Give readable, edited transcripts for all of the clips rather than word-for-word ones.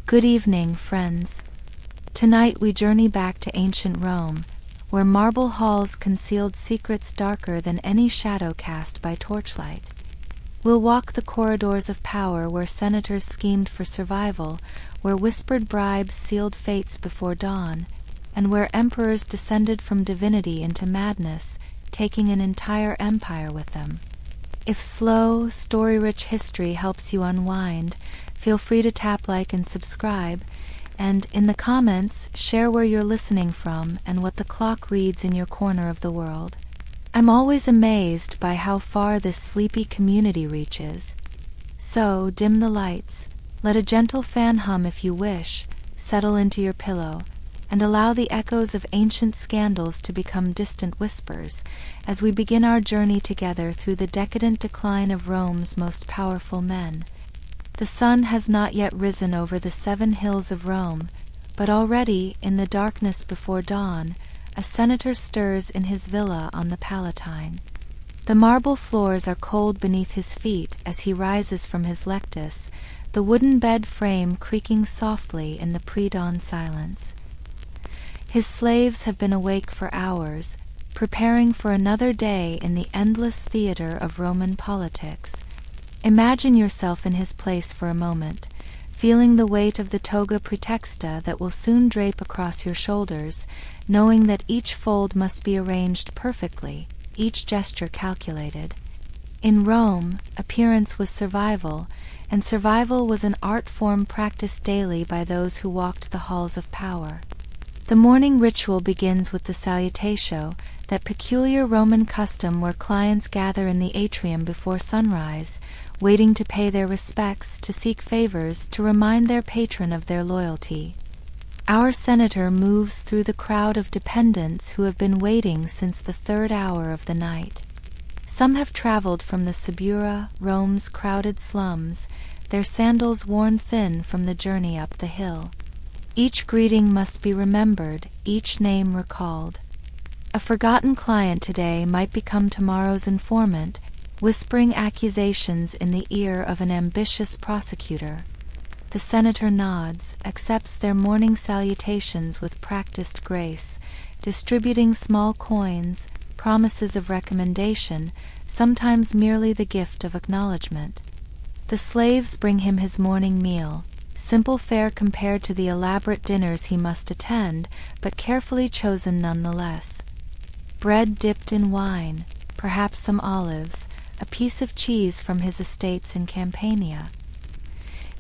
Good evening, friends. Tonight we journey back to ancient Rome, where marble halls concealed secrets darker than any shadow cast by torchlight. We'll walk the corridors of power where senators schemed for survival, where whispered bribes sealed fates before dawn, and where emperors descended from divinity into madness, taking an entire empire with them. If slow, story-rich history helps you unwind, feel free to tap like and subscribe, and in the comments, share where you're listening from and what the clock reads in your corner of the world. I'm always amazed by how far this sleepy community reaches. So, dim the lights, let a gentle fan hum if you wish, settle into your pillow, and allow the echoes of ancient scandals to become distant whispers as we begin our journey together through the decadent decline of Rome's most powerful men. The sun has not yet risen over the 7 hills of Rome, but already, in the darkness before dawn, a senator stirs in his villa on the Palatine. The marble floors are cold beneath his feet as he rises from his lectus, the wooden bed frame creaking softly in the pre-dawn silence. His slaves have been awake for hours, preparing for another day in the endless theater of Roman politics. Imagine yourself in his place for a moment, feeling the weight of the toga praetexta that will soon drape across your shoulders, knowing that each fold must be arranged perfectly, each gesture calculated. In Rome, appearance was survival, and survival was an art form practiced daily by those who walked the halls of power. The morning ritual begins with the salutatio, that peculiar Roman custom where clients gather in the atrium before sunrise, waiting to pay their respects, to seek favors, to remind their patron of their loyalty. Our senator moves through the crowd of dependents who have been waiting since the 3rd hour of the night. Some have traveled from the Suburra, Rome's crowded slums, their sandals worn thin from the journey up the hill. Each greeting must be remembered, each name recalled. A forgotten client today might become tomorrow's informant, whispering accusations in the ear of an ambitious prosecutor. The senator nods, accepts their morning salutations with practiced grace, distributing small coins, promises of recommendation, sometimes merely the gift of acknowledgement. The slaves bring him his morning meal, simple fare compared to the elaborate dinners he must attend, but carefully chosen nonetheless. Bread dipped in wine, perhaps some olives, a piece of cheese from his estates in Campania.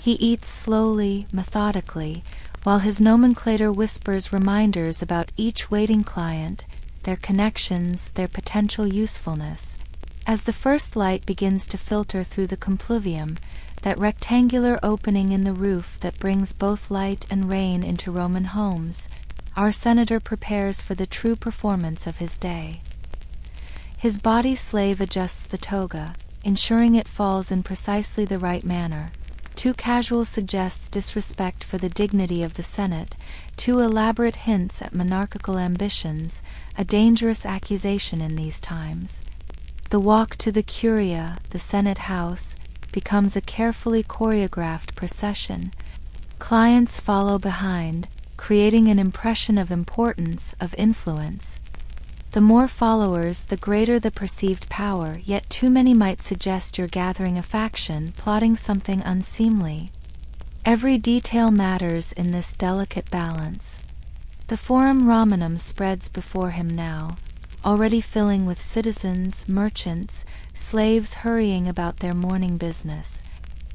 He eats slowly, methodically, while his nomenclator whispers reminders about each waiting client, their connections, their potential usefulness. As the first light begins to filter through the compluvium, that rectangular opening in the roof that brings both light and rain into Roman homes, our senator prepares for the true performance of his day. His body slave adjusts the toga, ensuring it falls in precisely the right manner. Too casual suggests disrespect for the dignity of the Senate, too elaborate hints at monarchical ambitions, a dangerous accusation in these times. The walk to the Curia, the Senate house, becomes a carefully choreographed procession. Clients follow behind, creating an impression of importance, of influence. The more followers, the greater the perceived power, yet too many might suggest you're gathering a faction, plotting something unseemly. Every detail matters in this delicate balance. The Forum Romanum spreads before him now, already filling with citizens, merchants, slaves hurrying about their morning business.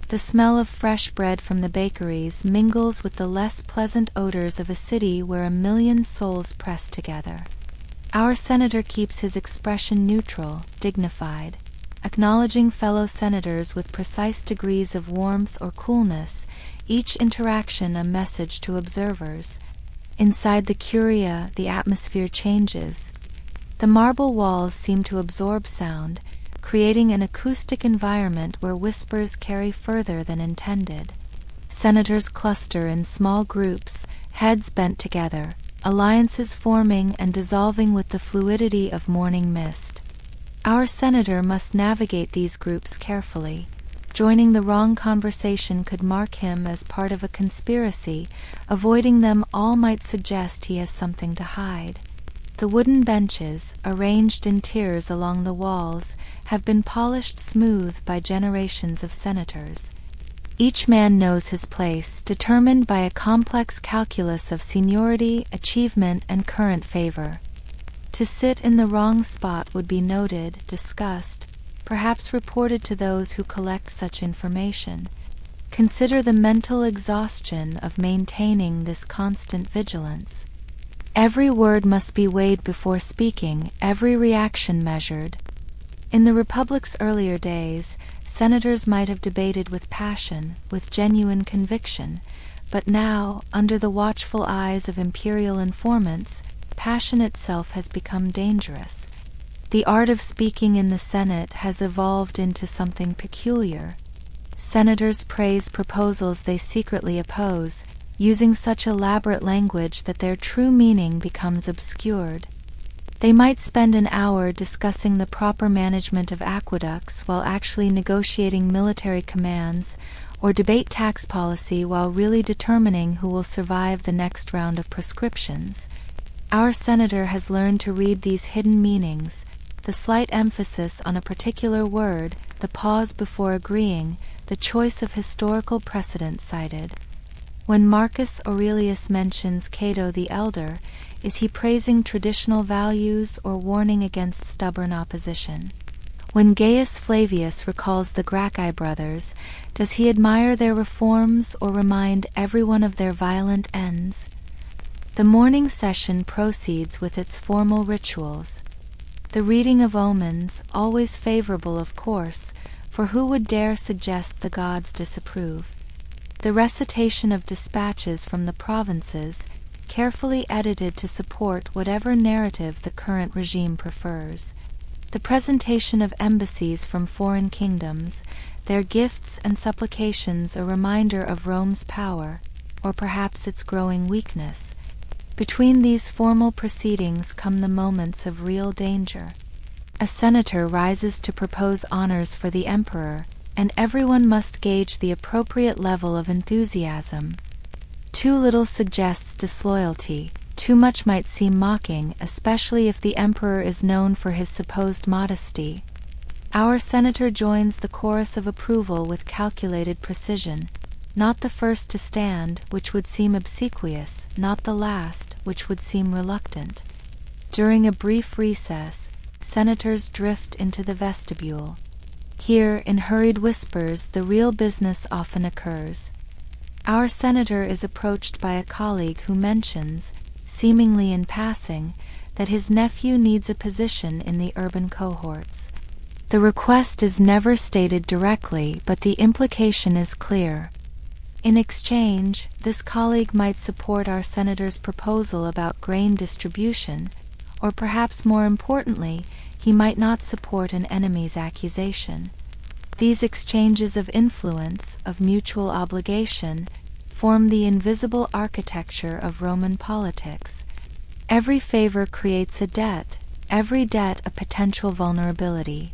The smell of fresh bread from the bakeries mingles with the less pleasant odors of a city where 1,000,000 souls press together. Our senator keeps his expression neutral, dignified, acknowledging fellow senators with precise degrees of warmth or coolness, each interaction a message to observers. Inside the Curia, the atmosphere changes. The marble walls seem to absorb sound, creating an acoustic environment where whispers carry further than intended. Senators cluster in small groups, heads bent together, alliances forming and dissolving with the fluidity of morning mist. Our senator must navigate these groups carefully. Joining the wrong conversation could mark him as part of a conspiracy. Avoiding them all might suggest he has something to hide. The wooden benches, arranged in tiers along the walls, have been polished smooth by generations of senators. Each man knows his place, determined by a complex calculus of seniority, achievement, and current favor. To sit in the wrong spot would be noted, discussed, perhaps reported to those who collect such information. Consider the mental exhaustion of maintaining this constant vigilance. Every word must be weighed before speaking, every reaction measured. In the Republic's earlier days, senators might have debated with passion, with genuine conviction, but now, under the watchful eyes of imperial informants, passion itself has become dangerous. The art of speaking in the Senate has evolved into something peculiar. Senators praise proposals they secretly oppose, using such elaborate language that their true meaning becomes obscured. They might spend an hour discussing the proper management of aqueducts while actually negotiating military commands, or debate tax policy while really determining who will survive the next round of prescriptions. Our senator has learned to read these hidden meanings, the slight emphasis on a particular word, the pause before agreeing, the choice of historical precedent cited. When Marcus Aurelius mentions Cato the Elder, is he praising traditional values or warning against stubborn opposition? When Gaius Flavius recalls the Gracchi brothers, does he admire their reforms or remind everyone of their violent ends? The morning session proceeds with its formal rituals. The reading of omens, always favorable of course, for who would dare suggest the gods disapprove? The recitation of dispatches from the provinces, carefully edited to support whatever narrative the current regime prefers. The presentation of embassies from foreign kingdoms, their gifts and supplications a reminder of Rome's power, or perhaps its growing weakness. Between these formal proceedings come the moments of real danger. A senator rises to propose honors for the emperor, and everyone must gauge the appropriate level of enthusiasm. Too little suggests disloyalty, too much might seem mocking, especially if the emperor is known for his supposed modesty. Our senator joins the chorus of approval with calculated precision, not the first to stand, which would seem obsequious, not the last, which would seem reluctant. During a brief recess, senators drift into the vestibule. Here, in hurried whispers, the real business often occurs. Our senator is approached by a colleague who mentions, seemingly in passing, that his nephew needs a position in the urban cohorts. The request is never stated directly, but the implication is clear. In exchange, this colleague might support our senator's proposal about grain distribution, or perhaps more importantly, he might not support an enemy's accusation. These exchanges of influence, of mutual obligation, form the invisible architecture of Roman politics. Every favor creates a debt, every debt a potential vulnerability.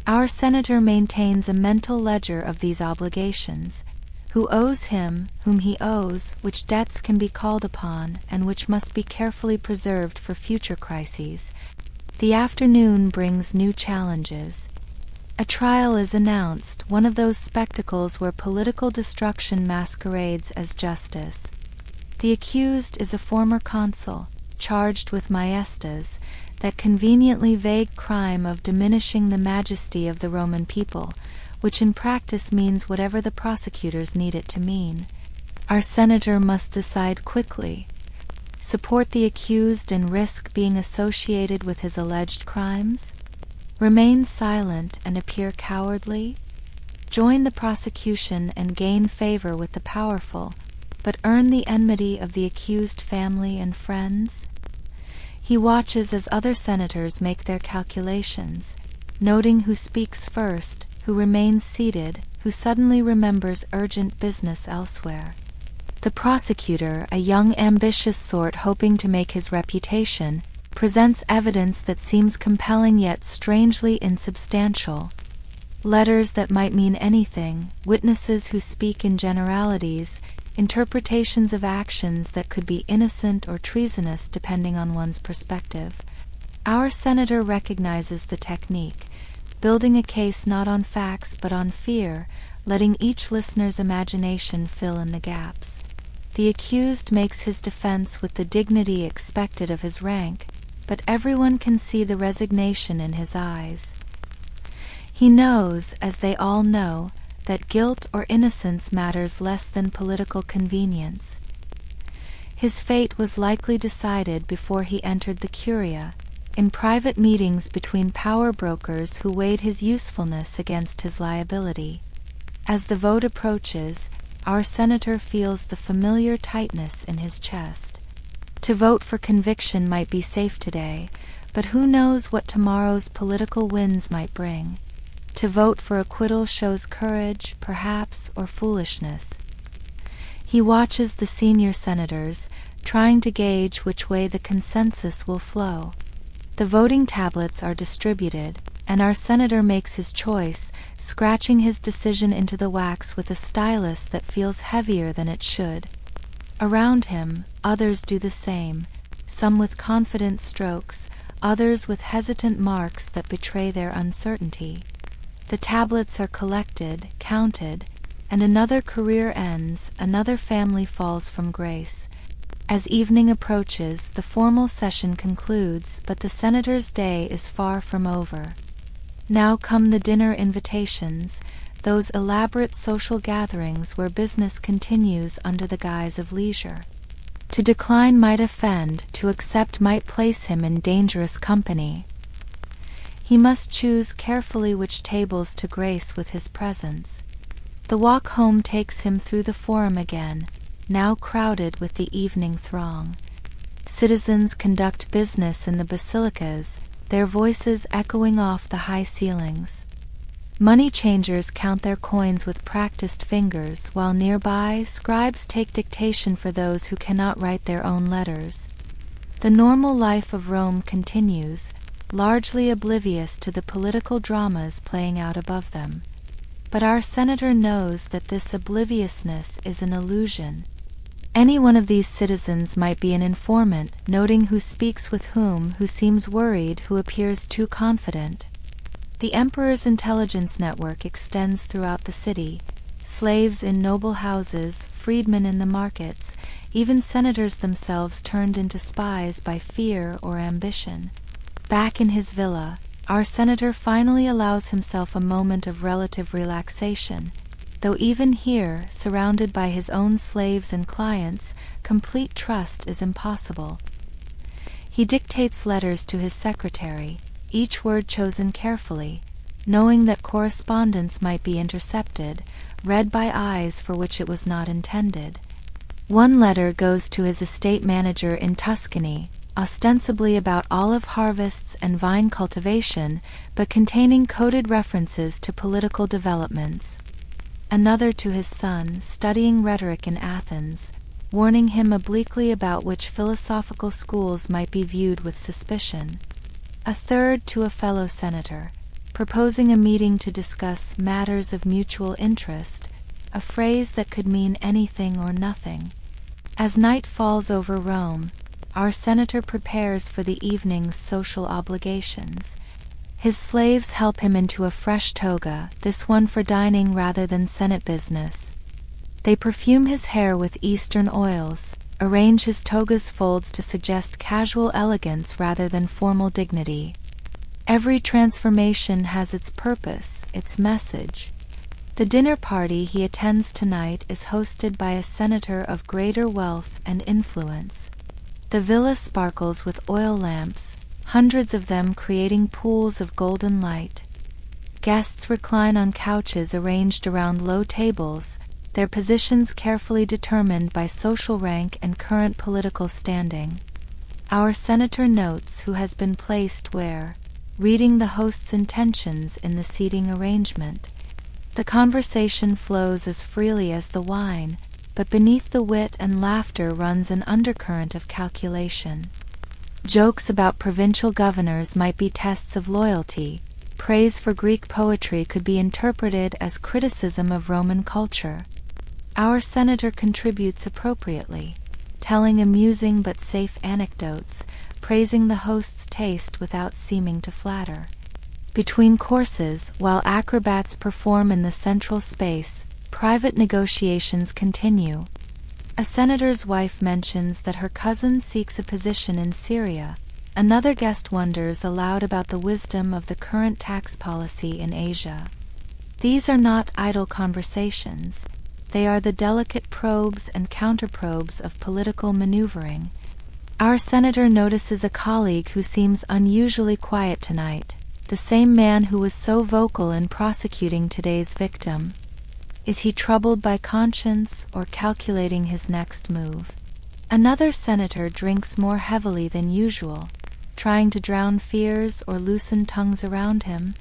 Our senator maintains a mental ledger of these obligations, who owes him, whom he owes, which debts can be called upon, and which must be carefully preserved for future crises. The afternoon brings new challenges. A trial is announced, one of those spectacles where political destruction masquerades as justice. The accused is a former consul, charged with maestas, that conveniently vague crime of diminishing the majesty of the Roman people, which in practice means whatever the prosecutors need it to mean. Our senator must decide quickly. Support the accused and risk being associated with his alleged crimes? Remain silent and appear cowardly? Join the prosecution and gain favor with the powerful, but earn the enmity of the accused family and friends? He watches as other senators make their calculations, noting who speaks first, who remains seated, who suddenly remembers urgent business elsewhere. The prosecutor, a young ambitious sort hoping to make his reputation, presents evidence that seems compelling yet strangely insubstantial. Letters that might mean anything, witnesses who speak in generalities, interpretations of actions that could be innocent or treasonous depending on one's perspective. Our senator recognizes the technique, building a case not on facts but on fear, letting each listener's imagination fill in the gaps. The accused makes his defense with the dignity expected of his rank, but everyone can see the resignation in his eyes. He knows, as they all know, that guilt or innocence matters less than political convenience. His fate was likely decided before he entered the Curia, in private meetings between power brokers who weighed his usefulness against his liability. As the vote approaches, our senator feels the familiar tightness in his chest. To vote for conviction might be safe today, but who knows what tomorrow's political winds might bring. To vote for acquittal shows courage, perhaps, or foolishness. He watches the senior senators, trying to gauge which way the consensus will flow. The voting tablets are distributed, and our senator makes his choice, scratching his decision into the wax with a stylus that feels heavier than it should. Around him, others do the same, some with confident strokes, others with hesitant marks that betray their uncertainty. The tablets are collected, counted, and another career ends, another family falls from grace. As evening approaches, the formal session concludes, but the senator's day is far from over. Now come the dinner invitations, those elaborate social gatherings where business continues under the guise of leisure. To decline might offend, to accept might place him in dangerous company. He must choose carefully which tables to grace with his presence. The walk home takes him through the forum again, now crowded with the evening throng. Citizens conduct business in the basilicas, their voices echoing off the high ceilings. Money changers count their coins with practiced fingers, while nearby, scribes take dictation for those who cannot write their own letters. The normal life of Rome continues, largely oblivious to the political dramas playing out above them. But our senator knows that this obliviousness is an illusion. Any one of these citizens might be an informant, noting who speaks with whom, who seems worried, who appears too confident. The emperor's intelligence network extends throughout the city. Slaves in noble houses, freedmen in the markets, even senators themselves turned into spies by fear or ambition. Back in his villa, our senator finally allows himself a moment of relative relaxation, though even here, surrounded by his own slaves and clients, complete trust is impossible. He dictates letters to his secretary, each word chosen carefully, knowing that correspondence might be intercepted, read by eyes for which it was not intended. One letter goes to his estate manager in Tuscany, ostensibly about olive harvests and vine cultivation, but containing coded references to political developments. Another to his son, studying rhetoric in Athens, warning him obliquely about which philosophical schools might be viewed with suspicion. A third to a fellow senator, proposing a meeting to discuss matters of mutual interest, a phrase that could mean anything or nothing. As night falls over Rome, our senator prepares for the evening's social obligations. His slaves help him into a fresh toga, this one for dining rather than Senate business. They perfume his hair with Eastern oils, arrange his toga's folds to suggest casual elegance rather than formal dignity. Every transformation has its purpose, its message. The dinner party he attends tonight is hosted by a senator of greater wealth and influence. The villa sparkles with oil lamps, hundreds of them creating pools of golden light. Guests recline on couches arranged around low tables, their positions carefully determined by social rank and current political standing. Our senator notes who has been placed where, reading the host's intentions in the seating arrangement. The conversation flows as freely as the wine, but beneath the wit and laughter runs an undercurrent of calculation. Jokes about provincial governors might be tests of loyalty, Praise for Greek poetry could be interpreted as criticism of Roman culture. Our senator contributes appropriately, telling amusing but safe anecdotes, praising the host's taste without seeming to flatter. Between courses, while acrobats perform in the central space, private negotiations continue. A senator's wife mentions that her cousin seeks a position in Syria. Another guest wonders aloud about the wisdom of the current tax policy in Asia. These are not idle conversations. They are the delicate probes and counterprobes of political maneuvering. Our senator notices a colleague who seems unusually quiet tonight, the same man who was so vocal in prosecuting today's victim. Is he troubled by conscience or calculating his next move? Another senator drinks more heavily than usual, trying to drown fears or loosen tongues around him.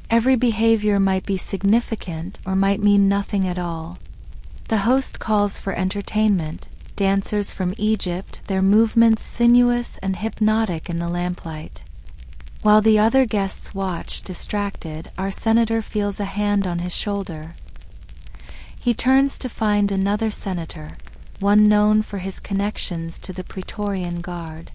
Every behavior might be significant or might mean nothing at all. The host calls for entertainment, dancers from Egypt, their movements sinuous and hypnotic in the lamplight. While the other guests watch, distracted, our senator feels a hand on his shoulder. He turns to find another senator, one known for his connections to the Praetorian Guard.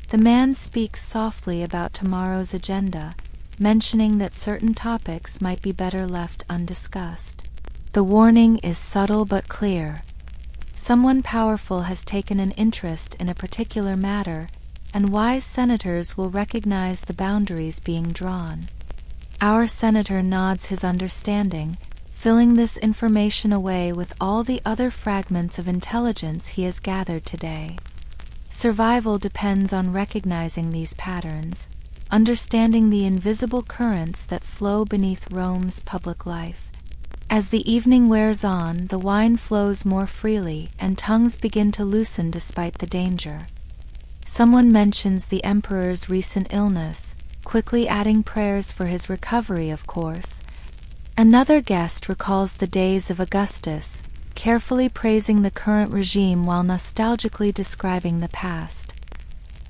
The man speaks softly about tomorrow's agenda, mentioning that certain topics might be better left undiscussed. The warning is subtle but clear. Someone powerful has taken an interest in a particular matter, and wise senators will recognize the boundaries being drawn. Our senator nods his understanding, filling this information away with all the other fragments of intelligence he has gathered today. Survival depends on recognizing these patterns, understanding the invisible currents that flow beneath Rome's public life. As the evening wears on, the wine flows more freely, and tongues begin to loosen despite the danger. Someone mentions the emperor's recent illness, quickly adding prayers for his recovery, of course. Another guest recalls the days of Augustus, carefully praising the current regime while nostalgically describing the past.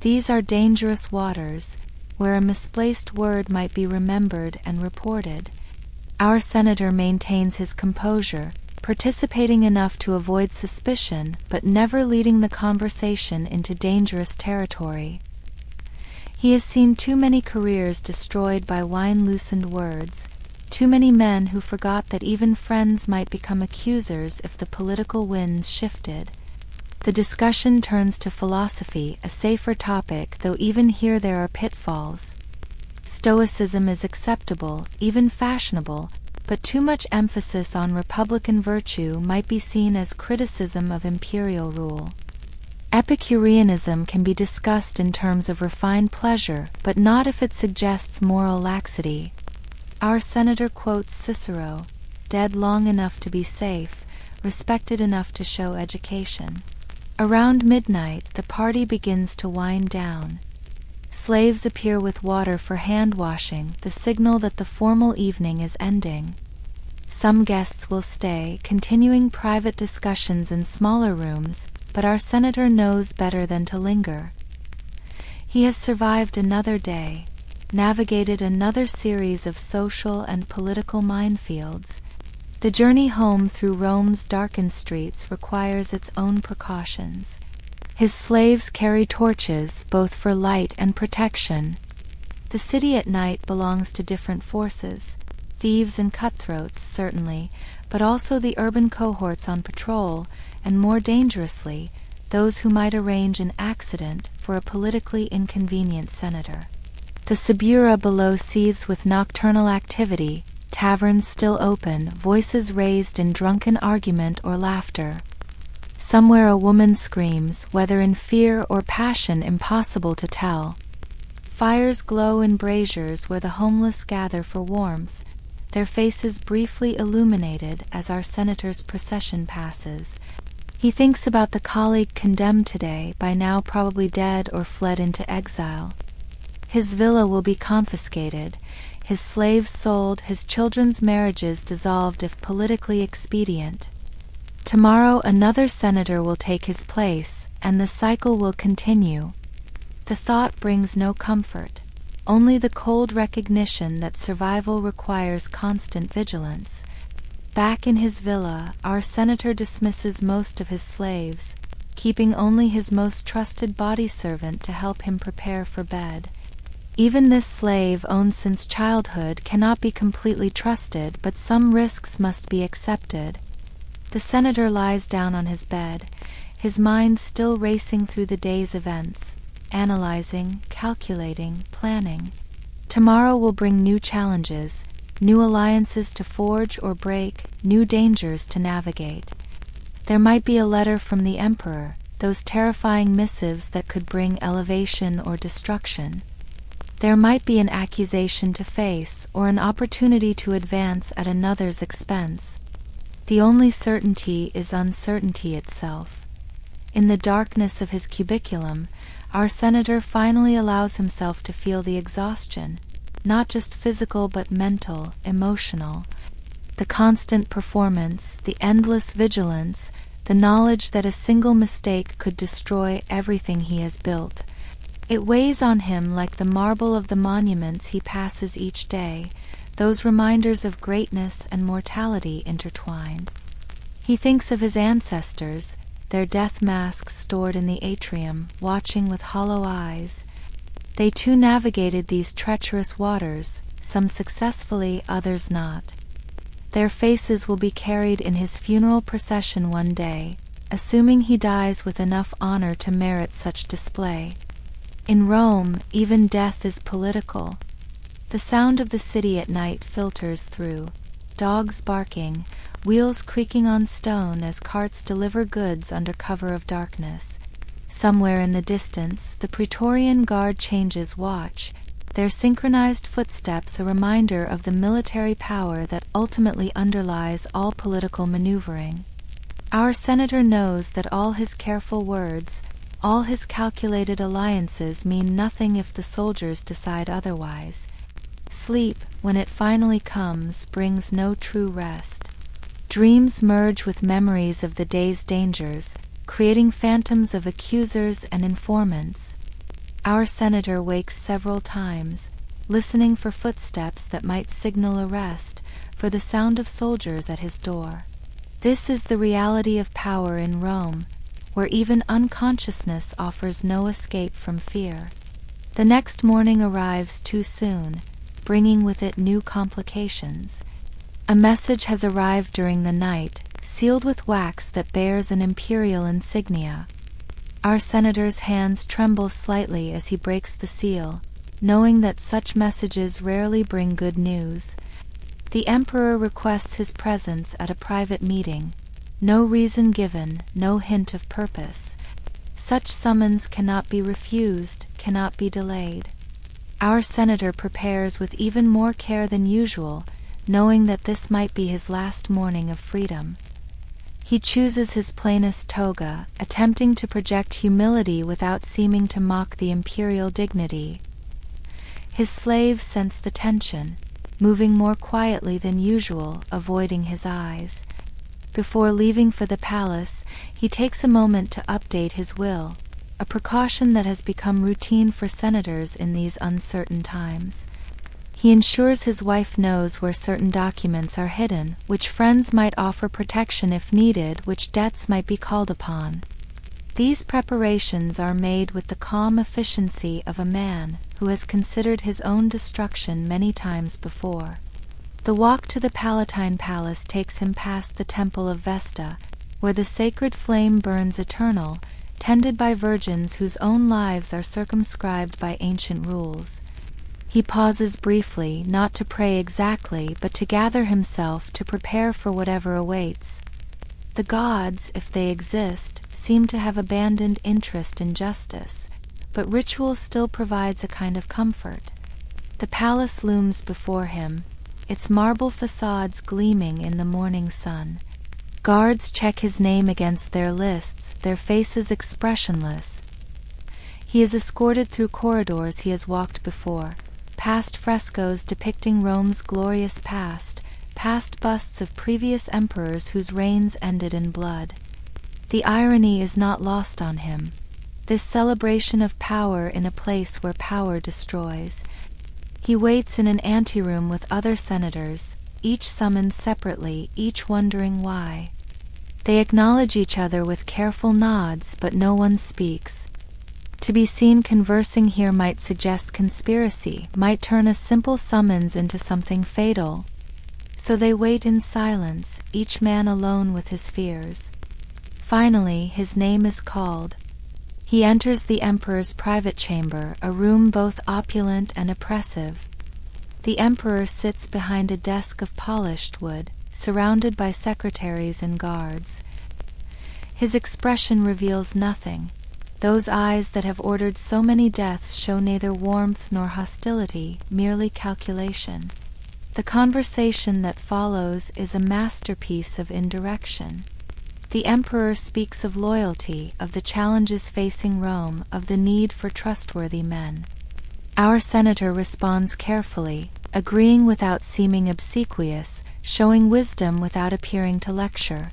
These are dangerous waters, where a misplaced word might be remembered and reported. Our senator maintains his composure, participating enough to avoid suspicion, but never leading the conversation into dangerous territory. He has seen too many careers destroyed by wine-loosened words, too many men who forgot that even friends might become accusers if the political winds shifted. The discussion turns to philosophy, a safer topic, though even here there are pitfalls. Stoicism is acceptable, even fashionable, but too much emphasis on republican virtue might be seen as criticism of imperial rule. Epicureanism can be discussed in terms of refined pleasure, but not if it suggests moral laxity. Our senator quotes Cicero, dead long enough to be safe, respected enough to show education. Around midnight, the party begins to wind down. Slaves appear with water for hand-washing, the signal that the formal evening is ending. Some guests will stay, continuing private discussions in smaller rooms, but our senator knows better than to linger. He has survived another day, navigated another series of social and political minefields. The journey home through Rome's darkened streets requires its own precautions. His slaves carry torches, both for light and protection. The city at night belongs to different forces, thieves and cutthroats, certainly, but also the urban cohorts on patrol, and more dangerously, those who might arrange an accident for a politically inconvenient senator. The Subura below seethes with nocturnal activity, taverns still open, voices raised in drunken argument or laughter. Somewhere a woman screams, whether in fear or passion impossible to tell. Fires glow in braziers where the homeless gather for warmth, their faces briefly illuminated as our senator's procession passes. He thinks about the colleague condemned today, by now probably dead or fled into exile. His villa will be confiscated, his slaves sold, his children's marriages dissolved if politically expedient. Tomorrow another senator will take his place, and the cycle will continue. The thought brings no comfort. only the cold recognition that survival requires constant vigilance. Back in his villa, our senator dismisses most of his slaves, keeping only his most trusted body servant to help him prepare for bed. Even this slave, owned since childhood, cannot be completely trusted, but some risks must be accepted. The senator lies down on his bed, his mind still racing through the day's events, analyzing, calculating, planning. Tomorrow will bring new challenges, new alliances to forge or break, new dangers to navigate. There might be a letter from the emperor, those terrifying missives that could bring elevation or destruction. There might be an accusation to face, or an opportunity to advance at another's expense. The only certainty is uncertainty itself. In the darkness of his cubiculum, our senator finally allows himself to feel the exhaustion, not just physical but mental, emotional. The constant performance, the endless vigilance, the knowledge that a single mistake could destroy everything he has built. It weighs on him like the marble of the monuments he passes each day, those reminders of greatness and mortality intertwined. He thinks of his ancestors, their death masks stored in the atrium, watching with hollow eyes. They too navigated these treacherous waters, some successfully, others not. Their faces will be carried in his funeral procession one day, assuming he dies with enough honor to merit such display. In Rome, even death is political. The sound of the city at night filters through, dogs barking, wheels creaking on stone as carts deliver goods under cover of darkness. Somewhere in the distance, the Praetorian Guard changes watch, their synchronized footsteps a reminder of the military power that ultimately underlies all political maneuvering. Our senator knows that all his careful words, all his calculated alliances mean nothing if the soldiers decide otherwise. Sleep, when it finally comes, brings no true rest. Dreams merge with memories of the day's dangers, creating phantoms of accusers and informants. Our senator wakes several times, listening for footsteps that might signal arrest, for the sound of soldiers at his door. This is the reality of power in Rome, where even unconsciousness offers no escape from fear. The next morning arrives too soon, bringing with it new complications. A message has arrived during the night, sealed with wax that bears an imperial insignia. Our senator's hands tremble slightly as he breaks the seal, knowing that such messages rarely bring good news. The emperor requests his presence at a private meeting. No reason given, no hint of purpose. Such summons cannot be refused, cannot be delayed. Our senator prepares with even more care than usual, knowing that this might be his last morning of freedom. He chooses his plainest toga, attempting to project humility without seeming to mock the imperial dignity. His slaves sense the tension, moving more quietly than usual, avoiding his eyes. Before leaving for the palace, he takes a moment to update his will, a precaution that has become routine for senators in these uncertain times. He ensures his wife knows where certain documents are hidden, which friends might offer protection if needed, which debts might be called upon. These preparations are made with the calm efficiency of a man who has considered his own destruction many times before. The walk to the Palatine Palace takes him past the Temple of Vesta, where the sacred flame burns eternal, tended by virgins whose own lives are circumscribed by ancient rules. He pauses briefly, not to pray exactly, but to gather himself to prepare for whatever awaits. The gods, if they exist, seem to have abandoned interest in justice, but ritual still provides a kind of comfort. The palace looms before him, its marble facades gleaming in the morning sun. Guards check his name against their lists, their faces expressionless. He is escorted through corridors he has walked before, past frescoes depicting Rome's glorious past, past busts of previous emperors whose reigns ended in blood. The irony is not lost on him. This celebration of power in a place where power destroys. He waits in an anteroom with other senators, each summoned separately, each wondering why. They acknowledge each other with careful nods, but no one speaks. To be seen conversing here might suggest conspiracy, might turn a simple summons into something fatal. So they wait in silence, each man alone with his fears. Finally, his name is called. He enters the emperor's private chamber, a room both opulent and oppressive. The emperor sits behind a desk of polished wood, surrounded by secretaries and guards. His expression reveals nothing. Those eyes that have ordered so many deaths show neither warmth nor hostility, merely calculation. The conversation that follows is a masterpiece of indirection. The emperor speaks of loyalty, of the challenges facing Rome, of the need for trustworthy men. Our senator responds carefully, agreeing without seeming obsequious, showing wisdom without appearing to lecture.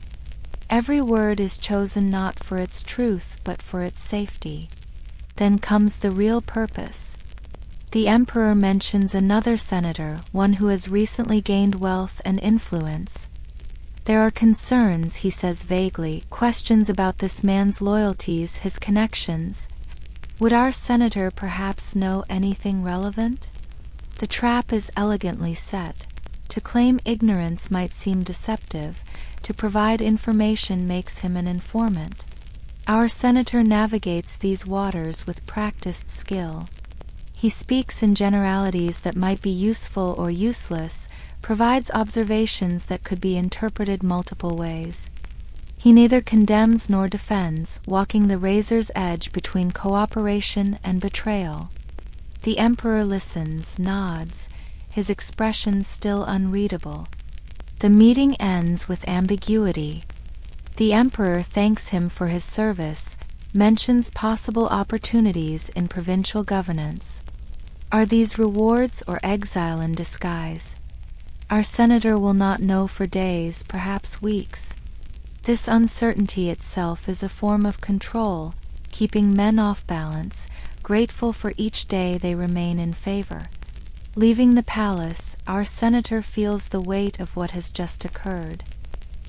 Every word is chosen not for its truth, but for its safety. Then comes the real purpose. The emperor mentions another senator, one who has recently gained wealth and influence. There are concerns, he says vaguely, questions about this man's loyalties, his connections. Would our senator perhaps know anything relevant? The trap is elegantly set. To claim ignorance might seem deceptive. To provide information makes him an informant. Our senator navigates these waters with practiced skill. He speaks in generalities that might be useful or useless, provides observations that could be interpreted multiple ways. He neither condemns nor defends, walking the razor's edge between cooperation and betrayal. The emperor listens, nods, his expression still unreadable. The meeting ends with ambiguity. The emperor thanks him for his service, mentions possible opportunities in provincial governance. Are these rewards or exile in disguise? Our senator will not know for days, perhaps weeks. This uncertainty itself is a form of control, keeping men off balance, grateful for each day they remain in favor. Leaving the palace, our senator feels the weight of what has just occurred.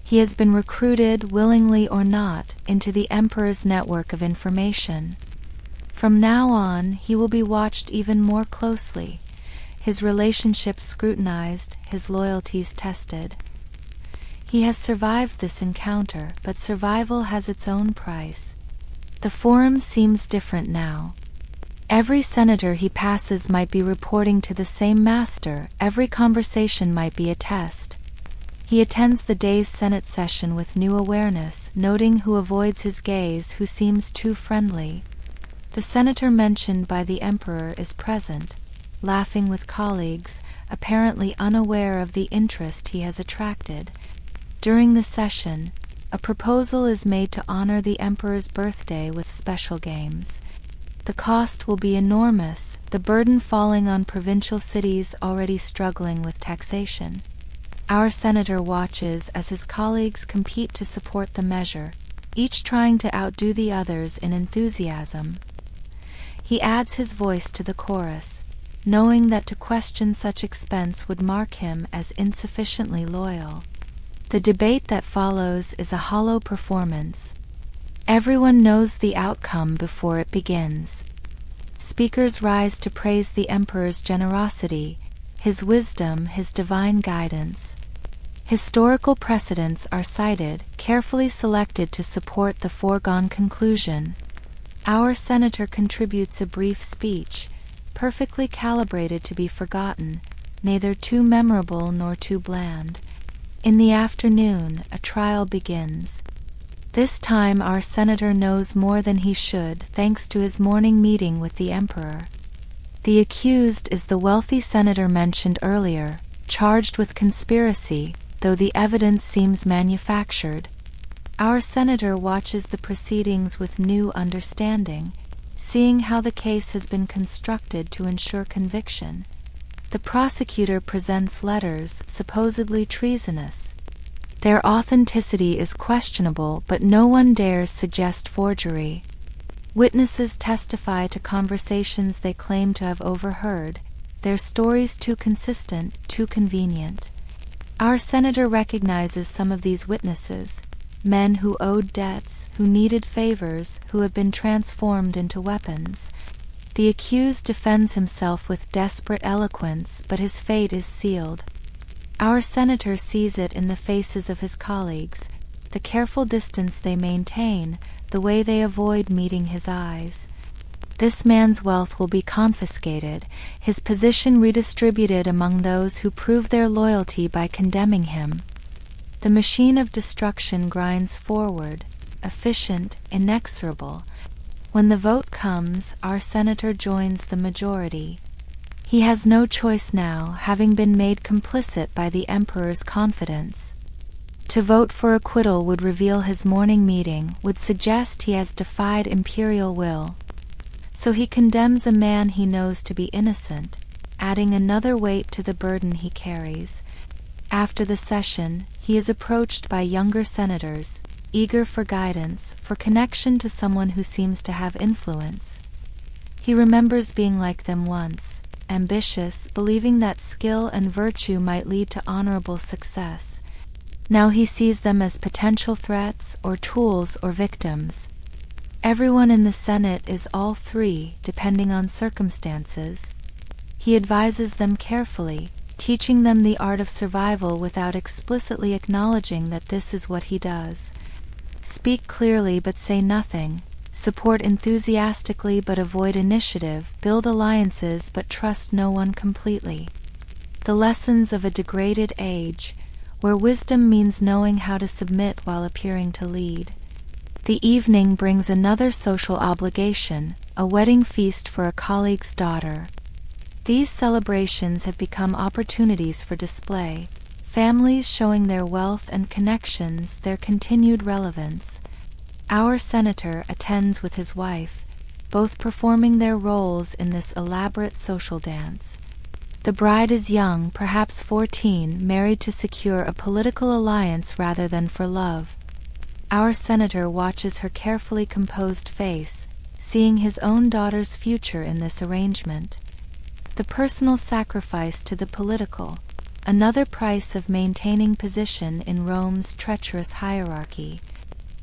He has been recruited, willingly or not, into the emperor's network of information. From now on, he will be watched even more closely, his relationships scrutinized, his loyalties tested. He has survived this encounter, but survival has its own price. The forum seems different now. Every senator he passes might be reporting to the same master, every conversation might be a test. He attends the day's Senate session with new awareness, noting who avoids his gaze, who seems too friendly. The senator mentioned by the emperor is present, laughing with colleagues, apparently unaware of the interest he has attracted. During the session, a proposal is made to honor the emperor's birthday with special games. The cost will be enormous, the burden falling on provincial cities already struggling with taxation. Our senator watches as his colleagues compete to support the measure, each trying to outdo the others in enthusiasm. He adds his voice to the chorus, knowing that to question such expense would mark him as insufficiently loyal. The debate that follows is a hollow performance. Everyone knows the outcome before it begins. Speakers rise to praise the emperor's generosity, his wisdom, his divine guidance. Historical precedents are cited, carefully selected to support the foregone conclusion. Our senator contributes a brief speech, perfectly calibrated to be forgotten, neither too memorable nor too bland. In the afternoon, a trial begins. This time our senator knows more than he should, thanks to his morning meeting with the emperor. The accused is the wealthy senator mentioned earlier, charged with conspiracy, though the evidence seems manufactured. Our senator watches the proceedings with new understanding, seeing how the case has been constructed to ensure conviction. The prosecutor presents letters, supposedly treasonous. Their authenticity is questionable, but no one dares suggest forgery. Witnesses testify to conversations they claim to have overheard, their stories too consistent, too convenient. Our senator recognizes some of these witnesses, men who owed debts, who needed favors, who have been transformed into weapons. The accused defends himself with desperate eloquence, but his fate is sealed. Our senator sees it in the faces of his colleagues, the careful distance they maintain, the way they avoid meeting his eyes. This man's wealth will be confiscated, his position redistributed among those who prove their loyalty by condemning him. The machine of destruction grinds forward, efficient, inexorable. When the vote comes, our senator joins the majority. He has no choice now, having been made complicit by the emperor's confidence. To vote for acquittal would reveal his morning meeting, would suggest he has defied imperial will. So he condemns a man he knows to be innocent, adding another weight to the burden he carries. After the session, he is approached by younger senators, eager for guidance, for connection to someone who seems to have influence. He remembers being like them once, ambitious, believing that skill and virtue might lead to honorable success. Now he sees them as potential threats, or tools, or victims. Everyone in the Senate is all three, depending on circumstances. He advises them carefully, teaching them the art of survival without explicitly acknowledging that this is what he does. Speak clearly but say nothing, support enthusiastically but avoid initiative, build alliances but trust no one completely. The lessons of a degraded age, where wisdom means knowing how to submit while appearing to lead. The evening brings another social obligation, a wedding feast for a colleague's daughter. These celebrations have become opportunities for display, families showing their wealth and connections, their continued relevance. Our senator attends with his wife, both performing their roles in this elaborate social dance. The bride is young, perhaps 14, married to secure a political alliance rather than for love. Our senator watches her carefully composed face, seeing his own daughter's future in this arrangement. The personal sacrifice to the political, another price of maintaining position in Rome's treacherous hierarchy.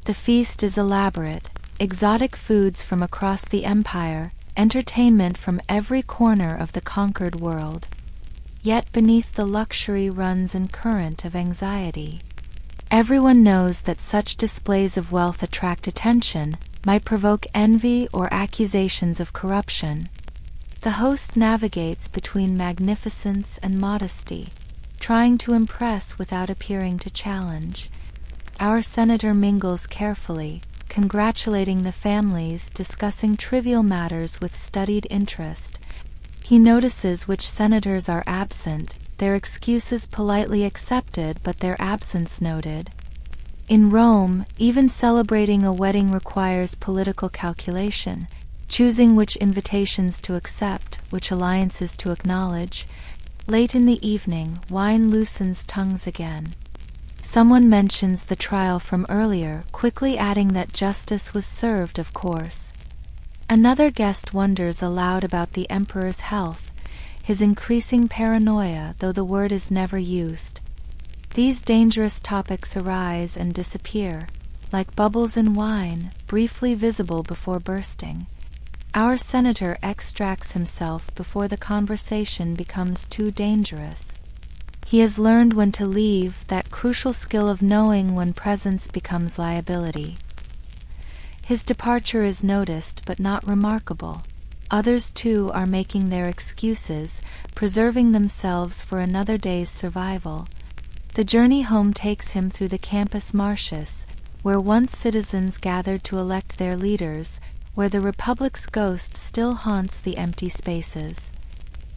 The feast is elaborate, exotic foods from across the empire, entertainment from every corner of the conquered world. Yet beneath the luxury runs a current of anxiety. Everyone knows that such displays of wealth attract attention, might provoke envy or accusations of corruption. The host navigates between magnificence and modesty, trying to impress without appearing to challenge. Our senator mingles carefully, congratulating the families, discussing trivial matters with studied interest. He notices which senators are absent, their excuses politely accepted but their absence noted. In Rome, even celebrating a wedding requires political calculation, choosing which invitations to accept, which alliances to acknowledge. Late in the evening, wine loosens tongues again. Someone mentions the trial from earlier, quickly adding that justice was served, of course. Another guest wonders aloud about the emperor's health, his increasing paranoia, though the word is never used. These dangerous topics arise and disappear, like bubbles in wine, briefly visible before bursting. Our senator extracts himself before the conversation becomes too dangerous. He has learned when to leave, that crucial skill of knowing when presence becomes liability. His departure is noticed but not remarkable. Others too are making their excuses, preserving themselves for another day's survival. The journey home takes him through the Campus Martius, where once citizens gathered to elect their leaders, where the Republic's ghost still haunts the empty spaces.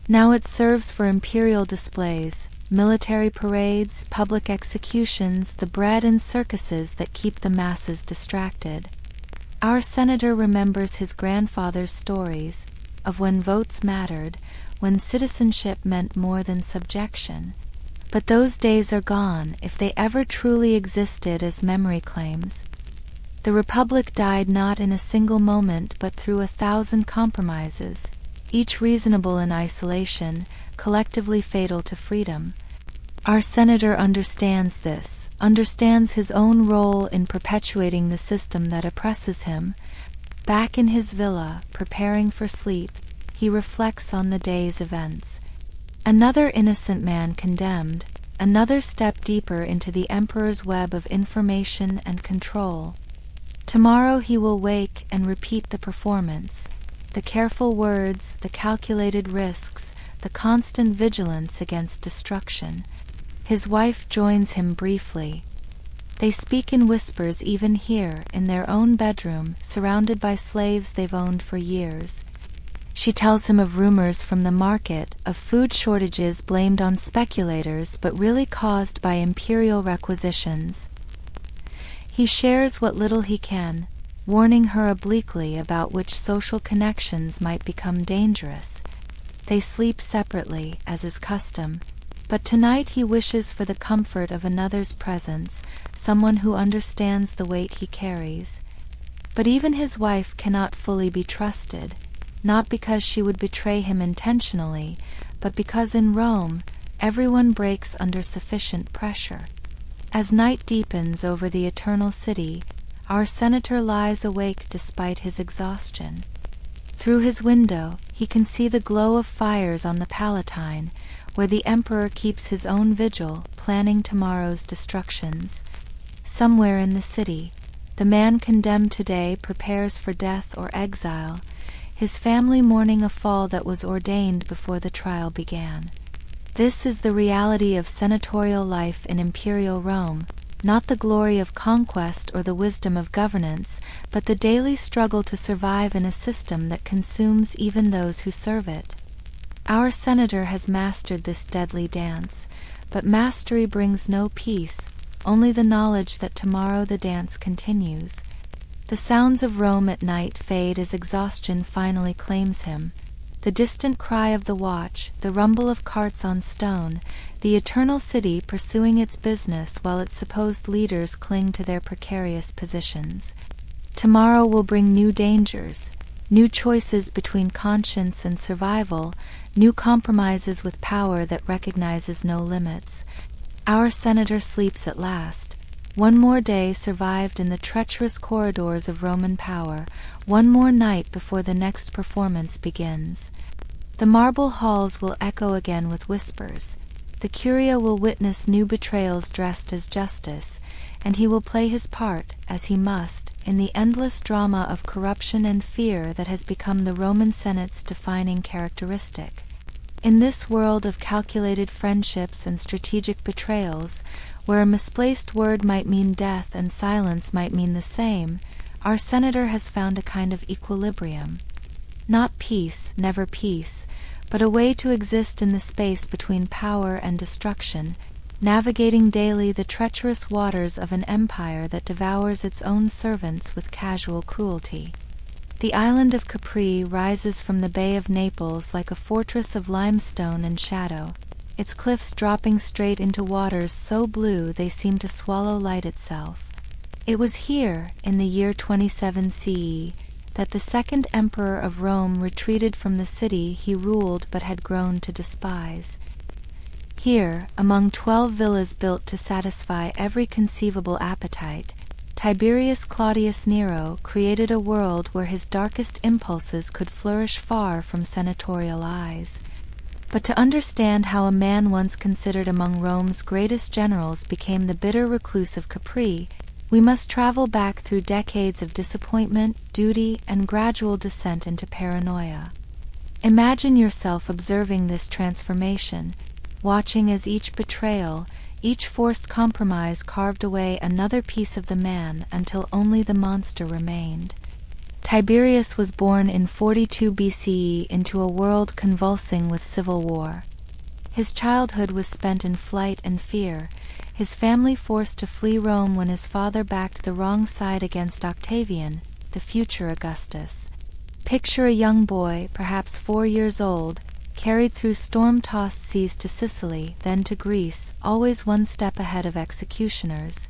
Now it serves for imperial displays, military parades, public executions, the bread and circuses that keep the masses distracted. Our senator remembers his grandfather's stories of when votes mattered, when citizenship meant more than subjection. But those days are gone, if they ever truly existed as memory claims. The Republic died not in a single moment but through 1,000 compromises. each reasonable in isolation, collectively fatal to freedom. Our senator understands this, understands his own role in perpetuating the system that oppresses him. Back in his villa, preparing for sleep, he reflects on the day's events. Another innocent man condemned, another step deeper into the emperor's web of information and control. Tomorrow he will wake and repeat the performance, the careful words, the calculated risks, the constant vigilance against destruction. His wife joins him briefly. They speak in whispers even here, in their own bedroom, surrounded by slaves they've owned for years. She tells him of rumors from the market, of food shortages blamed on speculators but really caused by imperial requisitions. He shares what little he can, warning her obliquely about which social connections might become dangerous. They sleep separately, as is custom, but tonight he wishes for the comfort of another's presence, someone who understands the weight he carries. But even his wife cannot fully be trusted, not because she would betray him intentionally, but because in Rome, everyone breaks under sufficient pressure. As night deepens over the eternal city, our senator lies awake despite his exhaustion. Through his window, he can see the glow of fires on the Palatine, where the emperor keeps his own vigil, planning tomorrow's destructions. Somewhere in the city, the man condemned today prepares for death or exile, his family mourning a fall that was ordained before the trial began. This is the reality of senatorial life in imperial Rome, not the glory of conquest or the wisdom of governance, but the daily struggle to survive in a system that consumes even those who serve it. Our senator has mastered this deadly dance, but mastery brings no peace, only the knowledge that tomorrow the dance continues. The sounds of Rome at night fade as exhaustion finally claims him. The distant cry of the watch, the rumble of carts on stone, the eternal city pursuing its business while its supposed leaders cling to their precarious positions. Tomorrow will bring new dangers, new choices between conscience and survival, new compromises with power that recognizes no limits. Our senator sleeps at last. One more day survived in the treacherous corridors of Roman power, one more night before the next performance begins. The marble halls will echo again with whispers. The Curia will witness new betrayals dressed as justice, and he will play his part, as he must, in the endless drama of corruption and fear that has become the Roman Senate's defining characteristic. In this world of calculated friendships and strategic betrayals, where a misplaced word might mean death and silence might mean the same, our senator has found a kind of equilibrium. Not peace, never peace, but a way to exist in the space between power and destruction, navigating daily the treacherous waters of an empire that devours its own servants with casual cruelty. The island of Capri rises from the Bay of Naples like a fortress of limestone and shadow, its cliffs dropping straight into waters so blue they seem to swallow light itself. It was here, in the year 27 CE, that the second emperor of Rome retreated from the city he ruled but had grown to despise. Here, among 12 villas built to satisfy every conceivable appetite, Tiberius Claudius Nero created a world where his darkest impulses could flourish far from senatorial eyes. But to understand how a man once considered among Rome's greatest generals became the bitter recluse of Capri, we must travel back through decades of disappointment, duty, and gradual descent into paranoia. Imagine yourself observing this transformation, watching as each betrayal, each forced compromise carved away another piece of the man until only the monster remained. Tiberius was born in 42 BCE into a world convulsing with civil war. His childhood was spent in flight and fear, his family forced to flee Rome when his father backed the wrong side against Octavian, the future Augustus. Picture a young boy, perhaps 4 years old, carried through storm-tossed seas to Sicily, then to Greece, always one step ahead of executioners.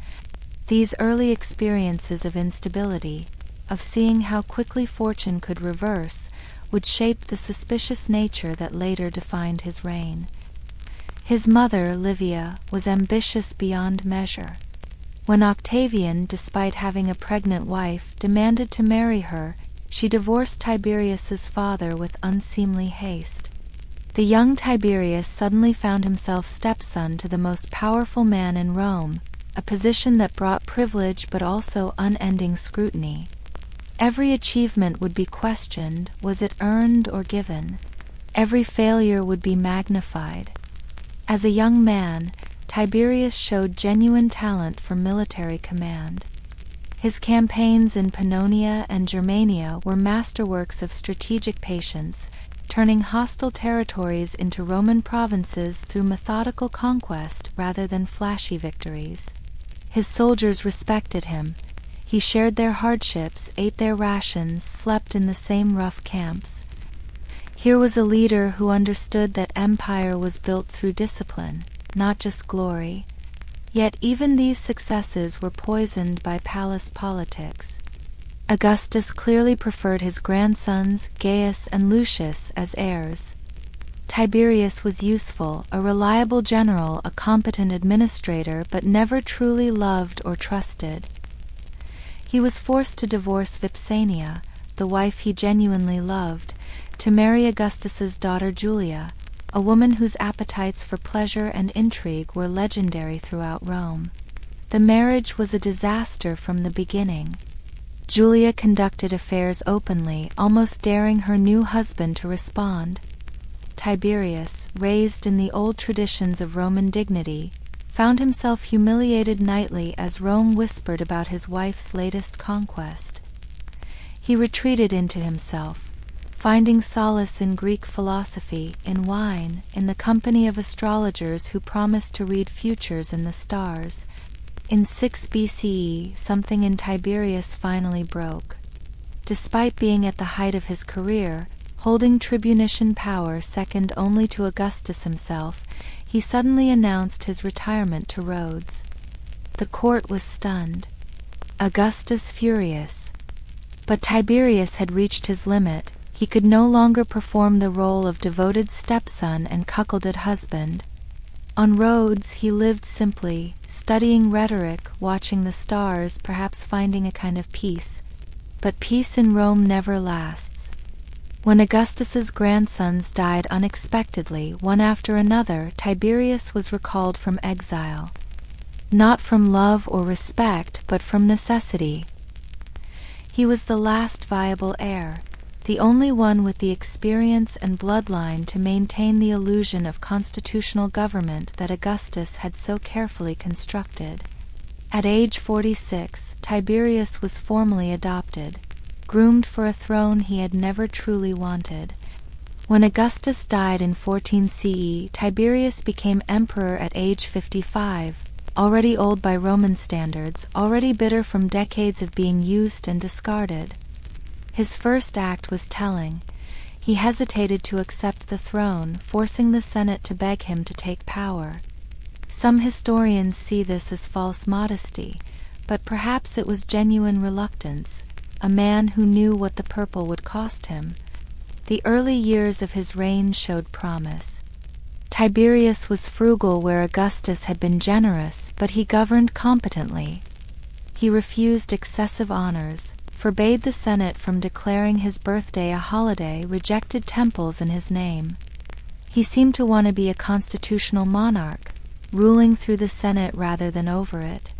These early experiences of instability, of seeing how quickly fortune could reverse, would shape the suspicious nature that later defined his reign. His mother, Livia, was ambitious beyond measure. When Octavian, despite having a pregnant wife, demanded to marry her, she divorced Tiberius's father with unseemly haste. The young Tiberius suddenly found himself stepson to the most powerful man in Rome, a position that brought privilege but also unending scrutiny. Every achievement would be questioned. Was it earned or given? Every failure would be magnified. As a young man, Tiberius showed genuine talent for military command. His campaigns in Pannonia and Germania were masterworks of strategic patience, turning hostile territories into Roman provinces through methodical conquest rather than flashy victories. His soldiers respected him. He shared their hardships, ate their rations, slept in the same rough camps. Here was a leader who understood that empire was built through discipline, not just glory. Yet even these successes were poisoned by palace politics. Augustus clearly preferred his grandsons, Gaius and Lucius, as heirs. Tiberius was useful, a reliable general, a competent administrator, but never truly loved or trusted. He was forced to divorce Vipsania, the wife he genuinely loved, to marry Augustus's daughter Julia, a woman whose appetites for pleasure and intrigue were legendary throughout Rome. The marriage was a disaster from the beginning. Julia conducted affairs openly, almost daring her new husband to respond. Tiberius, raised in the old traditions of Roman dignity, found himself humiliated nightly as Rome whispered about his wife's latest conquest. He retreated into himself, finding solace in Greek philosophy, in wine, in the company of astrologers who promised to read futures in the stars. In 6 BCE, something in Tiberius finally broke. Despite being at the height of his career, holding tribunician power second only to Augustus himself, he suddenly announced his retirement to Rhodes. The court was stunned. Augustus furious. But Tiberius had reached his limit. He could no longer perform the role of devoted stepson and cuckolded husband. On Rhodes he lived simply, studying rhetoric, watching the stars, perhaps finding a kind of peace. But peace in Rome never lasts. When Augustus's grandsons died unexpectedly, one after another, Tiberius was recalled from exile. Not from love or respect, but from necessity. He was the last viable heir, the only one with the experience and bloodline to maintain the illusion of constitutional government that Augustus had so carefully constructed. At age 46, Tiberius was formally adopted, groomed for a throne he had never truly wanted. When Augustus died in 14 CE, Tiberius became emperor at age 55, already old by Roman standards, already bitter from decades of being used and discarded. His first act was telling. He hesitated to accept the throne, forcing the Senate to beg him to take power. Some historians see this as false modesty, but perhaps it was genuine reluctance, a man who knew what the purple would cost him. The early years of his reign showed promise. Tiberius was frugal where Augustus had been generous, but he governed competently. He refused excessive honors, forbade the Senate from declaring his birthday a holiday, rejected temples in his name. He seemed to want to be a constitutional monarch, ruling through the Senate rather than over it.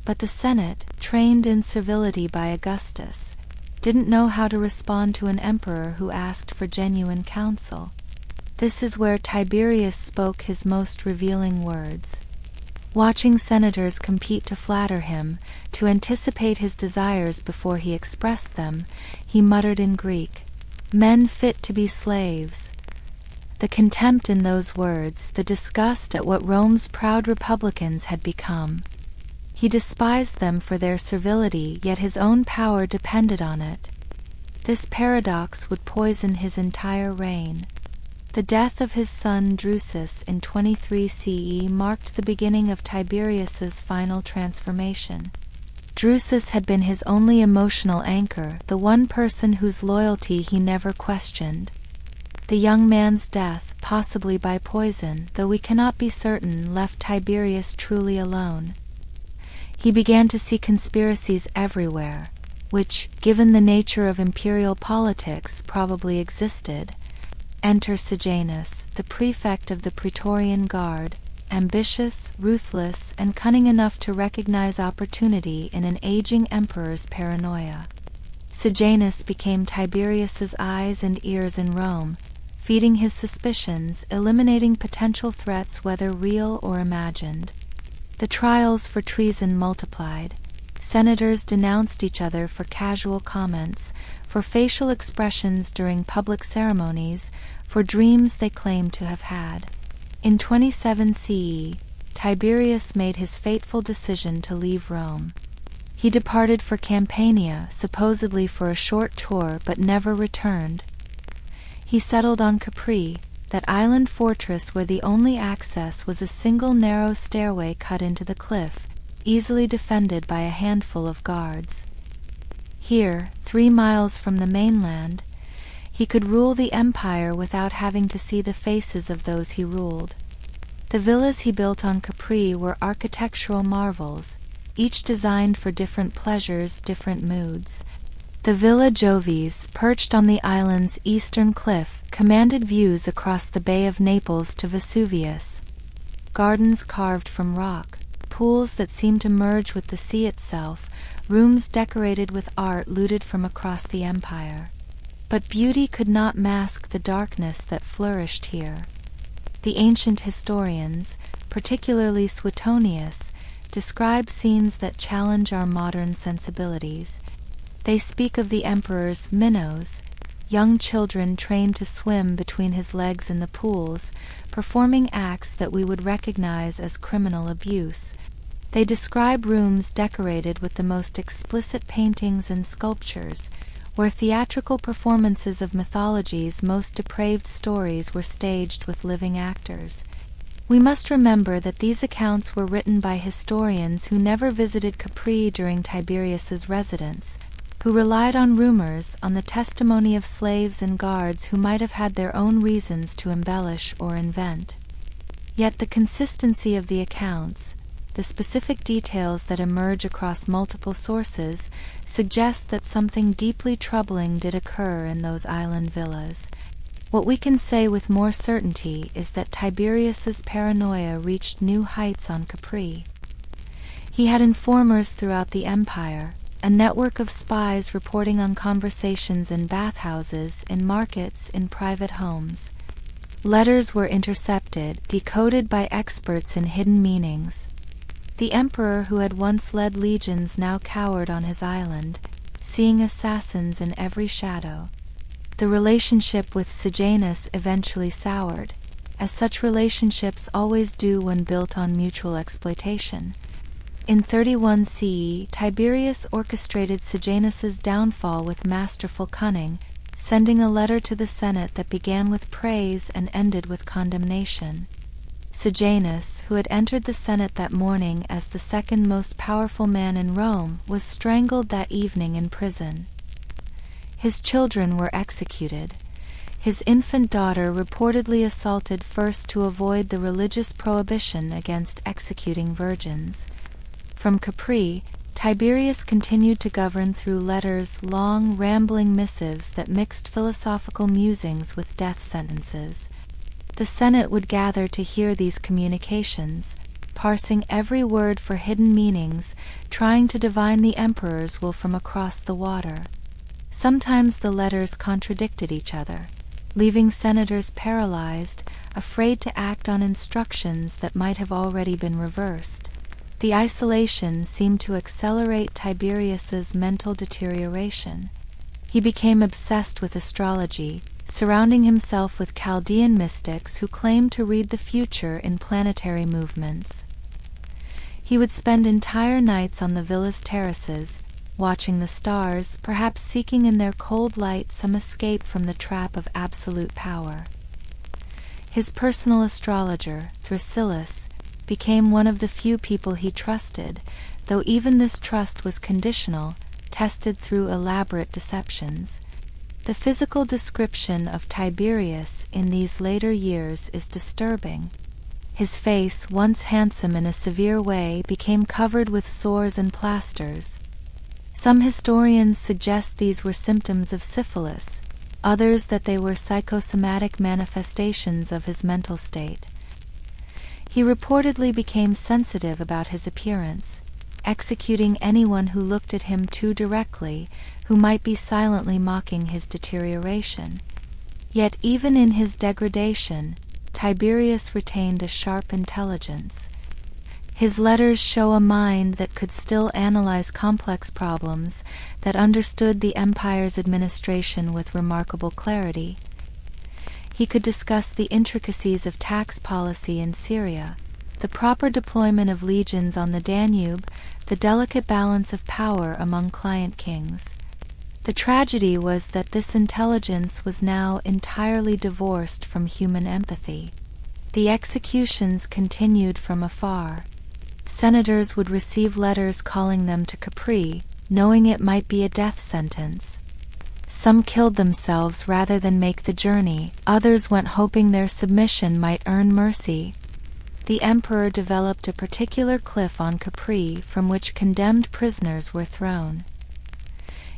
But the Senate, trained in servility by Augustus, didn't know how to respond to an emperor who asked for genuine counsel. This is where Tiberius spoke his most revealing words. Watching senators compete to flatter him, to anticipate his desires before he expressed them, he muttered in Greek, "Men fit to be slaves." The contempt in those words, the disgust at what Rome's proud republicans had become. He despised them for their servility, yet his own power depended on it. This paradox would poison his entire reign. The death of his son Drusus in 23 CE marked the beginning of Tiberius's final transformation. Drusus had been his only emotional anchor, the one person whose loyalty he never questioned. The young man's death, possibly by poison, though we cannot be certain, left Tiberius truly alone. He began to see conspiracies everywhere, which, given the nature of imperial politics, probably existed. Enter Sejanus, the prefect of the Praetorian Guard, ambitious, ruthless, and cunning enough to recognize opportunity in an aging emperor's paranoia. Sejanus became Tiberius's eyes and ears in Rome, feeding his suspicions, eliminating potential threats whether real or imagined. The trials for treason multiplied. Senators denounced each other for casual comments, for facial expressions during public ceremonies, for dreams they claimed to have had. In 27 CE, Tiberius made his fateful decision to leave Rome. He departed for Campania, supposedly for a short tour, but never returned. He settled on Capri, that island fortress where the only access was a single narrow stairway cut into the cliff, easily defended by a handful of guards. Here, 3 miles from the mainland, he could rule the empire without having to see the faces of those he ruled. The villas he built on Capri were architectural marvels, each designed for different pleasures, different moods. The Villa Jovis, perched on the island's eastern cliff, commanded views across the Bay of Naples to Vesuvius. Gardens carved from rock, pools that seemed to merge with the sea itself, rooms decorated with art looted from across the empire. But beauty could not mask the darkness that flourished here. The ancient historians, particularly Suetonius, describe scenes that challenge our modern sensibilities. They speak of the emperor's minnows, young children trained to swim between his legs in the pools, performing acts that we would recognize as criminal abuse. They describe rooms decorated with the most explicit paintings and sculptures, where theatrical performances of mythology's most depraved stories were staged with living actors. We must remember that these accounts were written by historians who never visited Capri during Tiberius's residence, who relied on rumors, on the testimony of slaves and guards who might have had their own reasons to embellish or invent. Yet the consistency of the accounts, the specific details that emerge across multiple sources, suggest that something deeply troubling did occur in those island villas. What we can say with more certainty is that Tiberius's paranoia reached new heights on Capri. He had informers throughout the empire, a network of spies reporting on conversations in bathhouses, in markets, in private homes. Letters were intercepted, decoded by experts in hidden meanings. The emperor who had once led legions now cowered on his island, seeing assassins in every shadow. The relationship with Sejanus eventually soured, as such relationships always do when built on mutual exploitation. In 31 CE, Tiberius orchestrated Sejanus's downfall with masterful cunning, sending a letter to the Senate that began with praise and ended with condemnation. Sejanus, who had entered the Senate that morning as the second most powerful man in Rome, was strangled that evening in prison. His children were executed. His infant daughter reportedly assaulted first to avoid the religious prohibition against executing virgins. From Capri, Tiberius continued to govern through letters, long, rambling missives that mixed philosophical musings with death sentences. The Senate would gather to hear these communications, parsing every word for hidden meanings, trying to divine the emperor's will from across the water. Sometimes the letters contradicted each other, leaving senators paralyzed, afraid to act on instructions that might have already been reversed. The isolation seemed to accelerate Tiberius's mental deterioration. He became obsessed with astrology, surrounding himself with Chaldean mystics who claimed to read the future in planetary movements. He would spend entire nights on the villa's terraces, watching the stars, perhaps seeking in their cold light some escape from the trap of absolute power. His personal astrologer, Thrasyllus, became one of the few people he trusted, though even this trust was conditional, tested through elaborate deceptions. The physical description of Tiberius in these later years is disturbing. His face, once handsome in a severe way, became covered with sores and plasters. Some historians suggest these were symptoms of syphilis, others that they were psychosomatic manifestations of his mental state. He reportedly became sensitive about his appearance, executing anyone who looked at him too directly, who might be silently mocking his deterioration. Yet even in his degradation, Tiberius retained a sharp intelligence. His letters show a mind that could still analyze complex problems, that understood the empire's administration with remarkable clarity. He could discuss the intricacies of tax policy in Syria, the proper deployment of legions on the Danube, the delicate balance of power among client kings. The tragedy was that this intelligence was now entirely divorced from human empathy. The executions continued from afar. Senators would receive letters calling them to Capri, knowing it might be a death sentence. Some killed themselves rather than make the journey, others went hoping their submission might earn mercy. The emperor developed a particular cliff on Capri from which condemned prisoners were thrown.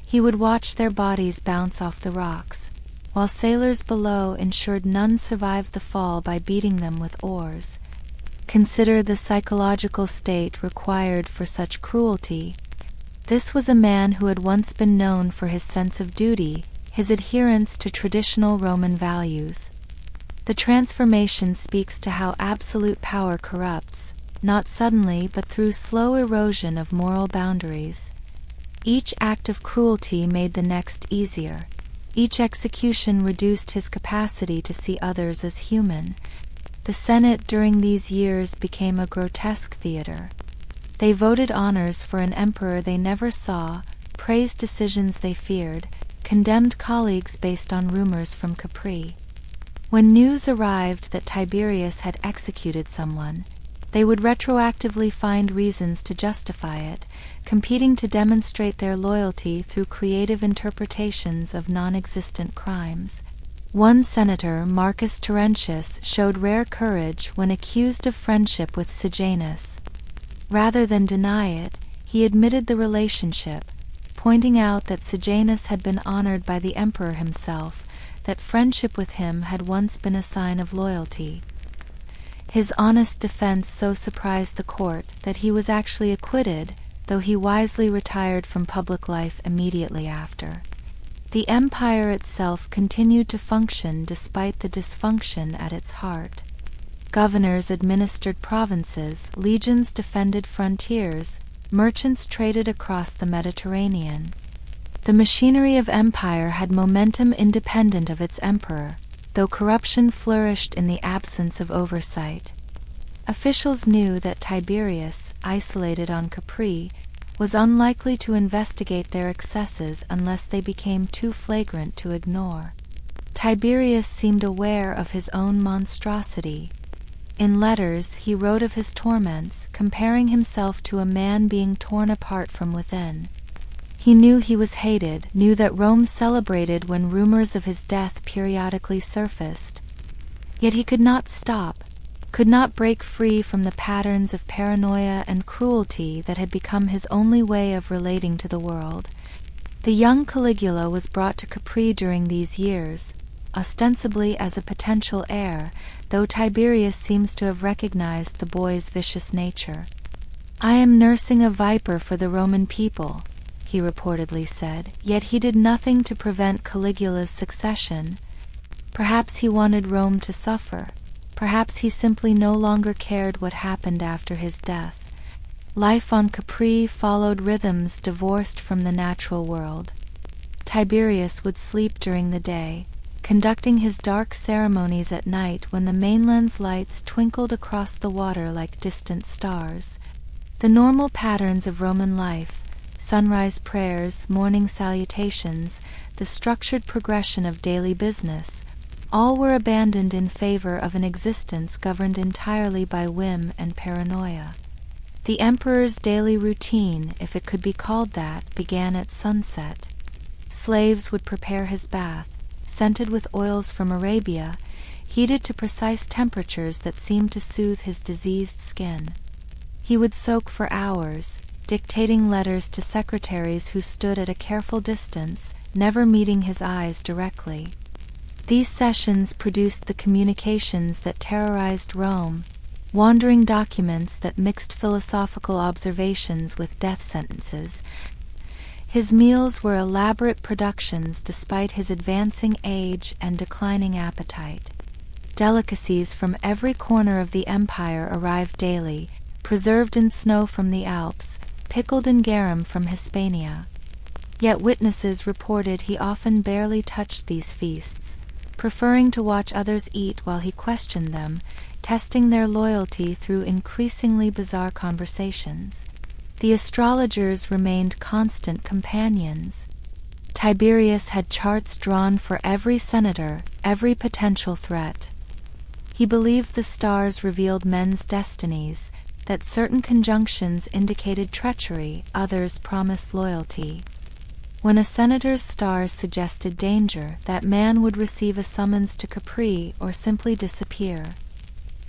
He would watch their bodies bounce off the rocks, while sailors below ensured none survived the fall by beating them with oars. Consider the psychological state required for such cruelty. This was a man who had once been known for his sense of duty, his adherence to traditional Roman values. The transformation speaks to how absolute power corrupts, not suddenly but through slow erosion of moral boundaries. Each act of cruelty made the next easier. Each execution reduced his capacity to see others as human. The Senate during these years became a grotesque theater. They voted honors for an emperor they never saw, praised decisions they feared, condemned colleagues based on rumors from Capri. When news arrived that Tiberius had executed someone, they would retroactively find reasons to justify it, competing to demonstrate their loyalty through creative interpretations of non-existent crimes. One senator, Marcus Terentius, showed rare courage when accused of friendship with Sejanus. Rather than deny it, he admitted the relationship, pointing out that Sejanus had been honored by the emperor himself, that friendship with him had once been a sign of loyalty. His honest defense so surprised the court that he was actually acquitted, though he wisely retired from public life immediately after. The empire itself continued to function despite the dysfunction at its heart. Governors administered provinces, legions defended frontiers, merchants traded across the Mediterranean. The machinery of empire had momentum independent of its emperor, though corruption flourished in the absence of oversight. Officials knew that Tiberius, isolated on Capri, was unlikely to investigate their excesses unless they became too flagrant to ignore. Tiberius seemed aware of his own monstrosity. In letters he wrote of his torments, comparing himself to a man being torn apart from within. He knew he was hated, knew that Rome celebrated when rumors of his death periodically surfaced. Yet he could not stop, could not break free from the patterns of paranoia and cruelty that had become his only way of relating to the world. The young Caligula was brought to Capri during these years, ostensibly as a potential heir, though Tiberius seems to have recognized the boy's vicious nature. "I am nursing a viper for the Roman people," he reportedly said, yet he did nothing to prevent Caligula's succession. Perhaps he wanted Rome to suffer. Perhaps he simply no longer cared what happened after his death. Life on Capri followed rhythms divorced from the natural world. Tiberius would sleep during the day, conducting his dark ceremonies at night when the mainland's lights twinkled across the water like distant stars. The normal patterns of Roman life, sunrise prayers, morning salutations, the structured progression of daily business, all were abandoned in favor of an existence governed entirely by whim and paranoia. The emperor's daily routine, if it could be called that, began at sunset. Slaves would prepare his bath, scented with oils from Arabia, heated to precise temperatures that seemed to soothe his diseased skin. He would soak for hours, dictating letters to secretaries who stood at a careful distance, never meeting his eyes directly. These sessions produced the communications that terrorized Rome, wandering documents that mixed philosophical observations with death sentences. His meals were elaborate productions despite his advancing age and declining appetite. Delicacies from every corner of the empire arrived daily, preserved in snow from the Alps, pickled in garum from Hispania. Yet witnesses reported he often barely touched these feasts, preferring to watch others eat while he questioned them, testing their loyalty through increasingly bizarre conversations. The astrologers remained constant companions. Tiberius had charts drawn for every senator, every potential threat. He believed the stars revealed men's destinies, that certain conjunctions indicated treachery, others promised loyalty. When a senator's stars suggested danger, that man would receive a summons to Capri or simply disappear.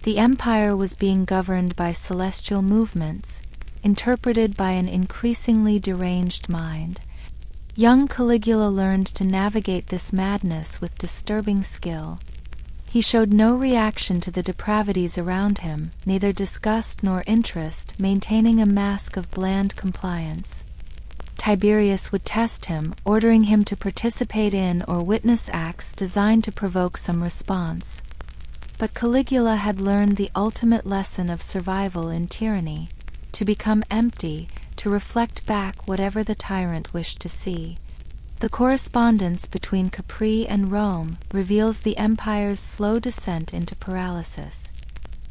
The empire was being governed by celestial movements, interpreted by an increasingly deranged mind. Young Caligula learned to navigate this madness with disturbing skill. He showed no reaction to the depravities around him, neither disgust nor interest, maintaining a mask of bland compliance. Tiberius would test him, ordering him to participate in or witness acts designed to provoke some response. But Caligula had learned the ultimate lesson of survival in tyranny: to become empty, to reflect back whatever the tyrant wished to see. The correspondence between Capri and Rome reveals the empire's slow descent into paralysis.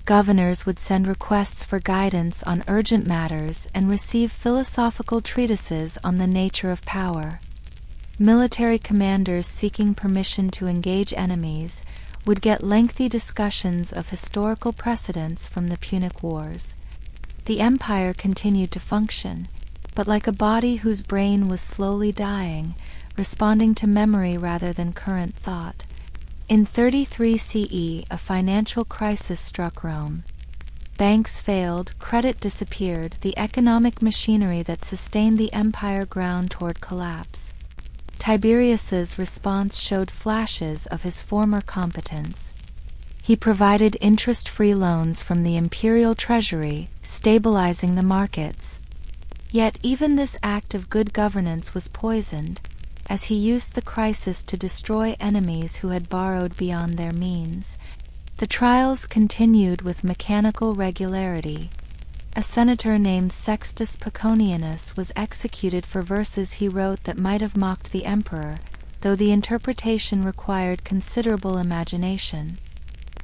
Governors would send requests for guidance on urgent matters and receive philosophical treatises on the nature of power. Military commanders seeking permission to engage enemies would get lengthy discussions of historical precedents from the Punic Wars. The empire continued to function, but like a body whose brain was slowly dying, responding to memory rather than current thought. In 33 CE, a financial crisis struck Rome. Banks failed, credit disappeared, the economic machinery that sustained the empire ground toward collapse. Tiberius's response showed flashes of his former competence. He provided interest-free loans from the imperial treasury, stabilizing the markets. Yet even this act of good governance was poisoned, as he used the crisis to destroy enemies who had borrowed beyond their means. The trials continued with mechanical regularity. A senator named Sextus Paconianus was executed for verses he wrote that might have mocked the emperor, though the interpretation required considerable imagination.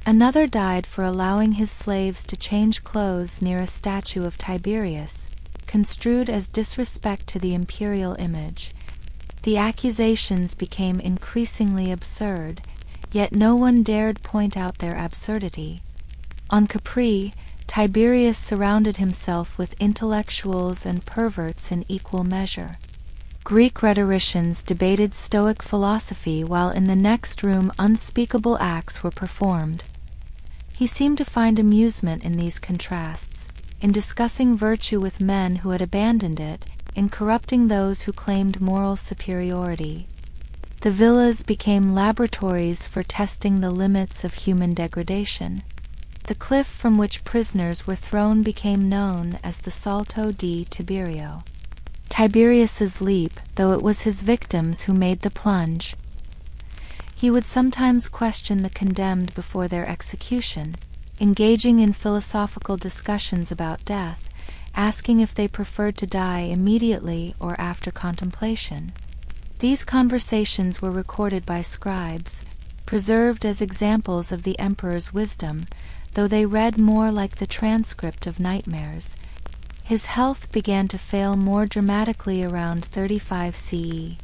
Another died for allowing his slaves to change clothes near a statue of Tiberius, construed as disrespect to the imperial image. The accusations became increasingly absurd, yet no one dared point out their absurdity. On Capri, Tiberius surrounded himself with intellectuals and perverts in equal measure. Greek rhetoricians debated Stoic philosophy while in the next room unspeakable acts were performed. He seemed to find amusement in these contrasts, in discussing virtue with men who had abandoned it, in corrupting those who claimed moral superiority. The villas became laboratories for testing the limits of human degradation. The cliff from which prisoners were thrown became known as the Salto di Tiberio. Tiberius's leap, though it was his victims who made the plunge. He would sometimes question the condemned before their execution, engaging in philosophical discussions about death, asking if they preferred to die immediately or after contemplation. These conversations were recorded by scribes, preserved as examples of the emperor's wisdom, though they read more like the transcript of nightmares. His health began to fail more dramatically around 35 CE.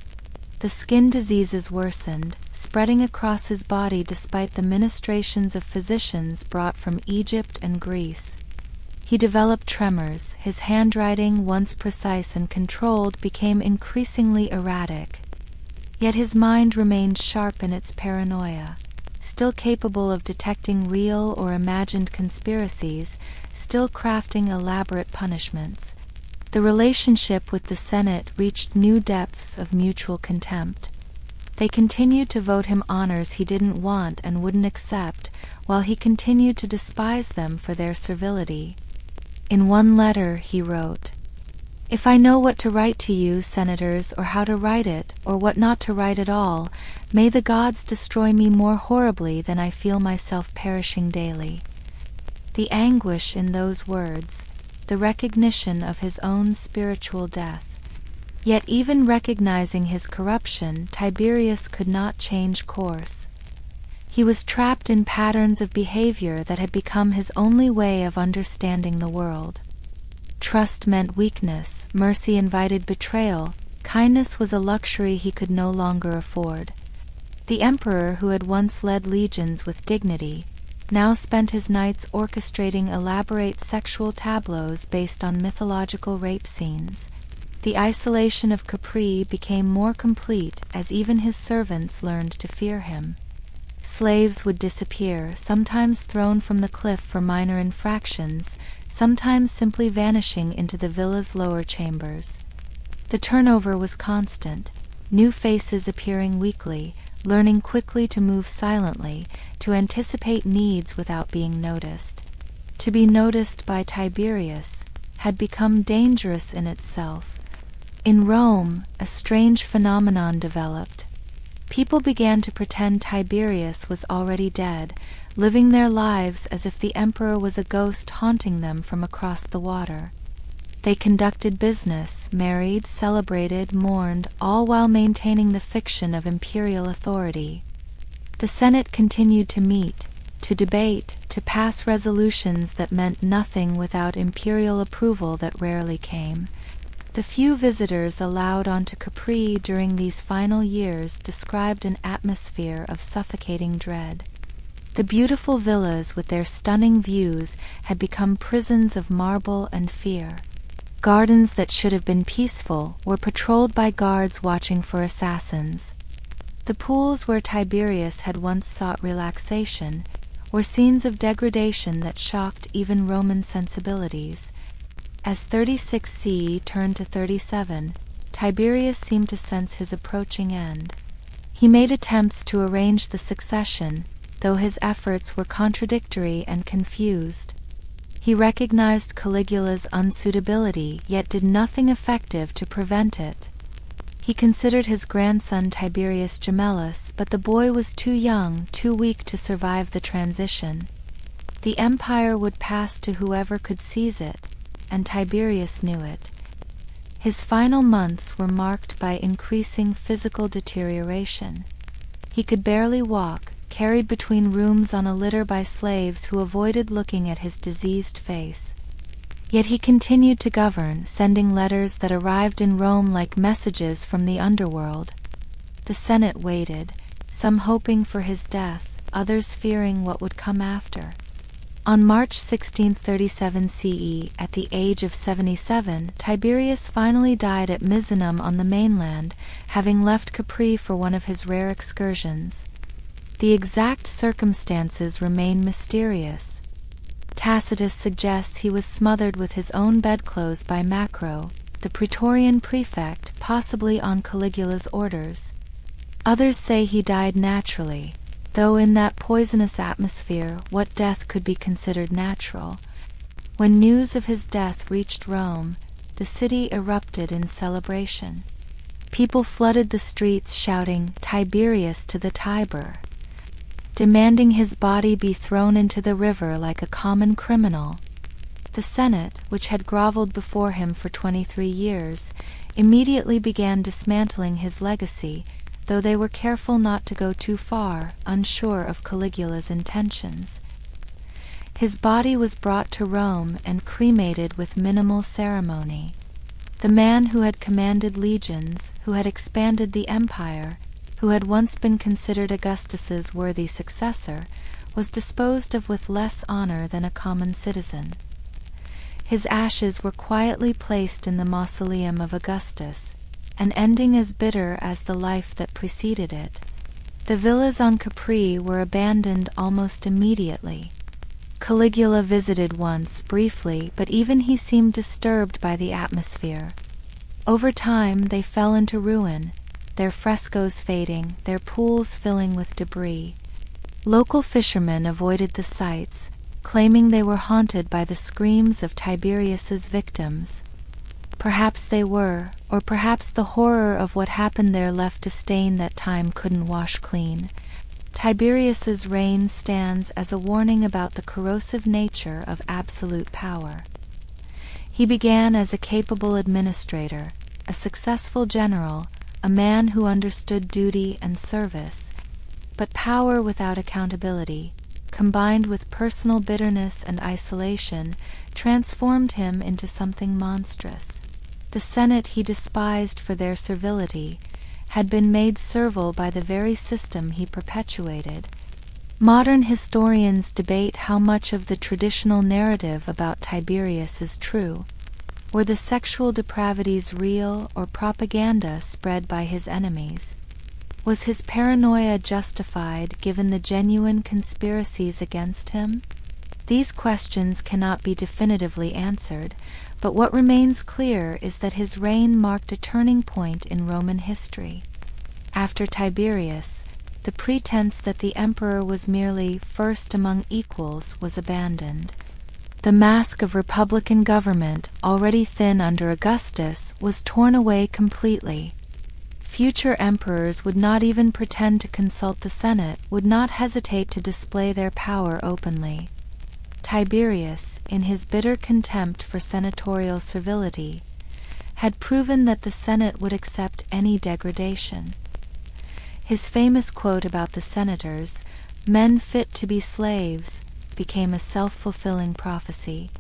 The skin diseases worsened, spreading across his body despite the ministrations of physicians brought from Egypt and Greece. He developed tremors. His handwriting, once precise and controlled, became increasingly erratic. Yet his mind remained sharp in its paranoia, still capable of detecting real or imagined conspiracies, still crafting elaborate punishments. The relationship with the Senate reached new depths of mutual contempt. They continued to vote him honors he didn't want and wouldn't accept, while he continued to despise them for their servility. In one letter he wrote, "If I know what to write to you, senators, or how to write it, or what not to write at all, may the gods destroy me more horribly than I feel myself perishing daily." The anguish in those words, the recognition of his own spiritual death. Yet even recognizing his corruption, Tiberius could not change course. He was trapped in patterns of behavior that had become his only way of understanding the world. Trust meant weakness, mercy invited betrayal, kindness was a luxury he could no longer afford. The emperor, who had once led legions with dignity, now spent his nights orchestrating elaborate sexual tableaus based on mythological rape scenes. The isolation of Capri became more complete as even his servants learned to fear him. Slaves would disappear, sometimes thrown from the cliff for minor infractions, sometimes simply vanishing into the villa's lower chambers. The turnover was constant, new faces appearing weekly, learning quickly to move silently, to anticipate needs without being noticed. To be noticed by Tiberius had become dangerous in itself. In Rome, a strange phenomenon developed. People began to pretend Tiberius was already dead, living their lives as if the emperor was a ghost haunting them from across the water. They conducted business, married, celebrated, mourned, all while maintaining the fiction of imperial authority. The Senate continued to meet, to debate, to pass resolutions that meant nothing without imperial approval that rarely came. The few visitors allowed onto Capri during these final years described an atmosphere of suffocating dread. The beautiful villas with their stunning views had become prisons of marble and fear. Gardens that should have been peaceful were patrolled by guards watching for assassins. The pools where Tiberius had once sought relaxation were scenes of degradation that shocked even Roman sensibilities. As 36 CE turned to 37, Tiberius seemed to sense his approaching end. He made attempts to arrange the succession, though his efforts were contradictory and confused. He recognized Caligula's unsuitability, yet did nothing effective to prevent it. He considered his grandson Tiberius Gemellus, but the boy was too young, too weak to survive the transition. The empire would pass to whoever could seize it, and Tiberius knew it. His final months were marked by increasing physical deterioration. He could barely walk, carried between rooms on a litter by slaves who avoided looking at his diseased face. Yet he continued to govern, sending letters that arrived in Rome like messages from the underworld. The Senate waited, some hoping for his death, others fearing what would come after. On March 16, 37 CE, at the age of 77, Tiberius finally died at Misenum on the mainland, having left Capri for one of his rare excursions. The exact circumstances remain mysterious. Tacitus suggests he was smothered with his own bedclothes by Macro, the Praetorian prefect, possibly on Caligula's orders. Others say he died naturally, though in that poisonous atmosphere what death could be considered natural? When news of his death reached Rome, the city erupted in celebration. People flooded the streets shouting, "Tiberius to the Tiber," demanding his body be thrown into the river like a common criminal. The Senate, which had groveled before him for 23 years, immediately began dismantling his legacy, though they were careful not to go too far, unsure of Caligula's intentions. His body was brought to Rome and cremated with minimal ceremony. The man who had commanded legions, who had expanded the empire, who had once been considered Augustus's worthy successor, was disposed of with less honor than a common citizen. His ashes were quietly placed in the mausoleum of Augustus, an ending as bitter as the life that preceded it. The villas on Capri were abandoned almost immediately. Caligula visited once, briefly, but even he seemed disturbed by the atmosphere. Over time, they fell into ruin, their frescoes fading, their pools filling with debris. Local fishermen avoided the sites, claiming they were haunted by the screams of Tiberius's victims. Perhaps they were, or perhaps the horror of what happened there left a stain that time couldn't wash clean. Tiberius's reign stands as a warning about the corrosive nature of absolute power. He began as a capable administrator, a successful general, a man who understood duty and service. But power without accountability, combined with personal bitterness and isolation, transformed him into something monstrous. The Senate he despised for their servility had been made servile by the very system he perpetuated. Modern historians debate how much of the traditional narrative about Tiberius is true. Were the sexual depravities real or propaganda spread by his enemies? Was his paranoia justified given the genuine conspiracies against him? These questions cannot be definitively answered, but what remains clear is that his reign marked a turning point in Roman history. After Tiberius, the pretense that the emperor was merely first among equals was abandoned. The mask of republican government, already thin under Augustus, was torn away completely. Future emperors would not even pretend to consult the Senate, would not hesitate to display their power openly. Tiberius, in his bitter contempt for senatorial servility, had proven that the Senate would accept any degradation. His famous quote about the senators, "Men fit to be slaves," became a self-fulfilling prophecy.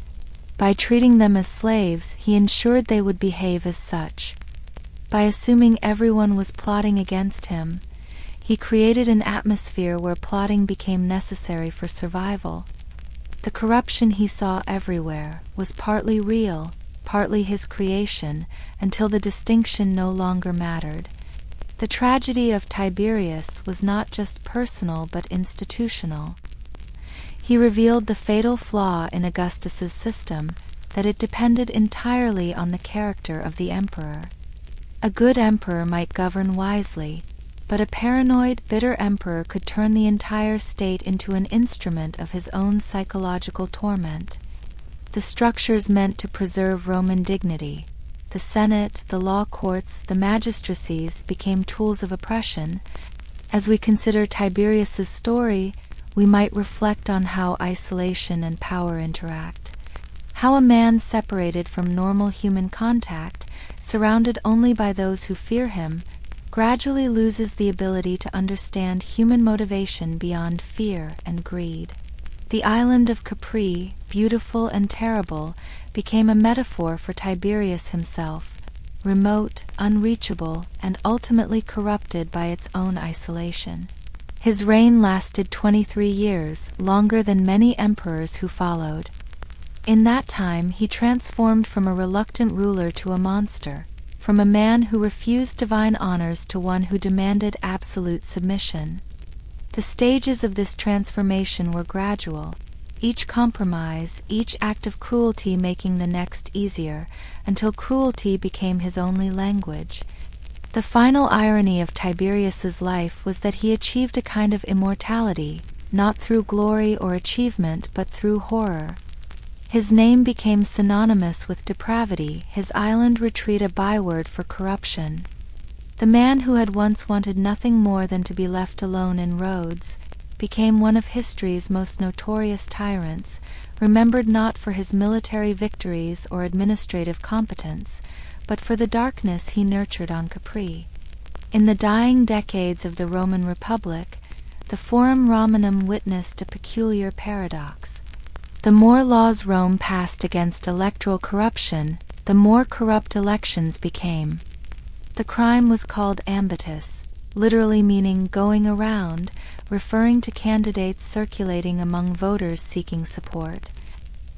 By treating them as slaves, he ensured they would behave as such. By assuming everyone was plotting against him, he created an atmosphere where plotting became necessary for survival. The corruption he saw everywhere was partly real, partly his creation, until the distinction no longer mattered. The tragedy of Tiberius was not just personal but institutional. He revealed the fatal flaw in Augustus's system, that it depended entirely on the character of the emperor. A good emperor might govern wisely, but a paranoid, bitter emperor could turn the entire state into an instrument of his own psychological torment. The structures meant to preserve Roman dignity, the Senate, the law courts, the magistracies, became tools of oppression. As we consider Tiberius's story, we might reflect on how isolation and power interact. How a man separated from normal human contact, surrounded only by those who fear him, gradually loses the ability to understand human motivation beyond fear and greed. The island of Capri, beautiful and terrible, became a metaphor for Tiberius himself, remote, unreachable, and ultimately corrupted by its own isolation. His reign lasted 23 years, longer than many emperors who followed. In that time he transformed from a reluctant ruler to a monster, from a man who refused divine honors to one who demanded absolute submission. The stages of this transformation were gradual, each compromise, each act of cruelty making the next easier, until cruelty became his only language. The final irony of Tiberius's life was that he achieved a kind of immortality, not through glory or achievement, but through horror. His name became synonymous with depravity, his island retreat a byword for corruption. The man who had once wanted nothing more than to be left alone in Rhodes became one of history's most notorious tyrants, remembered not for his military victories or administrative competence, but for the darkness he nurtured on Capri. In the dying decades of the Roman Republic, the Forum Romanum witnessed a peculiar paradox. The more laws Rome passed against electoral corruption, the more corrupt elections became. The crime was called Ambitus, literally meaning going around, referring to candidates circulating among voters seeking support.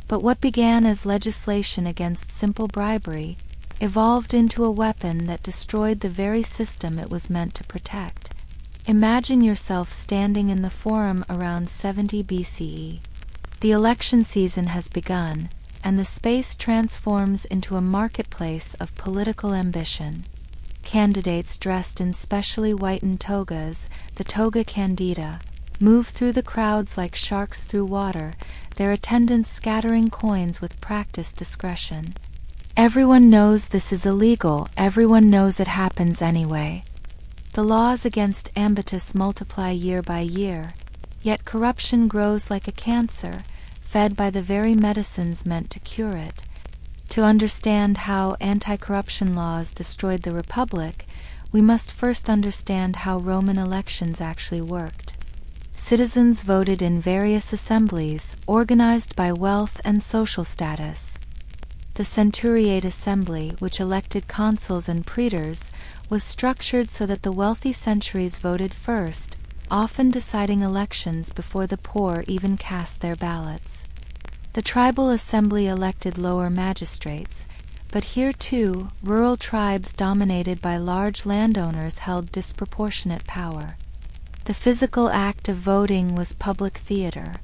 But what began as legislation against simple bribery evolved into a weapon that destroyed the very system it was meant to protect. Imagine yourself standing in the Forum around 70 BCE. The election season has begun, and the space transforms into a marketplace of political ambition. Candidates dressed in specially whitened togas, the toga candida, move through the crowds like sharks through water, their attendants scattering coins with practiced discretion. Everyone knows this is illegal, everyone knows it happens anyway. The laws against Ambitus multiply year by year, yet corruption grows like a cancer, fed by the very medicines meant to cure it. To understand how anti-corruption laws destroyed the Republic, we must first understand how Roman elections actually worked. Citizens voted in various assemblies, organized by wealth and social status. The Centuriate Assembly, which elected consuls and praetors, was structured so that the wealthy centuries voted first, often deciding elections before the poor even cast their ballots. The tribal assembly elected lower magistrates, but here too, rural tribes dominated by large landowners held disproportionate power. The physical act of voting was public theater.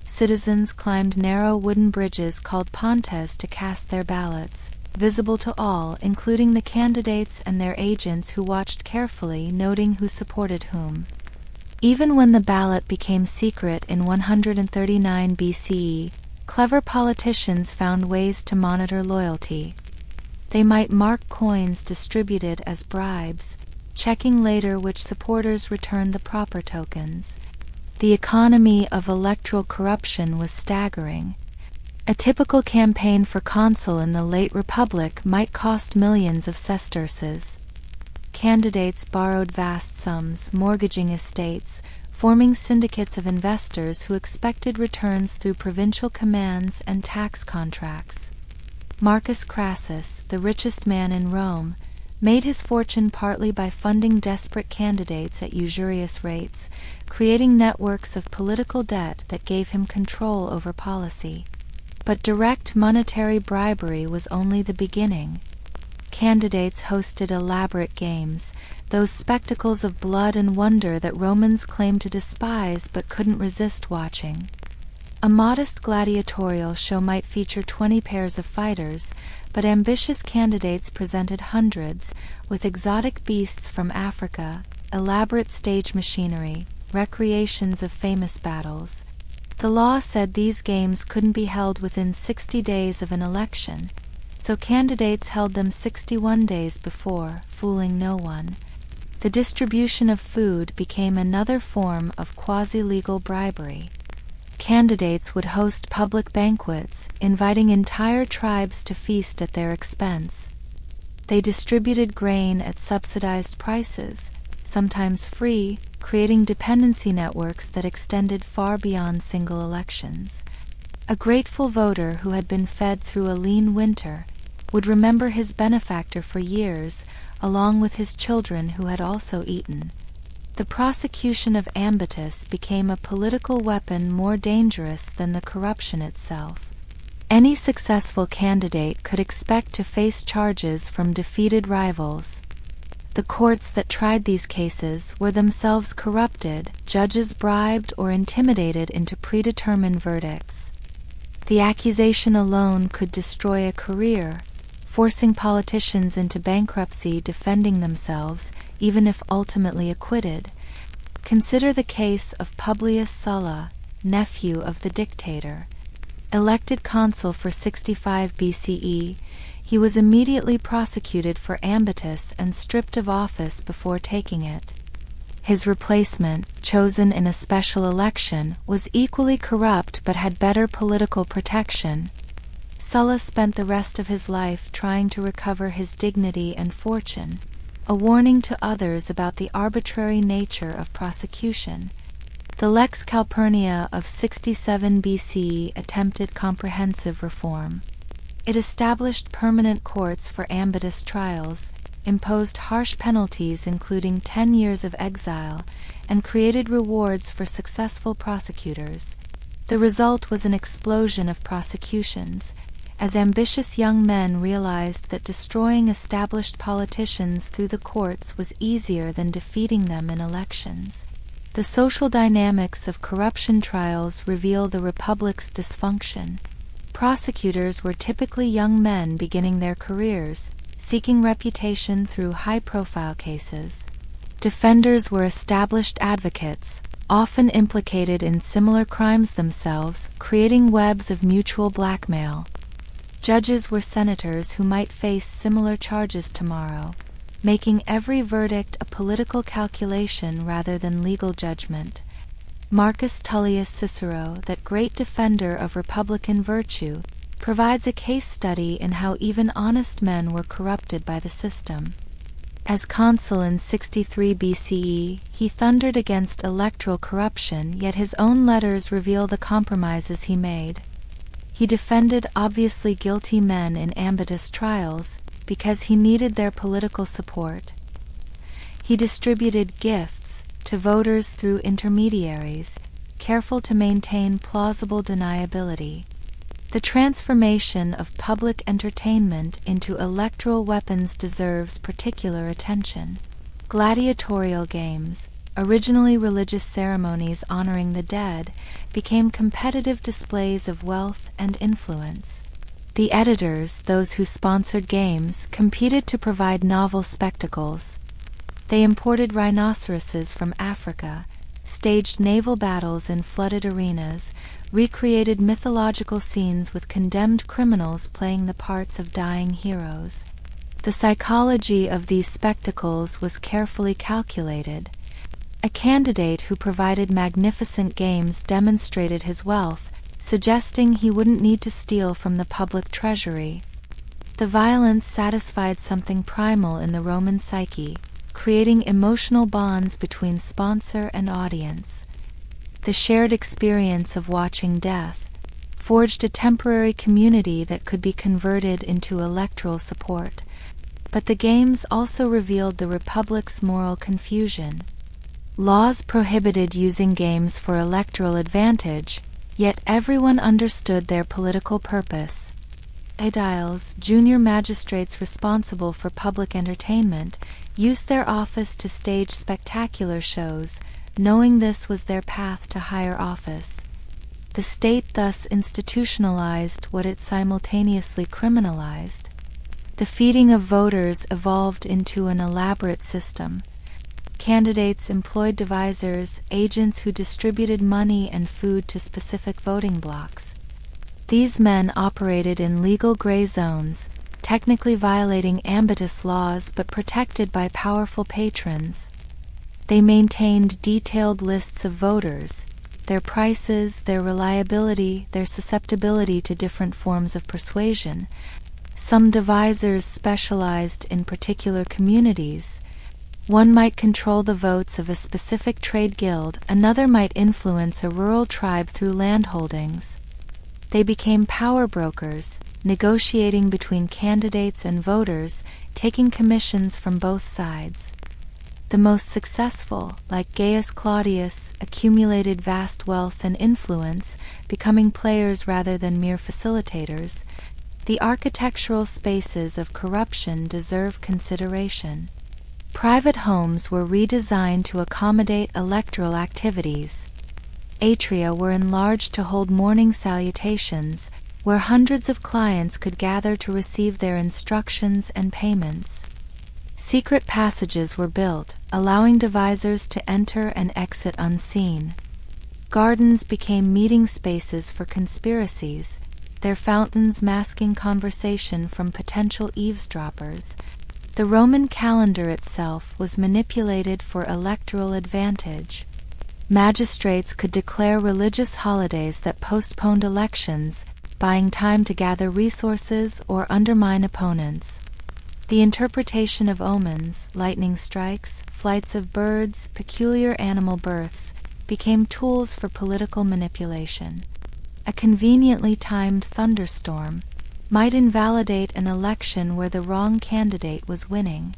Citizens climbed narrow wooden bridges called pontes to cast their ballots, visible to all, including the candidates and their agents who watched carefully, noting who supported whom. Even when the ballot became secret in 139 BCE, clever politicians found ways to monitor loyalty. They might mark coins distributed as bribes, checking later which supporters returned the proper tokens. The economy of electoral corruption was staggering. A typical campaign for consul in the late Republic might cost millions of sesterces. Candidates borrowed vast sums, mortgaging estates, forming syndicates of investors who expected returns through provincial commands and tax contracts. Marcus Crassus, the richest man in Rome, made his fortune partly by funding desperate candidates at usurious rates, creating networks of political debt that gave him control over policy. But direct monetary bribery was only the beginning. Candidates hosted elaborate games, those spectacles of blood and wonder that Romans claimed to despise but couldn't resist watching. A modest gladiatorial show might feature 20 pairs of fighters, but ambitious candidates presented hundreds, with exotic beasts from Africa, elaborate stage machinery, recreations of famous battles. The law said these games couldn't be held within 60 days of an election, so candidates held them 61 days before, fooling no one. The distribution of food became another form of quasi-legal bribery. Candidates would host public banquets, inviting entire tribes to feast at their expense. They distributed grain at subsidized prices, sometimes free, creating dependency networks that extended far beyond single elections. A grateful voter who had been fed through a lean winter would remember his benefactor for years, along with his children who had also eaten. The prosecution of Ambitus became a political weapon more dangerous than the corruption itself. Any successful candidate could expect to face charges from defeated rivals. The courts that tried these cases were themselves corrupted, judges bribed or intimidated into predetermined verdicts. The accusation alone could destroy a career, forcing politicians into bankruptcy defending themselves, even if ultimately acquitted. Consider the case of Publius Sulla, nephew of the dictator. Elected consul for 65 BCE, he was immediately prosecuted for ambitus and stripped of office before taking it. His replacement, chosen in a special election, was equally corrupt but had better political protection. Sulla spent the rest of his life trying to recover his dignity and fortune, a warning to others about the arbitrary nature of prosecution. The Lex Calpurnia of 67 BC attempted comprehensive reform. It established permanent courts for ambitus trials, imposed harsh penalties including 10 years of exile, and created rewards for successful prosecutors. The result was an explosion of prosecutions, as ambitious young men realized that destroying established politicians through the courts was easier than defeating them in elections. The social dynamics of corruption trials reveal the republic's dysfunction. Prosecutors were typically young men beginning their careers, seeking reputation through high-profile cases. Defenders were established advocates, often implicated in similar crimes themselves, creating webs of mutual blackmail. Judges were senators who might face similar charges tomorrow, making every verdict a political calculation rather than legal judgment. Marcus Tullius Cicero, that great defender of republican virtue, provides a case study in how even honest men were corrupted by the system. As consul in 63 BCE, he thundered against electoral corruption, yet his own letters reveal the compromises he made. He defended obviously guilty men in Ambitus trials because he needed their political support. He distributed gifts to voters through intermediaries, careful to maintain plausible deniability. The transformation of public entertainment into electoral weapons deserves particular attention. Gladiatorial games, originally religious ceremonies honoring the dead, became competitive displays of wealth and influence. The editors, those who sponsored games, competed to provide novel spectacles. They imported rhinoceroses from Africa, staged naval battles in flooded arenas, recreated mythological scenes with condemned criminals playing the parts of dying heroes. The psychology of these spectacles was carefully calculated. A candidate who provided magnificent games demonstrated his wealth, suggesting he wouldn't need to steal from the public treasury. The violence satisfied something primal in the Roman psyche, creating emotional bonds between sponsor and audience. The shared experience of watching death forged a temporary community that could be converted into electoral support. But the games also revealed the Republic's moral confusion. Laws prohibited using games for electoral advantage, yet everyone understood their political purpose. Aediles, junior magistrates responsible for public entertainment, used their office to stage spectacular shows, knowing this was their path to higher office. The state thus institutionalized what it simultaneously criminalized. The feeding of voters evolved into an elaborate system. Candidates employed devisers, agents who distributed money and food to specific voting blocks. These men operated in legal gray zones, technically violating Ambitus laws but protected by powerful patrons. They maintained detailed lists of voters, their prices, their reliability, their susceptibility to different forms of persuasion. Some devisers specialized in particular communities. One might control the votes of a specific trade guild, another might influence a rural tribe through landholdings. They became power brokers, negotiating between candidates and voters, taking commissions from both sides. The most successful, like Gaius Claudius, accumulated vast wealth and influence, becoming players rather than mere facilitators. The architectural spaces of corruption deserve consideration. Private homes were redesigned to accommodate electoral activities. Atria were enlarged to hold morning salutations, where hundreds of clients could gather to receive their instructions and payments. Secret passages were built, allowing devisers to enter and exit unseen. Gardens became meeting spaces for conspiracies, their fountains masking conversation from potential eavesdroppers. The Roman calendar itself was manipulated for electoral advantage. Magistrates could declare religious holidays that postponed elections, buying time to gather resources or undermine opponents. The interpretation of omens, lightning strikes, flights of birds, peculiar animal births, became tools for political manipulation. A conveniently timed thunderstorm might invalidate an election where the wrong candidate was winning.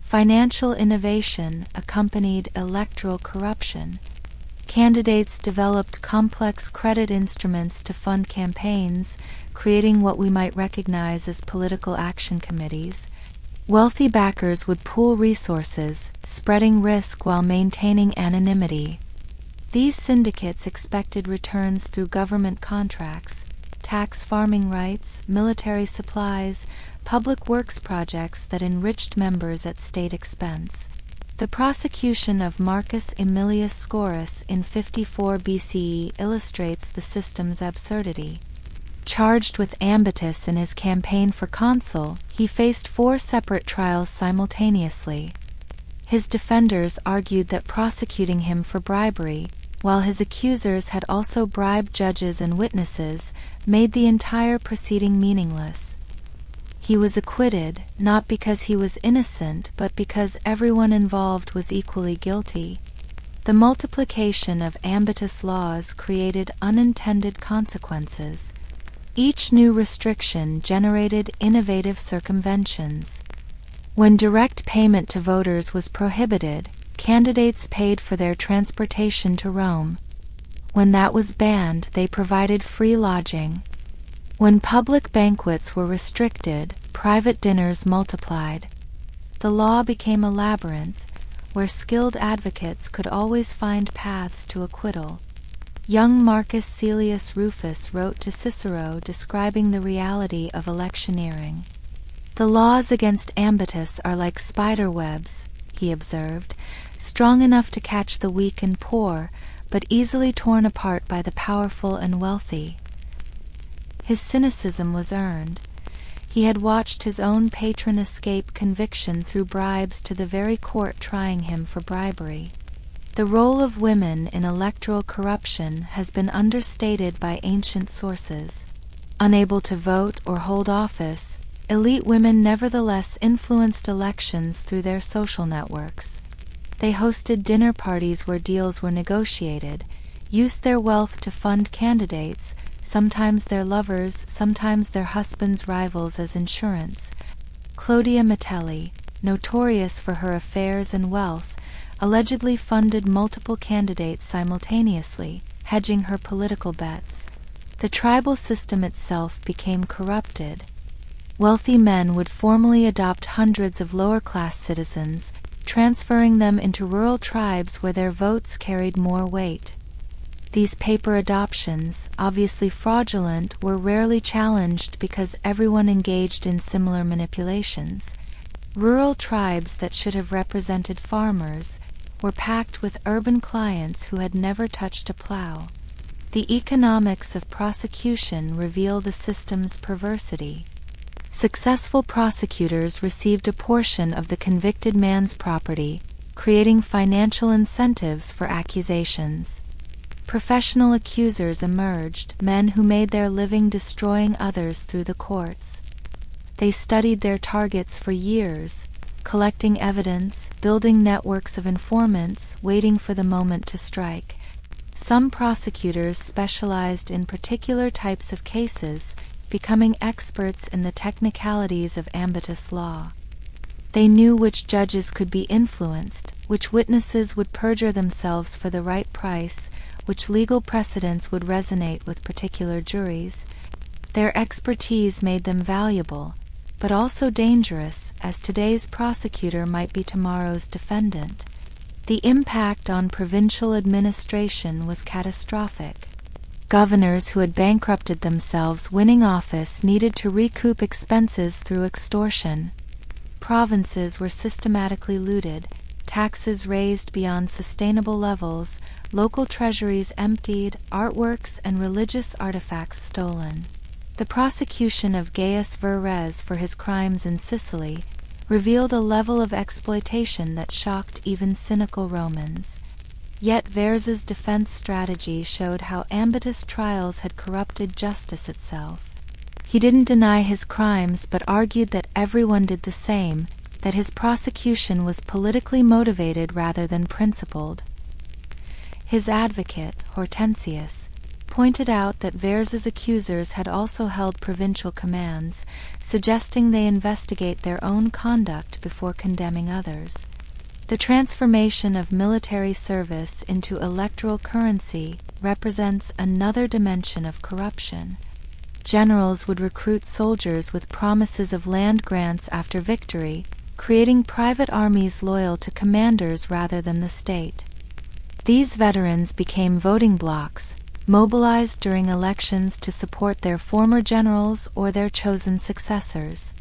Financial innovation accompanied electoral corruption. Candidates developed complex credit instruments to fund campaigns, creating what we might recognize as political action committees. Wealthy backers would pool resources, spreading risk while maintaining anonymity. These syndicates expected returns through government contracts, tax farming rights, military supplies, public works projects that enriched members at state expense. The prosecution of Marcus Aemilius Scaurus in 54 BCE illustrates the system's absurdity. Charged with Ambitus in his campaign for consul, he faced 4 separate trials simultaneously. His defenders argued that prosecuting him for bribery, while his accusers had also bribed judges and witnesses, made the entire proceeding meaningless. He was acquitted, not because he was innocent, but because everyone involved was equally guilty. The multiplication of Ambitus laws created unintended consequences. Each new restriction generated innovative circumventions. When direct payment to voters was prohibited, candidates paid for their transportation to Rome. When that was banned, they provided free lodging. When public banquets were restricted, private dinners multiplied. The law became a labyrinth, where skilled advocates could always find paths to acquittal. Young Marcus Caelius Rufus wrote to Cicero describing the reality of electioneering. "The laws against Ambitus are like spider webs," he observed, "strong enough to catch the weak and poor, but easily torn apart by the powerful and wealthy." His cynicism was earned. He had watched his own patron escape conviction through bribes to the very court trying him for bribery. The role of women in electoral corruption has been understated by ancient sources. Unable to vote or hold office, elite women nevertheless influenced elections through their social networks. They hosted dinner parties where deals were negotiated, used their wealth to fund candidates, sometimes their lovers, sometimes their husbands' rivals as insurance. Clodia Metelli, notorious for her affairs and wealth, allegedly funded multiple candidates simultaneously, hedging her political bets. The tribal system itself became corrupted. Wealthy men would formally adopt hundreds of lower-class citizens, transferring them into rural tribes where their votes carried more weight. These paper adoptions, obviously fraudulent, were rarely challenged because everyone engaged in similar manipulations. Rural tribes that should have represented farmers were packed with urban clients who had never touched a plow. The economics of prosecution reveal the system's perversity. Successful prosecutors received a portion of the convicted man's property, creating financial incentives for accusations. Professional accusers emerged, men who made their living destroying others through the courts. They studied their targets for years, collecting evidence, building networks of informants, waiting for the moment to strike. Some prosecutors specialized in particular types of cases, becoming experts in the technicalities of Ambitus law. They knew which judges could be influenced, which witnesses would perjure themselves for the right price, which legal precedents would resonate with particular juries. Their expertise made them valuable, but also dangerous, as today's prosecutor might be tomorrow's defendant. The impact on provincial administration was catastrophic. Governors who had bankrupted themselves winning office needed to recoup expenses through extortion. Provinces were systematically looted, taxes raised beyond sustainable levels, local treasuries emptied, artworks and religious artifacts stolen. The prosecution of Gaius Verres for his crimes in Sicily revealed a level of exploitation that shocked even cynical Romans. Yet Verres's defense strategy showed how Ambitus trials had corrupted justice itself. He didn't deny his crimes but argued that everyone did the same, that his prosecution was politically motivated rather than principled. His advocate, Hortensius, pointed out that Verres's accusers had also held provincial commands, suggesting they investigate their own conduct before condemning others. The transformation of military service into electoral currency represents another dimension of corruption. Generals would recruit soldiers with promises of land grants after victory, creating private armies loyal to commanders rather than the state. These veterans became voting blocs, mobilized during elections to support their former generals or their chosen successors.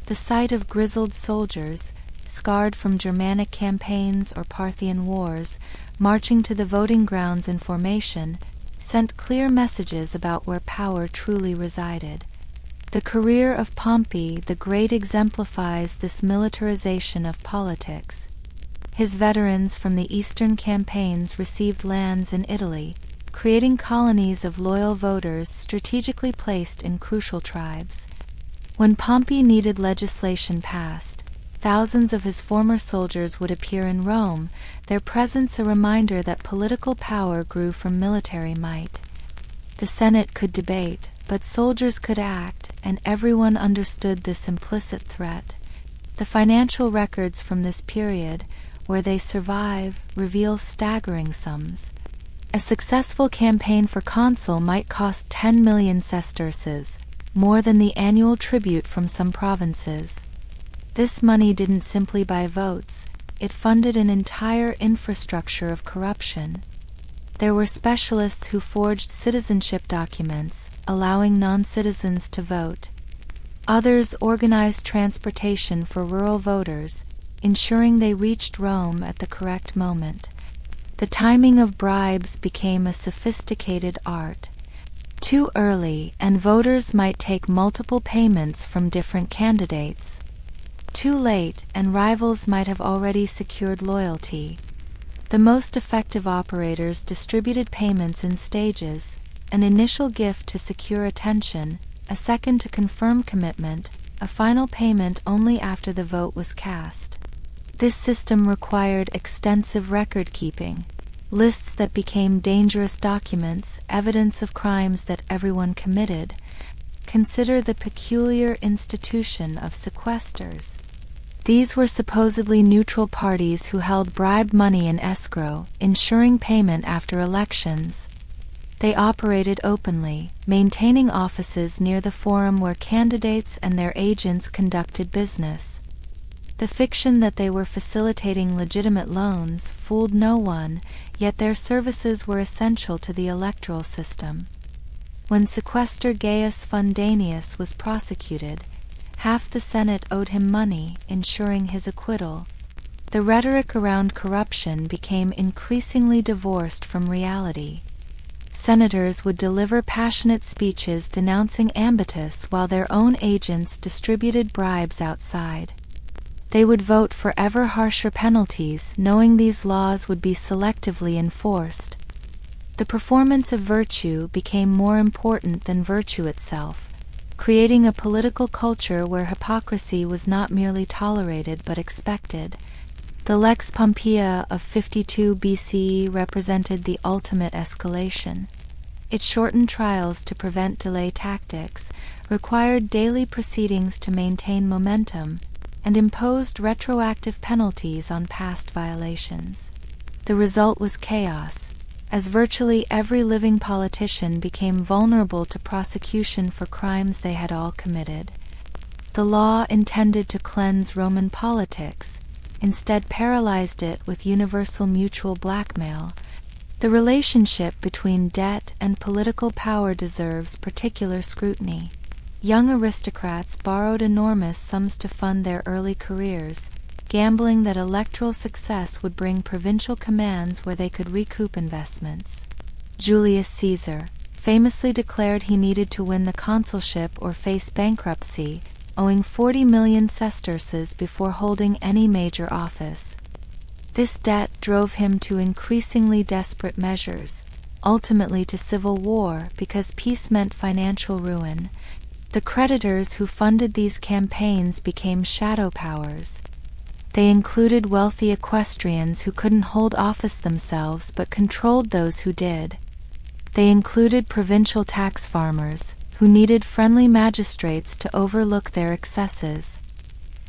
The sight of grizzled soldiers, scarred from Germanic campaigns or Parthian wars, marching to the voting grounds in formation, sent clear messages about where power truly resided. The career of Pompey the Great exemplifies this militarization of politics. His veterans from the eastern campaigns received lands in Italy, creating colonies of loyal voters strategically placed in crucial tribes. When Pompey needed legislation passed, thousands of his former soldiers would appear in Rome, their presence a reminder that political power grew from military might. The Senate could debate, but soldiers could act, and everyone understood this implicit threat. The financial records from this period, where they survive, reveal staggering sums. A successful campaign for consul might cost 10 million sesterces, more than the annual tribute from some provinces. This money didn't simply buy votes, it funded an entire infrastructure of corruption. There were specialists who forged citizenship documents, allowing non-citizens to vote. Others organized transportation for rural voters, ensuring they reached Rome at the correct moment. The timing of bribes became a sophisticated art. Too early, and voters might take multiple payments from different candidates. Too late, and rivals might have already secured loyalty. The most effective operators distributed payments in stages: an initial gift to secure attention, a second to confirm commitment, a final payment only after the vote was cast. This system required extensive record-keeping, lists that became dangerous documents, evidence of crimes that everyone committed. Consider the peculiar institution of sequesters. These were supposedly neutral parties who held bribe money in escrow, ensuring payment after elections. They operated openly, maintaining offices near the forum where candidates and their agents conducted business. The fiction that they were facilitating legitimate loans fooled no one, yet their services were essential to the electoral system. When sequester Gaius Fundanius was prosecuted, half the Senate owed him money, ensuring his acquittal. The rhetoric around corruption became increasingly divorced from reality. Senators would deliver passionate speeches denouncing Ambitus while their own agents distributed bribes outside. They would vote for ever harsher penalties, knowing these laws would be selectively enforced. The performance of virtue became more important than virtue itself, creating a political culture where hypocrisy was not merely tolerated but expected. The Lex Pompeia of 52 BCE represented the ultimate escalation. It shortened trials to prevent delay tactics, required daily proceedings to maintain momentum, and imposed retroactive penalties on past violations. The result was chaos, as virtually every living politician became vulnerable to prosecution for crimes they had all committed. The law intended to cleanse Roman politics, instead paralyzed it with universal mutual blackmail. The relationship between debt and political power deserves particular scrutiny. Young aristocrats borrowed enormous sums to fund their early careers, gambling that electoral success would bring provincial commands where they could recoup investments. Julius Caesar famously declared he needed to win the consulship or face bankruptcy, owing 40 million sesterces before holding any major office. This debt drove him to increasingly desperate measures, ultimately to civil war because peace meant financial ruin. The creditors who funded these campaigns became shadow powers. They included wealthy equestrians who couldn't hold office themselves but controlled those who did. They included provincial tax farmers, who needed friendly magistrates to overlook their excesses.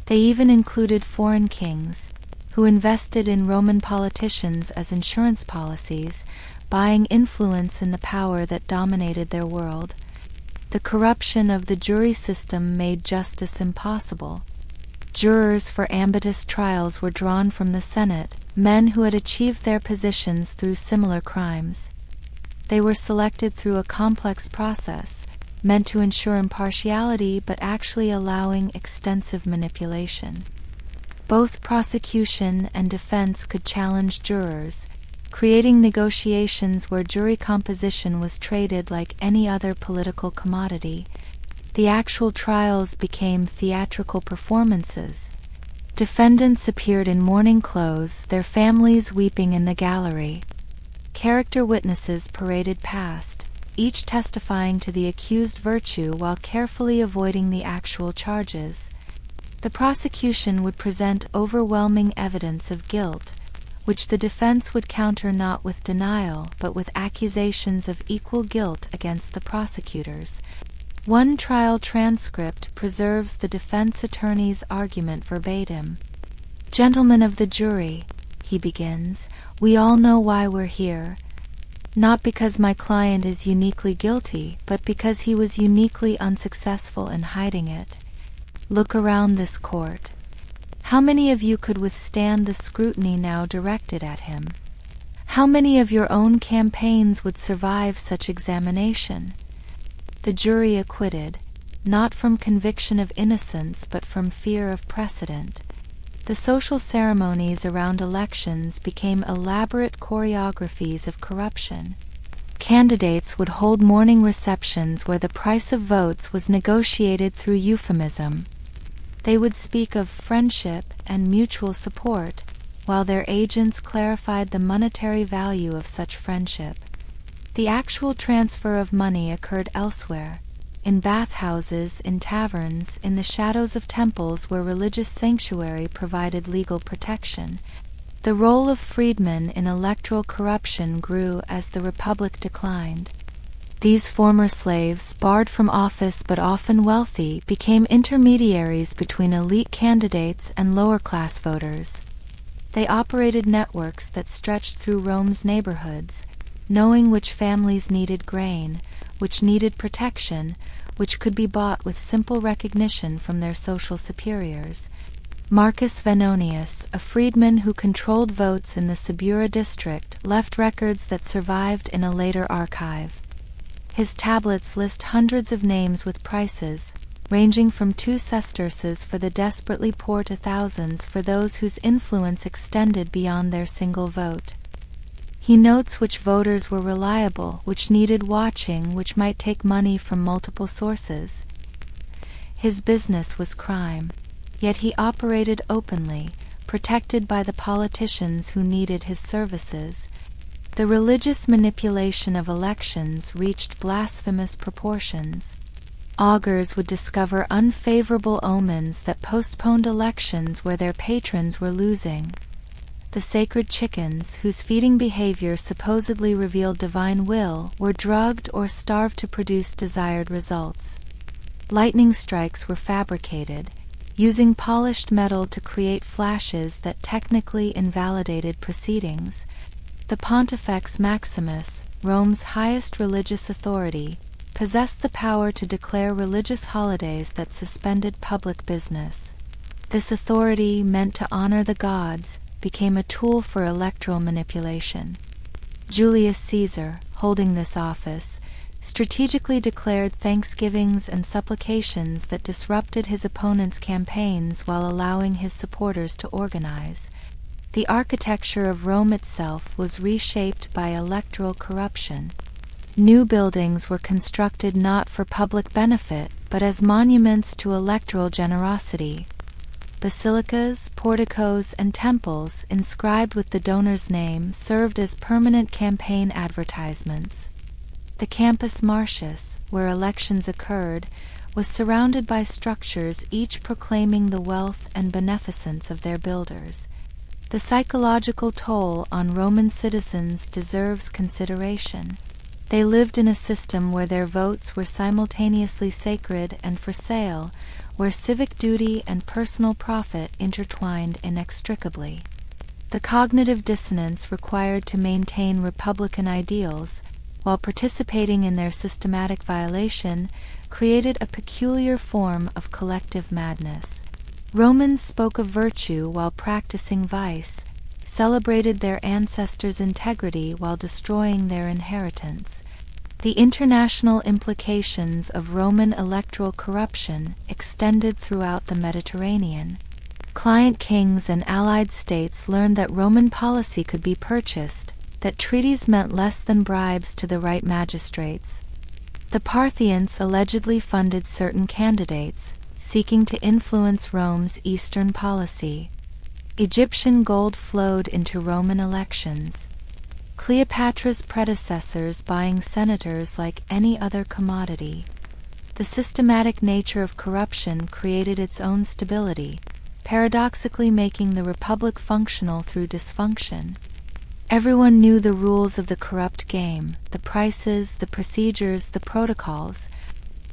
They even included foreign kings, who invested in Roman politicians as insurance policies, buying influence in the power that dominated their world. The corruption of the jury system made justice impossible. Jurors for Ambitus trials were drawn from the Senate, men who had achieved their positions through similar crimes. They were selected through a complex process, meant to ensure impartiality but actually allowing extensive manipulation. Both prosecution and defense could challenge jurors, creating negotiations where jury composition was traded like any other political commodity. The actual trials became theatrical performances. Defendants appeared in mourning clothes, their families weeping in the gallery. Character witnesses paraded past, each testifying to the accused virtue while carefully avoiding the actual charges. The prosecution would present overwhelming evidence of guilt, which the defense would counter not with denial but with accusations of equal guilt against the prosecutors. One trial transcript preserves the defense attorney's argument verbatim. "Gentlemen of the jury," he begins, "we all know why we're here. Not because my client is uniquely guilty, but because he was uniquely unsuccessful in hiding it. Look around this court. How many of you could withstand the scrutiny now directed at him? How many of your own campaigns would survive such examination?" The jury acquitted, not from conviction of innocence but from fear of precedent. The social ceremonies around elections became elaborate choreographies of corruption. Candidates would hold morning receptions where the price of votes was negotiated through euphemism. They would speak of friendship and mutual support, while their agents clarified the monetary value of such friendship. The actual transfer of money occurred elsewhere, in bathhouses, in taverns, in the shadows of temples where religious sanctuary provided legal protection. The role of freedmen in electoral corruption grew as the republic declined. These former slaves, barred from office but often wealthy, became intermediaries between elite candidates and lower-class voters. They operated networks that stretched through Rome's neighborhoods, knowing which families needed grain, which needed protection, which could be bought with simple recognition from their social superiors. Marcus Venonius, a freedman who controlled votes in the Subura district, left records that survived in a later archive. His tablets list hundreds of names with prices, ranging from 2 sesterces for the desperately poor to thousands for those whose influence extended beyond their single vote. He notes which voters were reliable, which needed watching, which might take money from multiple sources. His business was crime, yet he operated openly, protected by the politicians who needed his services. The religious manipulation of elections reached blasphemous proportions. Augurs would discover unfavorable omens that postponed elections where their patrons were losing. The sacred chickens, whose feeding behavior supposedly revealed divine will, were drugged or starved to produce desired results. Lightning strikes were fabricated, using polished metal to create flashes that technically invalidated proceedings. The Pontifex Maximus, Rome's highest religious authority, possessed the power to declare religious holidays that suspended public business. This authority, meant to honor the gods, became a tool for electoral manipulation. Julius Caesar, holding this office, strategically declared thanksgivings and supplications that disrupted his opponents' campaigns while allowing his supporters to organize. The architecture of Rome itself was reshaped by electoral corruption. New buildings were constructed not for public benefit, but as monuments to electoral generosity. Basilicas, porticos, and temples, inscribed with the donor's name, served as permanent campaign advertisements. The Campus Martius, where elections occurred, was surrounded by structures each proclaiming the wealth and beneficence of their builders. The psychological toll on Roman citizens deserves consideration. They lived in a system where their votes were simultaneously sacred and for sale, where civic duty and personal profit intertwined inextricably. The cognitive dissonance required to maintain republican ideals, while participating in their systematic violation, created a peculiar form of collective madness. Romans spoke of virtue while practicing vice, celebrated their ancestors' integrity while destroying their inheritance. The international implications of Roman electoral corruption extended throughout the Mediterranean. Client kings and allied states learned that Roman policy could be purchased, that treaties meant less than bribes to the right magistrates. The Parthians allegedly funded certain candidates, seeking to influence Rome's eastern policy. Egyptian gold flowed into Roman elections. Cleopatra's predecessors buying senators like any other commodity. The systematic nature of corruption created its own stability, paradoxically making the republic functional through dysfunction. Everyone knew the rules of the corrupt game, the prices, the procedures, the protocols.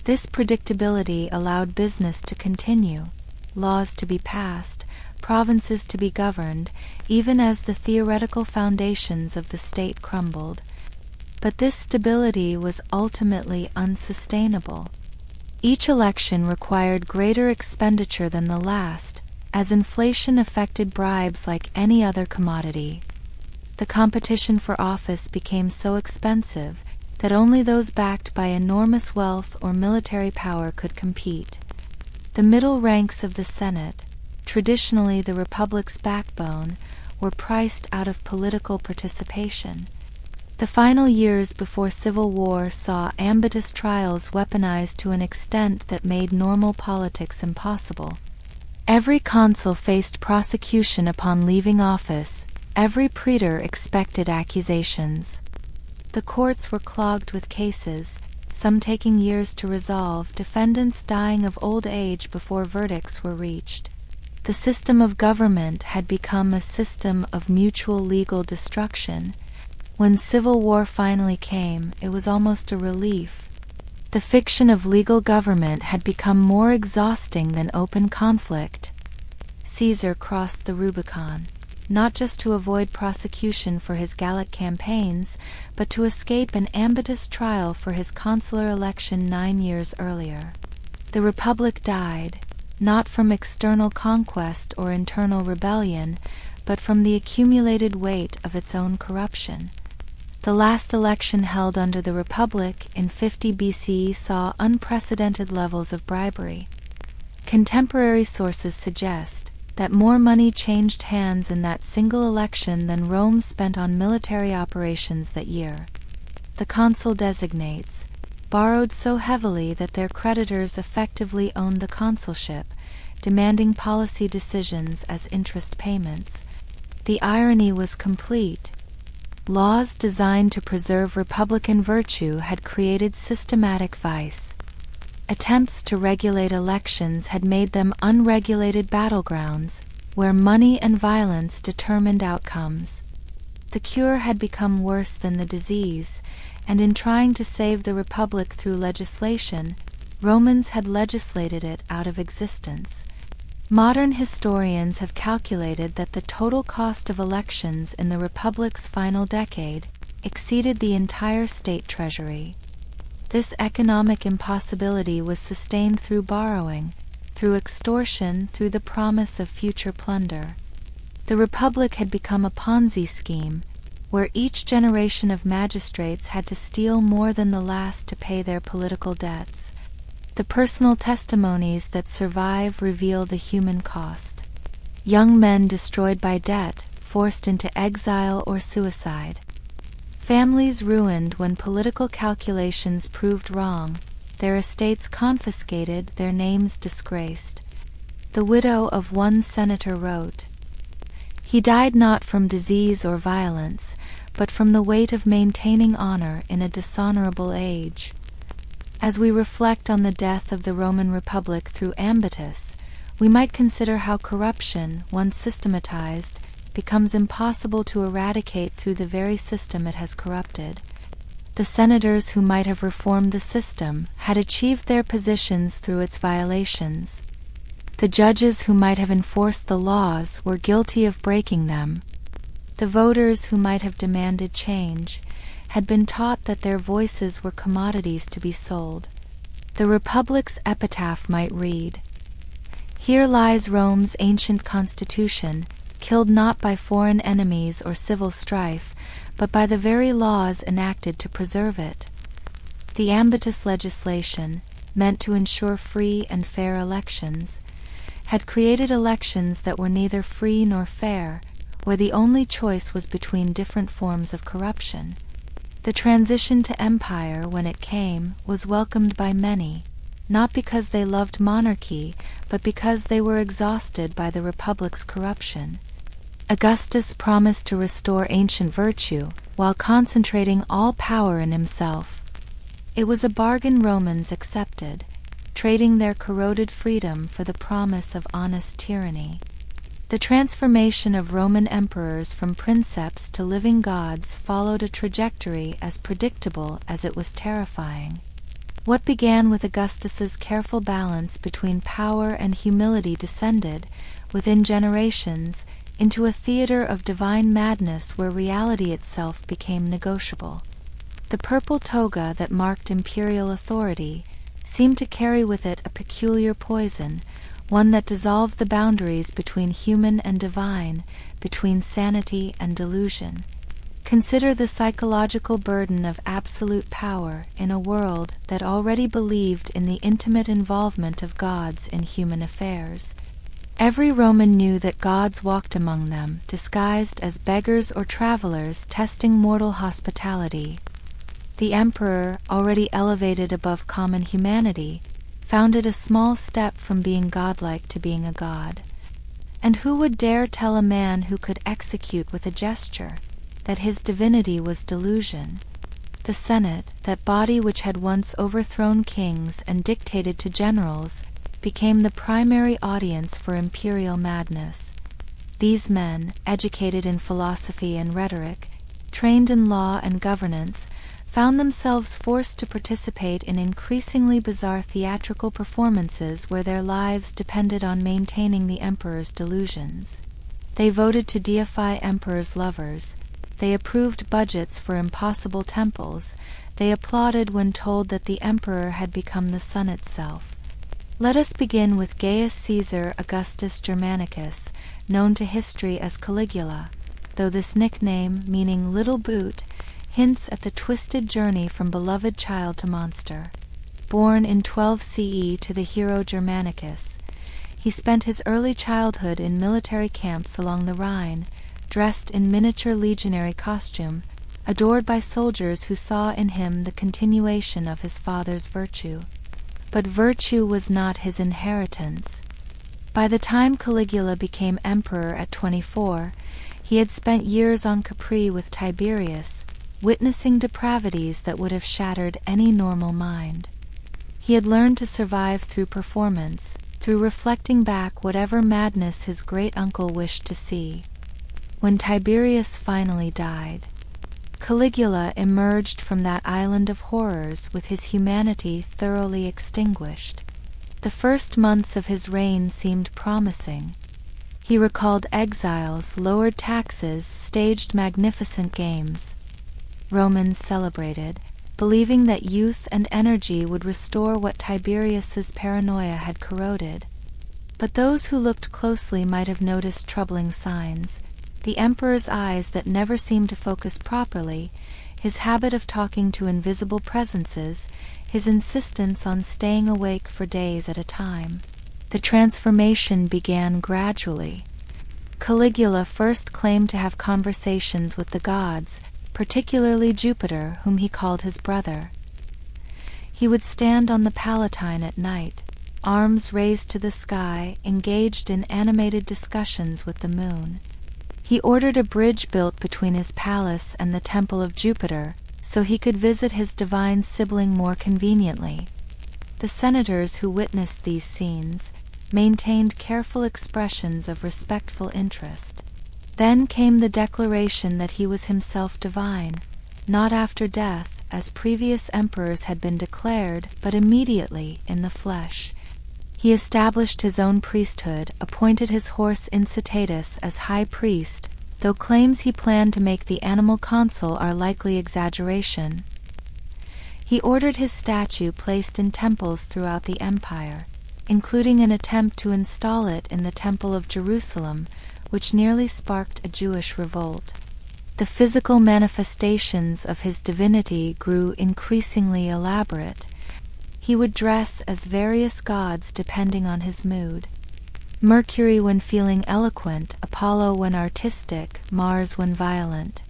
This predictability allowed business to continue, laws to be passed, provinces to be governed, even as the theoretical foundations of the state crumbled. But this stability was ultimately unsustainable. Each election required greater expenditure than the last, as inflation affected bribes like any other commodity. The competition for office became so expensive that only those backed by enormous wealth or military power could compete. The middle ranks of the Senate, traditionally the Republic's backbone, were priced out of political participation. The final years before civil war saw Ambitus trials weaponized to an extent that made normal politics impossible. Every consul faced prosecution upon leaving office. Every praetor expected accusations. The courts were clogged with cases, some taking years to resolve, defendants dying of old age before verdicts were reached. The system of government had become a system of mutual legal destruction. When civil war finally came, it was almost a relief. The fiction of legal government had become more exhausting than open conflict. Caesar crossed the Rubicon, not just to avoid prosecution for his Gallic campaigns, but to escape an Ambitus trial for his consular election 9 years earlier. The Republic died, not from external conquest or internal rebellion, but from the accumulated weight of its own corruption. The last election held under the Republic in 50 BCE saw unprecedented levels of bribery. Contemporary sources suggest that more money changed hands in that single election than Rome spent on military operations that year. The consul designates borrowed so heavily that their creditors effectively owned the consulship, demanding policy decisions as interest payments. The irony was complete. Laws designed to preserve republican virtue had created systematic vice. Attempts to regulate elections had made them unregulated battlegrounds, where money and violence determined outcomes. The cure had become worse than the disease, and in trying to save the Republic through legislation, Romans had legislated it out of existence. Modern historians have calculated that the total cost of elections in the Republic's final decade exceeded the entire state treasury. This economic impossibility was sustained through borrowing, through extortion, through the promise of future plunder. The Republic had become a Ponzi scheme, where each generation of magistrates had to steal more than the last to pay their political debts. The personal testimonies that survive reveal the human cost. Young men destroyed by debt, forced into exile or suicide. Families ruined when political calculations proved wrong, their estates confiscated, their names disgraced. The widow of one senator wrote, "He died not from disease or violence, but from the weight of maintaining honor in a dishonorable age." As we reflect on the death of the Roman Republic through Ambitus, we might consider how corruption, once systematized, becomes impossible to eradicate through the very system it has corrupted. The senators who might have reformed the system had achieved their positions through its violations. The judges who might have enforced the laws were guilty of breaking them, The voters who might have demanded change had been taught that their voices were commodities to be sold. The Republic's epitaph might read, "Here lies Rome's ancient constitution, killed not by foreign enemies or civil strife, but by the very laws enacted to preserve it." The Ambitus legislation, meant to ensure free and fair elections, had created elections that were neither free nor fair, where the only choice was between different forms of corruption. The transition to empire, when it came, was welcomed by many, not because they loved monarchy, but because they were exhausted by the Republic's corruption. Augustus promised to restore ancient virtue, while concentrating all power in himself. It was a bargain Romans accepted, trading their corroded freedom for the promise of honest tyranny. The transformation of Roman emperors from princeps to living gods followed a trajectory as predictable as it was terrifying. What began with Augustus's careful balance between power and humility descended, within generations, into a theater of divine madness where reality itself became negotiable. The purple toga that marked imperial authority seemed to carry with it a peculiar poison, one that dissolved the boundaries between human and divine, between sanity and delusion. Consider the psychological burden of absolute power in a world that already believed in the intimate involvement of gods in human affairs. Every Roman knew that gods walked among them, disguised as beggars or travelers testing mortal hospitality. The emperor, already elevated above common humanity, found it a small step from being godlike to being a god. And who would dare tell a man who could execute with a gesture that his divinity was delusion? The Senate, that body which had once overthrown kings and dictated to generals, became the primary audience for imperial madness. These men, educated in philosophy and rhetoric, trained in law and governance, found themselves forced to participate in increasingly bizarre theatrical performances where their lives depended on maintaining the emperor's delusions. They voted to deify emperors' lovers. They approved budgets for impossible temples. They applauded when told that the emperor had become the sun itself. Let us begin with Gaius Caesar Augustus Germanicus, known to history as Caligula, though this nickname, meaning little boot, hints at the twisted journey from beloved child to monster. Born in 12 CE to the hero Germanicus, he spent his early childhood in military camps along the Rhine, dressed in miniature legionary costume, adored by soldiers who saw in him the continuation of his father's virtue. But virtue was not his inheritance. By the time Caligula became emperor at 24, he had spent years on Capri with Tiberius, witnessing depravities that would have shattered any normal mind. He had learned to survive through performance, through reflecting back whatever madness his great-uncle wished to see. When Tiberius finally died, Caligula emerged from that island of horrors with his humanity thoroughly extinguished. The first months of his reign seemed promising. He recalled exiles, lowered taxes, staged magnificent games. Romans celebrated, believing that youth and energy would restore what Tiberius's paranoia had corroded. But those who looked closely might have noticed troubling signs: the emperor's eyes that never seemed to focus properly, his habit of talking to invisible presences, his insistence on staying awake for days at a time. The transformation began gradually. Caligula first claimed to have conversations with the gods, particularly Jupiter, whom he called his brother. He would stand on the Palatine at night, arms raised to the sky, engaged in animated discussions with the moon. He ordered a bridge built between his palace and the temple of Jupiter, so he could visit his divine sibling more conveniently. The senators who witnessed these scenes maintained careful expressions of respectful interest. Then came the declaration that he was himself divine, not after death, as previous emperors had been declared, but immediately in the flesh. He established his own priesthood, appointed his horse Incitatus as high priest, though claims he planned to make the animal consul are likely exaggeration. He ordered his statue placed in temples throughout the empire, including an attempt to install it in the Temple of Jerusalem, which nearly sparked a Jewish revolt. The physical manifestations of his divinity grew increasingly elaborate. He would dress as various gods depending on his mood. Mercury when feeling eloquent, Apollo when artistic, Mars when violent.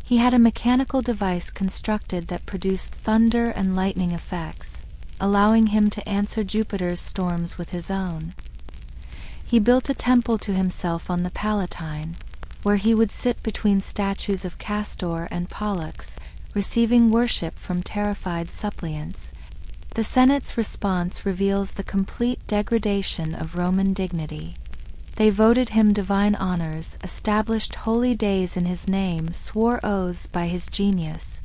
He had a mechanical device constructed that produced thunder and lightning effects, allowing him to answer Jupiter's storms with his own. He built a temple to himself on the Palatine, where he would sit between statues of Castor and Pollux, receiving worship from terrified suppliants. The Senate's response reveals the complete degradation of Roman dignity. They voted him divine honors, established holy days in his name, swore oaths by his genius.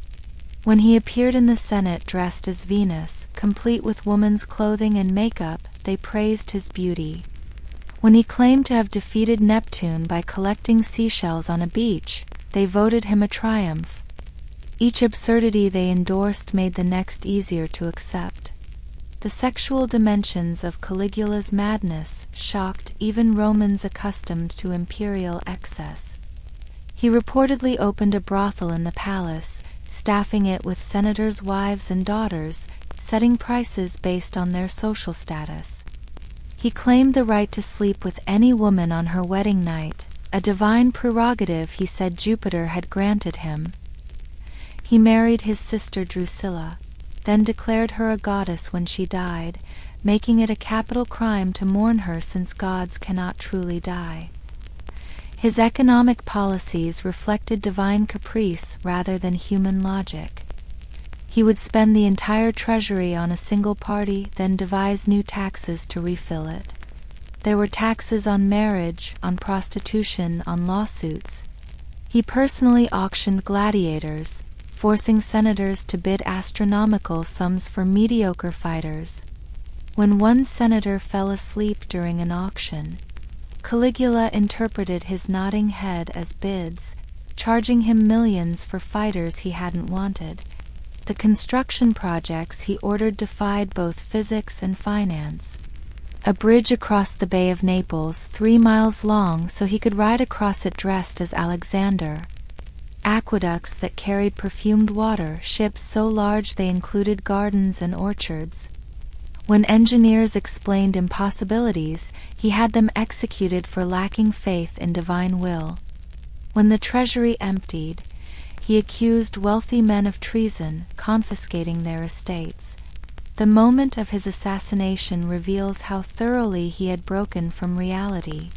When he appeared in the Senate dressed as Venus, complete with woman's clothing and makeup, they praised his beauty. When he claimed to have defeated Neptune by collecting seashells on a beach, they voted him a triumph. Each absurdity they endorsed made the next easier to accept. The sexual dimensions of Caligula's madness shocked even Romans accustomed to imperial excess. He reportedly opened a brothel in the palace, staffing it with senators' wives and daughters, setting prices based on their social status. He claimed the right to sleep with any woman on her wedding night, a divine prerogative he said Jupiter had granted him. He married his sister Drusilla, then declared her a goddess when she died, making it a capital crime to mourn her since gods cannot truly die. His economic policies reflected divine caprice rather than human logic. He would spend the entire treasury on a single party, then devise new taxes to refill it. There were taxes on marriage, on prostitution, on lawsuits. He personally auctioned gladiators, forcing senators to bid astronomical sums for mediocre fighters. When one senator fell asleep during an auction, Caligula interpreted his nodding head as bids, charging him millions for fighters he hadn't wanted. The construction projects he ordered defied both physics and finance. A bridge across the Bay of Naples, 3 miles long, so he could ride across it dressed as Alexander. Aqueducts that carried perfumed water, ships so large they included gardens and orchards. When engineers explained impossibilities, he had them executed for lacking faith in divine will. When the treasury emptied, he accused wealthy men of treason, confiscating their estates. The moment of his assassination reveals how thoroughly he had broken from reality.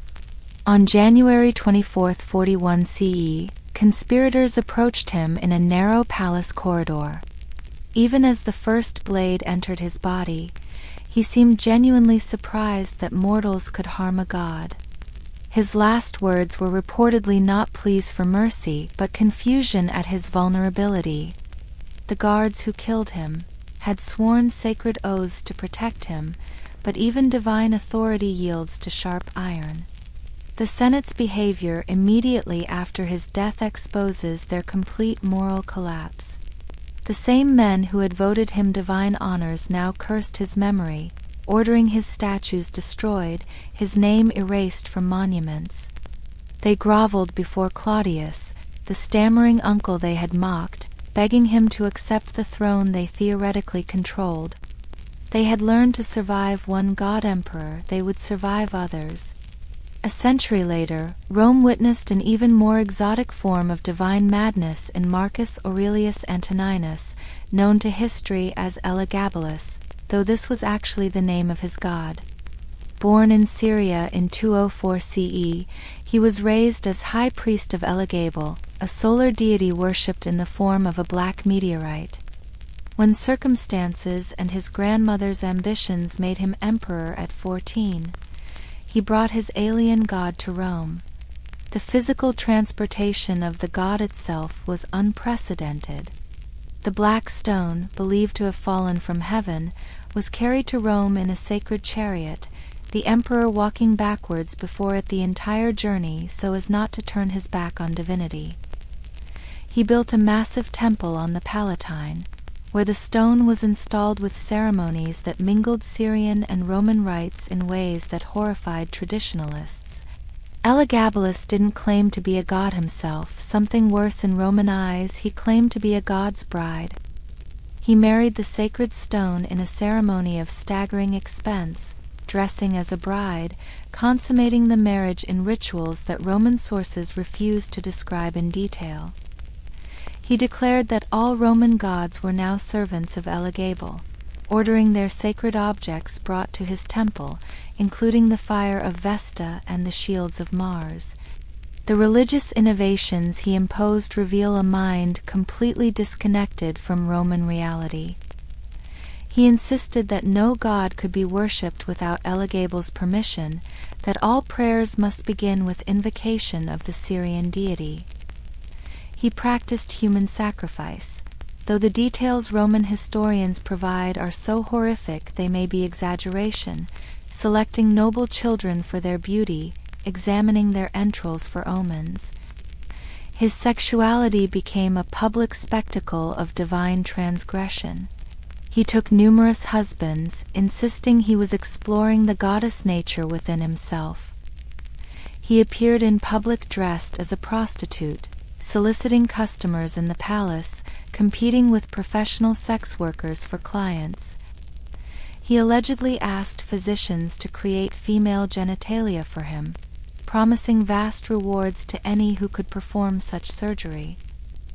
On January 24, 41 CE, conspirators approached him in a narrow palace corridor. Even as the first blade entered his body, he seemed genuinely surprised that mortals could harm a god. His last words were reportedly not pleas for mercy, but confusion at his vulnerability. The guards who killed him had sworn sacred oaths to protect him, but even divine authority yields to sharp iron. The Senate's behavior immediately after his death exposes their complete moral collapse. The same men who had voted him divine honors now cursed his memory, ordering his statues destroyed, his name erased from monuments. They groveled before Claudius, the stammering uncle they had mocked, begging him to accept the throne they theoretically controlled. They had learned to survive one god-emperor, they would survive others. A century later, Rome witnessed an even more exotic form of divine madness in Marcus Aurelius Antoninus, known to history as Elagabalus, though this was actually the name of his god. Born in Syria in 204 CE, he was raised as high priest of Elagabal, a solar deity worshipped in the form of a black meteorite. When circumstances and his grandmother's ambitions made him emperor at 14, he brought his alien god to Rome. The physical transportation of the god itself was unprecedented. The black stone, believed to have fallen from heaven, was carried to Rome in a sacred chariot, the emperor walking backwards before it the entire journey so as not to turn his back on divinity. He built a massive temple on the Palatine, where the stone was installed with ceremonies that mingled Syrian and Roman rites in ways that horrified traditionalists. Elagabalus didn't claim to be a god himself, something worse in Roman eyes, he claimed to be a god's bride. He married the sacred stone in a ceremony of staggering expense, dressing as a bride, consummating the marriage in rituals that Roman sources refuse to describe in detail. He declared that all Roman gods were now servants of Elagabal, ordering their sacred objects brought to his temple, including the fire of Vesta and the shields of Mars. The religious innovations he imposed reveal a mind completely disconnected from Roman reality. He insisted that no god could be worshipped without Elagabal's permission, that all prayers must begin with invocation of the Syrian deity. He practiced human sacrifice, though the details Roman historians provide are so horrific they may be exaggeration, selecting noble children for their beauty, examining their entrails for omens. His sexuality became a public spectacle of divine transgression. He took numerous husbands, insisting he was exploring the goddess nature within himself. He appeared in public dressed as a prostitute, soliciting customers in the palace, competing with professional sex workers for clients. He allegedly asked physicians to create female genitalia for him, promising vast rewards to any who could perform such surgery.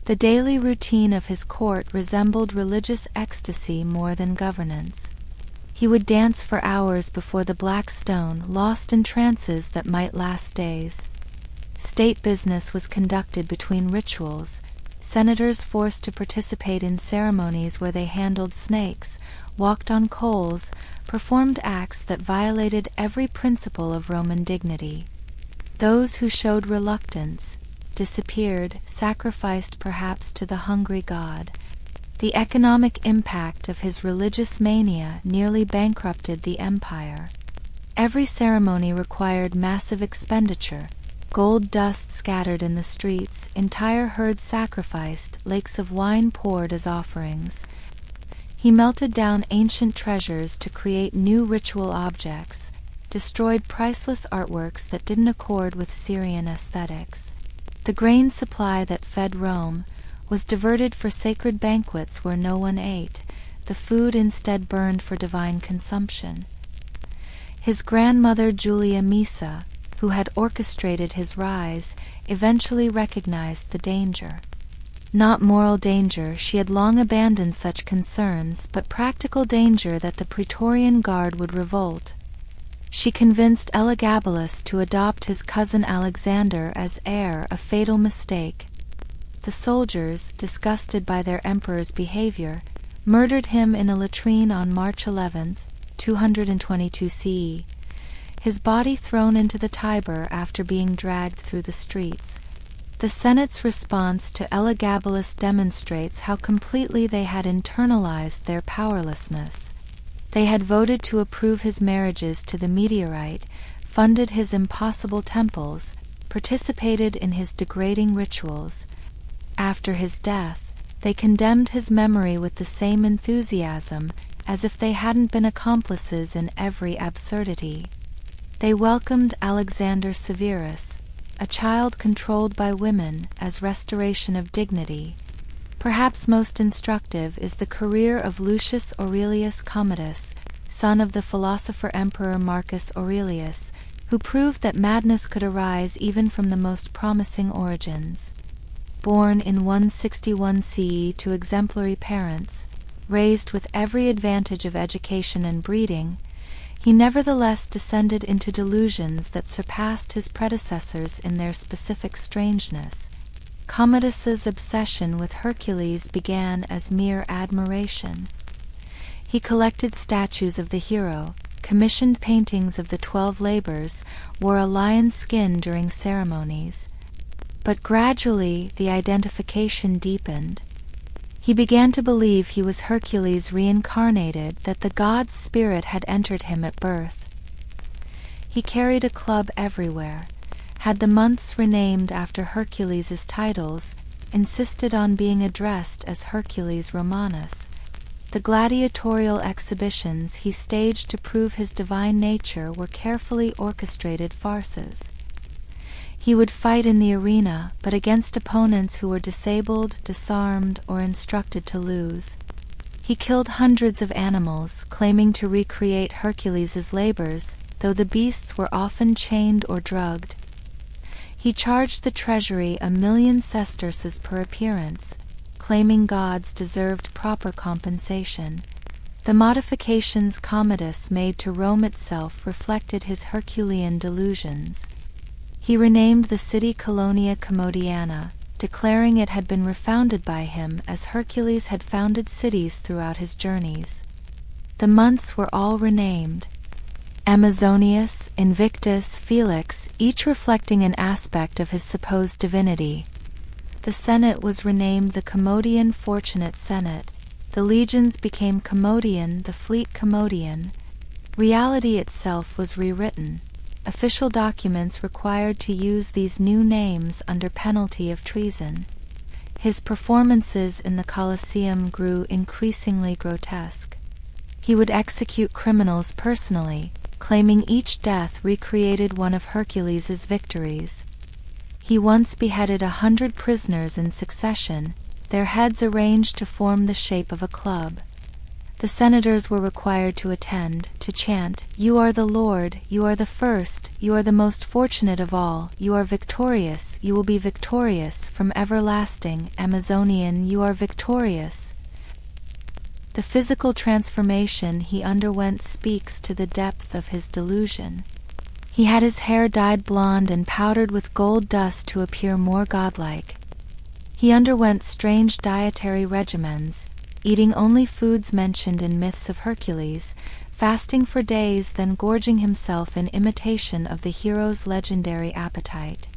The daily routine of his court resembled religious ecstasy more than governance. He would dance for hours before the black stone, lost in trances that might last days. State business was conducted between rituals, senators forced to participate in ceremonies where they handled snakes, walked on coals, performed acts that violated every principle of Roman dignity. Those who showed reluctance, disappeared, sacrificed perhaps to the hungry god. The economic impact of his religious mania nearly bankrupted the empire. Every ceremony required massive expenditure, gold dust scattered in the streets, entire herds sacrificed, lakes of wine poured as offerings. He melted down ancient treasures to create new ritual objects, destroyed priceless artworks that didn't accord with Syrian aesthetics. The grain supply that fed Rome was diverted for sacred banquets where no one ate, the food instead burned for divine consumption. His grandmother Julia Misa, who had orchestrated his rise, eventually recognized the danger. Not moral danger, she had long abandoned such concerns, but practical danger that the Praetorian Guard would revolt. She convinced Elagabalus to adopt his cousin Alexander as heir, a fatal mistake. The soldiers, disgusted by their emperor's behavior, murdered him in a latrine on March 11, 222 CE. His body thrown into the Tiber after being dragged through the streets. The Senate's response to Elagabalus demonstrates how completely they had internalized their powerlessness. They had voted to approve his marriages to the meteorite, funded his impossible temples, participated in his degrading rituals. After his death, they condemned his memory with the same enthusiasm as if they hadn't been accomplices in every absurdity. They welcomed Alexander Severus, a child controlled by women, as restoration of dignity. Perhaps most instructive is the career of Lucius Aurelius Commodus, son of the philosopher-emperor Marcus Aurelius, who proved that madness could arise even from the most promising origins. Born in 161 CE to exemplary parents, raised with every advantage of education and breeding, he nevertheless descended into delusions that surpassed his predecessors in their specific strangeness. Commodus's obsession with Hercules began as mere admiration. He collected statues of the hero, commissioned paintings of the 12 labors, wore a lion's skin during ceremonies. But gradually the identification deepened. He began to believe he was Hercules reincarnated, that the god's spirit had entered him at birth. He carried a club everywhere, had the months renamed after Hercules' titles, insisted on being addressed as Hercules Romanus. The gladiatorial exhibitions he staged to prove his divine nature were carefully orchestrated farces. He would fight in the arena, but against opponents who were disabled, disarmed, or instructed to lose. He killed hundreds of animals, claiming to recreate Hercules' labors, though the beasts were often chained or drugged. He charged the treasury 1,000,000 sesterces per appearance, claiming gods deserved proper compensation. The modifications Commodus made to Rome itself reflected his Herculean delusions. He renamed the city Colonia Commodiana, declaring it had been refounded by him as Hercules had founded cities throughout his journeys. The months were all renamed: Amazonius, Invictus, Felix, each reflecting an aspect of his supposed divinity. The Senate was renamed the Commodian Fortunate Senate. The legions became Commodian, the fleet Commodian. Reality itself was rewritten. Official documents required to use these new names under penalty of treason. His performances in the Colosseum grew increasingly grotesque. He would execute criminals personally, claiming each death recreated one of Hercules' victories. He once beheaded 100 prisoners in succession, their heads arranged to form the shape of a club. The senators were required to attend, to chant, "You are the Lord, you are the first, you are the most fortunate of all, you are victorious, you will be victorious, from everlasting, Amazonian, you are victorious." The physical transformation he underwent speaks to the depth of his delusion. He had his hair dyed blonde and powdered with gold dust to appear more godlike. He underwent strange dietary regimens, eating only foods mentioned in myths of Hercules, fasting for days, then gorging himself in imitation of the hero's legendary appetite.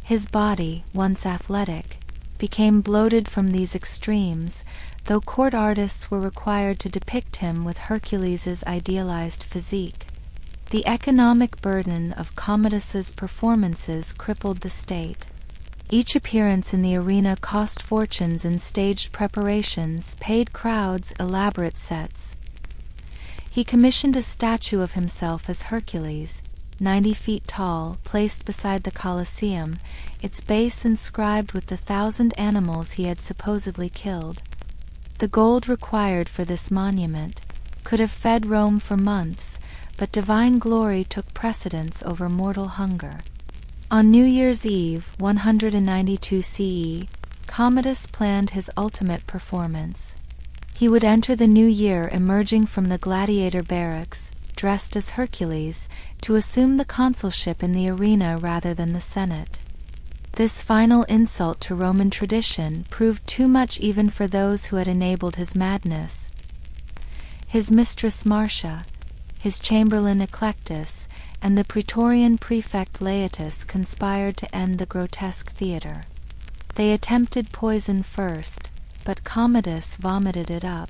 His body, once athletic, became bloated from these extremes, though court artists were required to depict him with Hercules' idealized physique. The economic burden of Commodus's performances crippled the state. Each appearance in the arena cost fortunes in staged preparations, paid crowds, elaborate sets. He commissioned a statue of himself as Hercules, 90 feet tall, placed beside the Colosseum, its base inscribed with the 1,000 animals he had supposedly killed. The gold required for this monument could have fed Rome for months, but divine glory took precedence over mortal hunger. On New Year's Eve, 192 CE, Commodus planned his ultimate performance. He would enter the new year emerging from the gladiator barracks, dressed as Hercules, to assume the consulship in the arena rather than the Senate. This final insult to Roman tradition proved too much even for those who had enabled his madness. His mistress Marcia, his chamberlain Eclectus, and the Praetorian prefect Laetus conspired to end the grotesque theater. They attempted poison first, but Commodus vomited it up.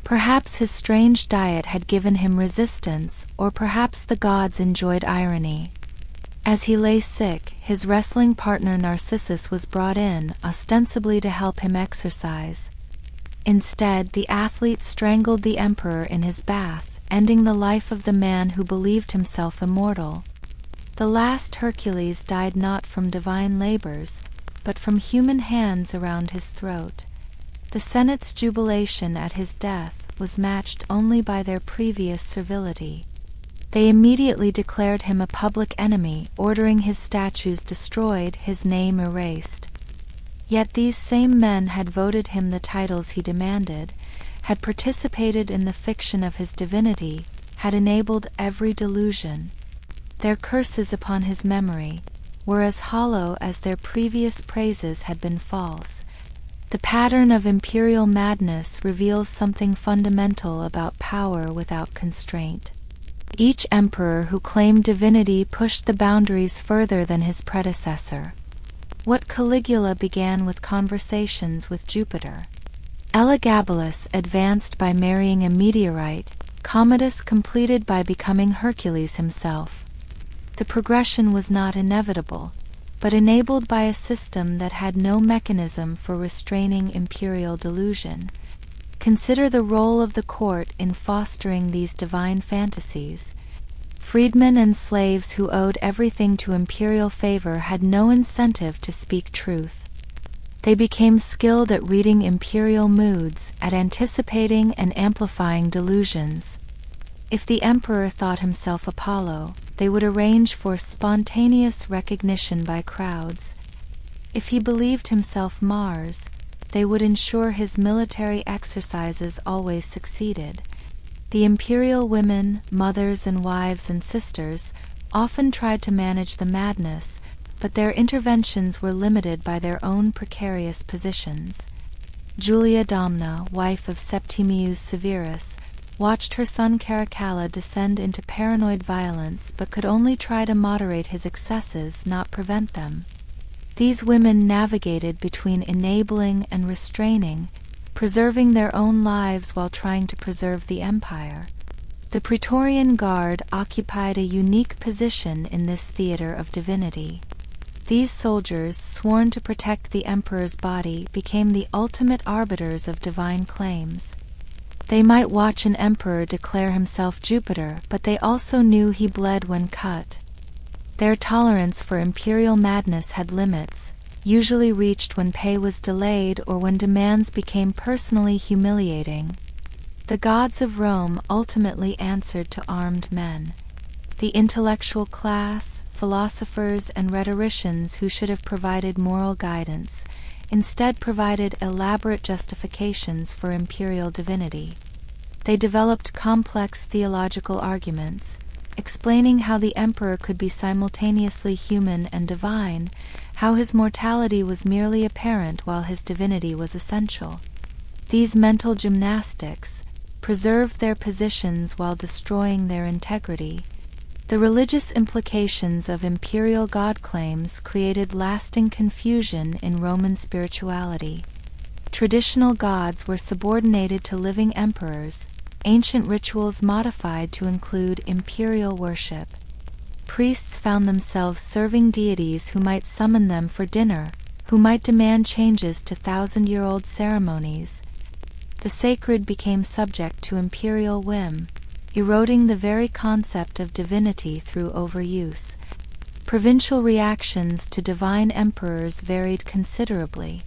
Perhaps his strange diet had given him resistance, or perhaps the gods enjoyed irony. As he lay sick, his wrestling partner Narcissus was brought in, ostensibly to help him exercise. Instead, the athlete strangled the emperor in his bath, ending the life of the man who believed himself immortal. The last Hercules died not from divine labors, but from human hands around his throat. The Senate's jubilation at his death was matched only by their previous servility. They immediately declared him a public enemy, ordering his statues destroyed, his name erased. Yet these same men had voted him the titles he demanded, had participated in the fiction of his divinity, had enabled every delusion. Their curses upon his memory were as hollow as their previous praises had been false. The pattern of imperial madness reveals something fundamental about power without constraint. Each emperor who claimed divinity pushed the boundaries further than his predecessor. What Caligula began with conversations with Jupiter, Elagabalus advanced by marrying a meteorite, Commodus completed by becoming Hercules himself. The progression was not inevitable, but enabled by a system that had no mechanism for restraining imperial delusion. Consider the role of the court in fostering these divine fantasies. Freedmen and slaves who owed everything to imperial favor had no incentive to speak truth. They became skilled at reading imperial moods, at anticipating and amplifying delusions. If the emperor thought himself Apollo, they would arrange for spontaneous recognition by crowds. If he believed himself Mars, they would ensure his military exercises always succeeded. The imperial women, mothers and wives and sisters, often tried to manage the madness, but their interventions were limited by their own precarious positions. Julia Domna, wife of Septimius Severus, watched her son Caracalla descend into paranoid violence but could only try to moderate his excesses, not prevent them. These women navigated between enabling and restraining, preserving their own lives while trying to preserve the empire. The Praetorian Guard occupied a unique position in this theater of divinity. These soldiers, sworn to protect the emperor's body, became the ultimate arbiters of divine claims. They might watch an emperor declare himself Jupiter, but they also knew he bled when cut. Their tolerance for imperial madness had limits, usually reached when pay was delayed or when demands became personally humiliating. The gods of Rome ultimately answered to armed men. The intellectual class, philosophers and rhetoricians who should have provided moral guidance, instead provided elaborate justifications for imperial divinity. They developed complex theological arguments, explaining how the emperor could be simultaneously human and divine, how his mortality was merely apparent while his divinity was essential. These mental gymnastics preserved their positions while destroying their integrity. The religious implications of imperial god claims created lasting confusion in Roman spirituality. Traditional gods were subordinated to living emperors, ancient rituals modified to include imperial worship. Priests found themselves serving deities who might summon them for dinner, who might demand changes to thousand-year-old ceremonies. The sacred became subject to imperial whim, eroding the very concept of divinity through overuse. Provincial reactions to divine emperors varied considerably.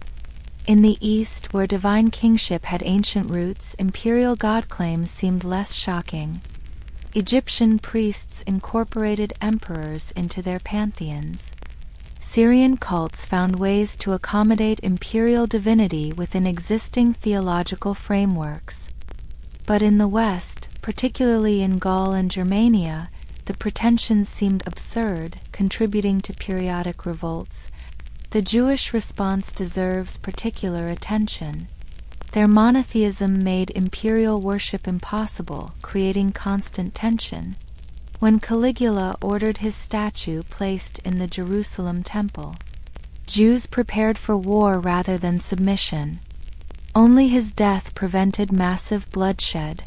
In the East, where divine kingship had ancient roots, imperial god claims seemed less shocking. Egyptian priests incorporated emperors into their pantheons. Syrian cults found ways to accommodate imperial divinity within existing theological frameworks. But in the West, particularly in Gaul and Germania, the pretensions seemed absurd, contributing to periodic revolts. The Jewish response deserves particular attention. Their monotheism made imperial worship impossible, creating constant tension. When Caligula ordered his statue placed in the Jerusalem temple, Jews prepared for war rather than submission. Only his death prevented massive bloodshed.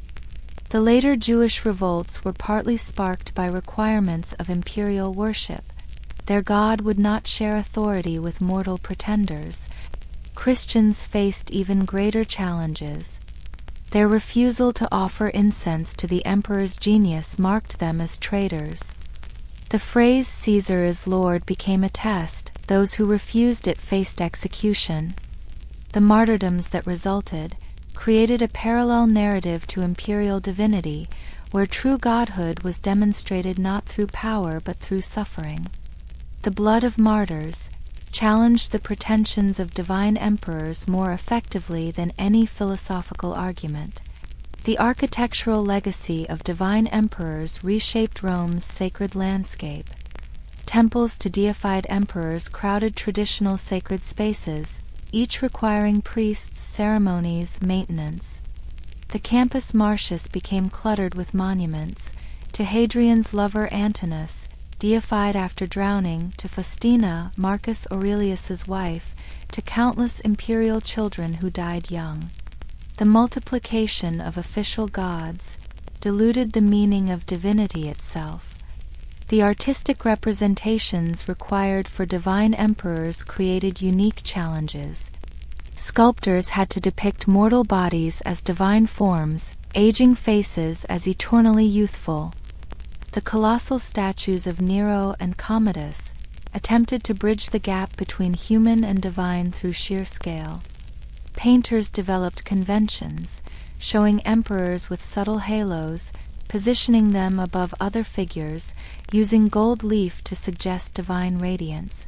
The later Jewish revolts were partly sparked by requirements of imperial worship. Their god would not share authority with mortal pretenders. Christians faced even greater challenges. Their refusal to offer incense to the emperor's genius marked them as traitors. The phrase "Caesar is Lord" became a test. Those who refused it faced execution. The martyrdoms that resulted created a parallel narrative to imperial divinity, where true godhood was demonstrated not through power but through suffering. The blood of martyrs challenged the pretensions of divine emperors more effectively than any philosophical argument. The architectural legacy of divine emperors reshaped Rome's sacred landscape. Temples to deified emperors crowded traditional sacred spaces, each requiring priests, ceremonies, maintenance. The Campus Martius became cluttered with monuments, to Hadrian's lover Antinous, deified after drowning, to Faustina, Marcus Aurelius's wife, to countless imperial children who died young. The multiplication of official gods, diluted the meaning of divinity itself. The artistic representations required for divine emperors created unique challenges. Sculptors had to depict mortal bodies as divine forms, aging faces as eternally youthful. The colossal statues of Nero and Commodus attempted to bridge the gap between human and divine through sheer scale. Painters developed conventions, showing emperors with subtle halos, positioning them above other figures, using gold leaf to suggest divine radiance.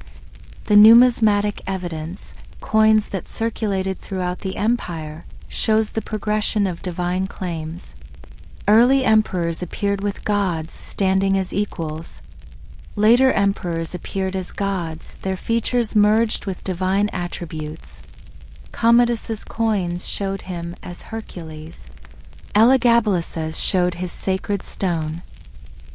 The numismatic evidence, coins that circulated throughout the empire, shows the progression of divine claims. Early emperors appeared with gods standing as equals. Later emperors appeared as gods, their features merged with divine attributes. Commodus's coins showed him as Hercules. Elagabalus's showed his sacred stone.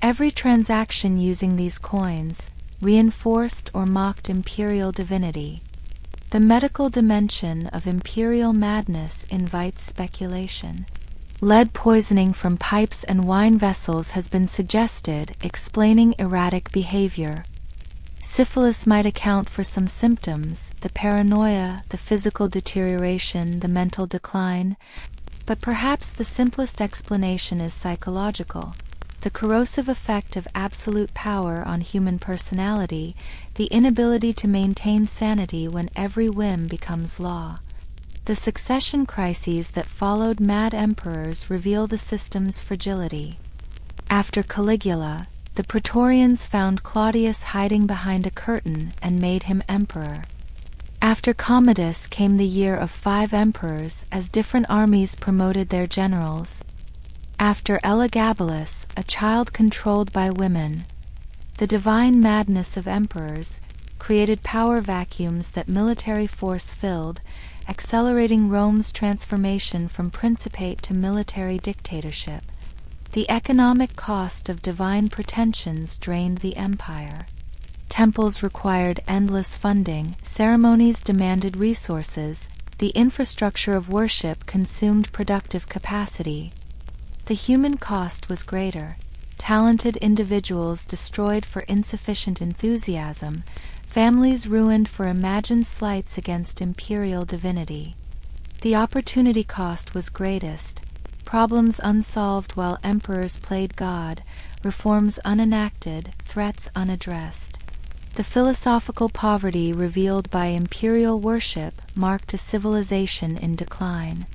Every transaction using these coins reinforced or mocked imperial divinity. The medical dimension of imperial madness invites speculation. Lead poisoning from pipes and wine vessels has been suggested, explaining erratic behavior. Syphilis might account for some symptoms, the paranoia, the physical deterioration, the mental decline, but perhaps the simplest explanation is psychological. The corrosive effect of absolute power on human personality, the inability to maintain sanity when every whim becomes law. The succession crises that followed mad emperors reveal the system's fragility. After Caligula, the Praetorians found Claudius hiding behind a curtain and made him emperor. After Commodus came the year of 5 emperors as different armies promoted their generals. After Elagabalus, a child controlled by women. The divine madness of emperors created power vacuums that military force filled, accelerating Rome's transformation from principate to military dictatorship. The economic cost of divine pretensions drained the empire. Temples required endless funding, ceremonies demanded resources, the infrastructure of worship consumed productive capacity. The human cost was greater. Talented individuals destroyed for insufficient enthusiasm, families ruined for imagined slights against imperial divinity. The opportunity cost was greatest. Problems unsolved while emperors played God, reforms unenacted, threats unaddressed. The philosophical poverty revealed by imperial worship marked a civilization in decline.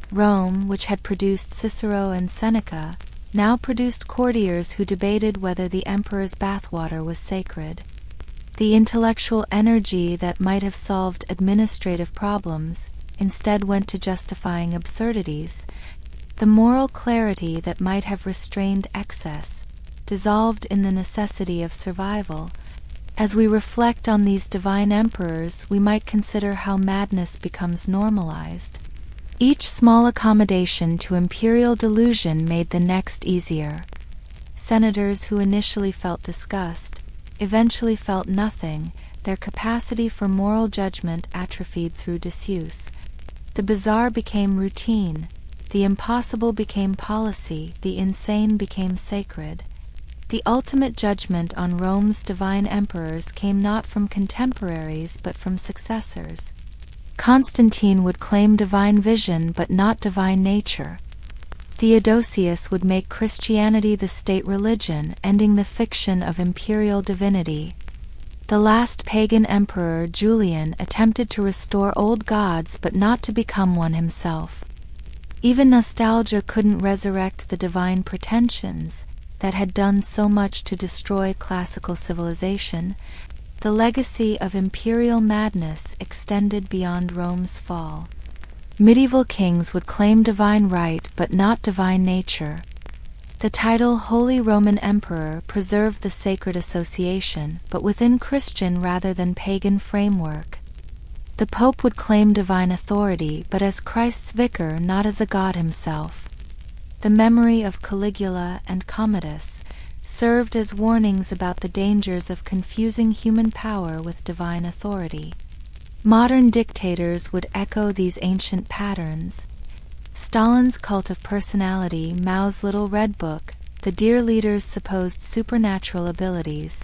Rome, which had produced Cicero and Seneca, now produced courtiers who debated whether the emperor's bathwater was sacred. The intellectual energy that might have solved administrative problems instead went to justifying absurdities. The moral clarity that might have restrained excess dissolved in the necessity of survival. As we reflect on these divine emperors, we might consider how madness becomes normalized. Each small accommodation to imperial delusion made the next easier. Senators who initially felt disgust eventually felt nothing, their capacity for moral judgment atrophied through disuse. The bizarre became routine, the impossible became policy, the insane became sacred. The ultimate judgment on Rome's divine emperors came not from contemporaries but from successors. Constantine would claim divine vision but not divine nature. Theodosius would make Christianity the state religion, ending the fiction of imperial divinity. The last pagan emperor, Julian, attempted to restore old gods but not to become one himself. Even nostalgia couldn't resurrect the divine pretensions that had done so much to destroy classical civilization. The legacy of imperial madness extended beyond Rome's fall. Medieval kings would claim divine right but not divine nature. The title Holy Roman Emperor preserved the sacred association, but within Christian rather than pagan framework. The Pope would claim divine authority, but as Christ's vicar, not as a god himself. The memory of Caligula and Commodus served as warnings about the dangers of confusing human power with divine authority. Modern dictators would echo these ancient patterns. Stalin's cult of personality, Mao's little red book, the dear leader's supposed supernatural abilities.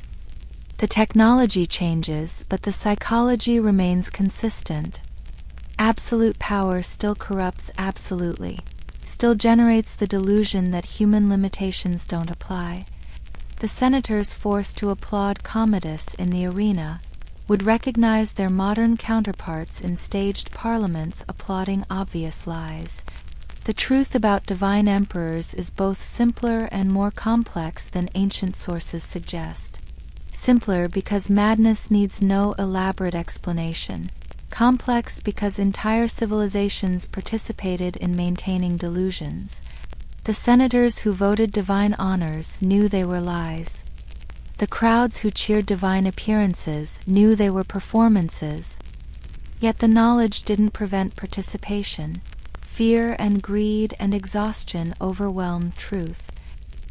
The technology changes, but the psychology remains consistent. Absolute power still corrupts absolutely, still generates the delusion that human limitations don't apply. The senators forced to applaud Commodus in the arena would recognize their modern counterparts in staged parliaments applauding obvious lies. The truth about divine emperors is both simpler and more complex than ancient sources suggest. Simpler because madness needs no elaborate explanation. Complex because entire civilizations participated in maintaining delusions. The senators who voted divine honors knew they were lies. The crowds who cheered divine appearances knew they were performances. Yet the knowledge didn't prevent participation. Fear and greed and exhaustion overwhelmed truth.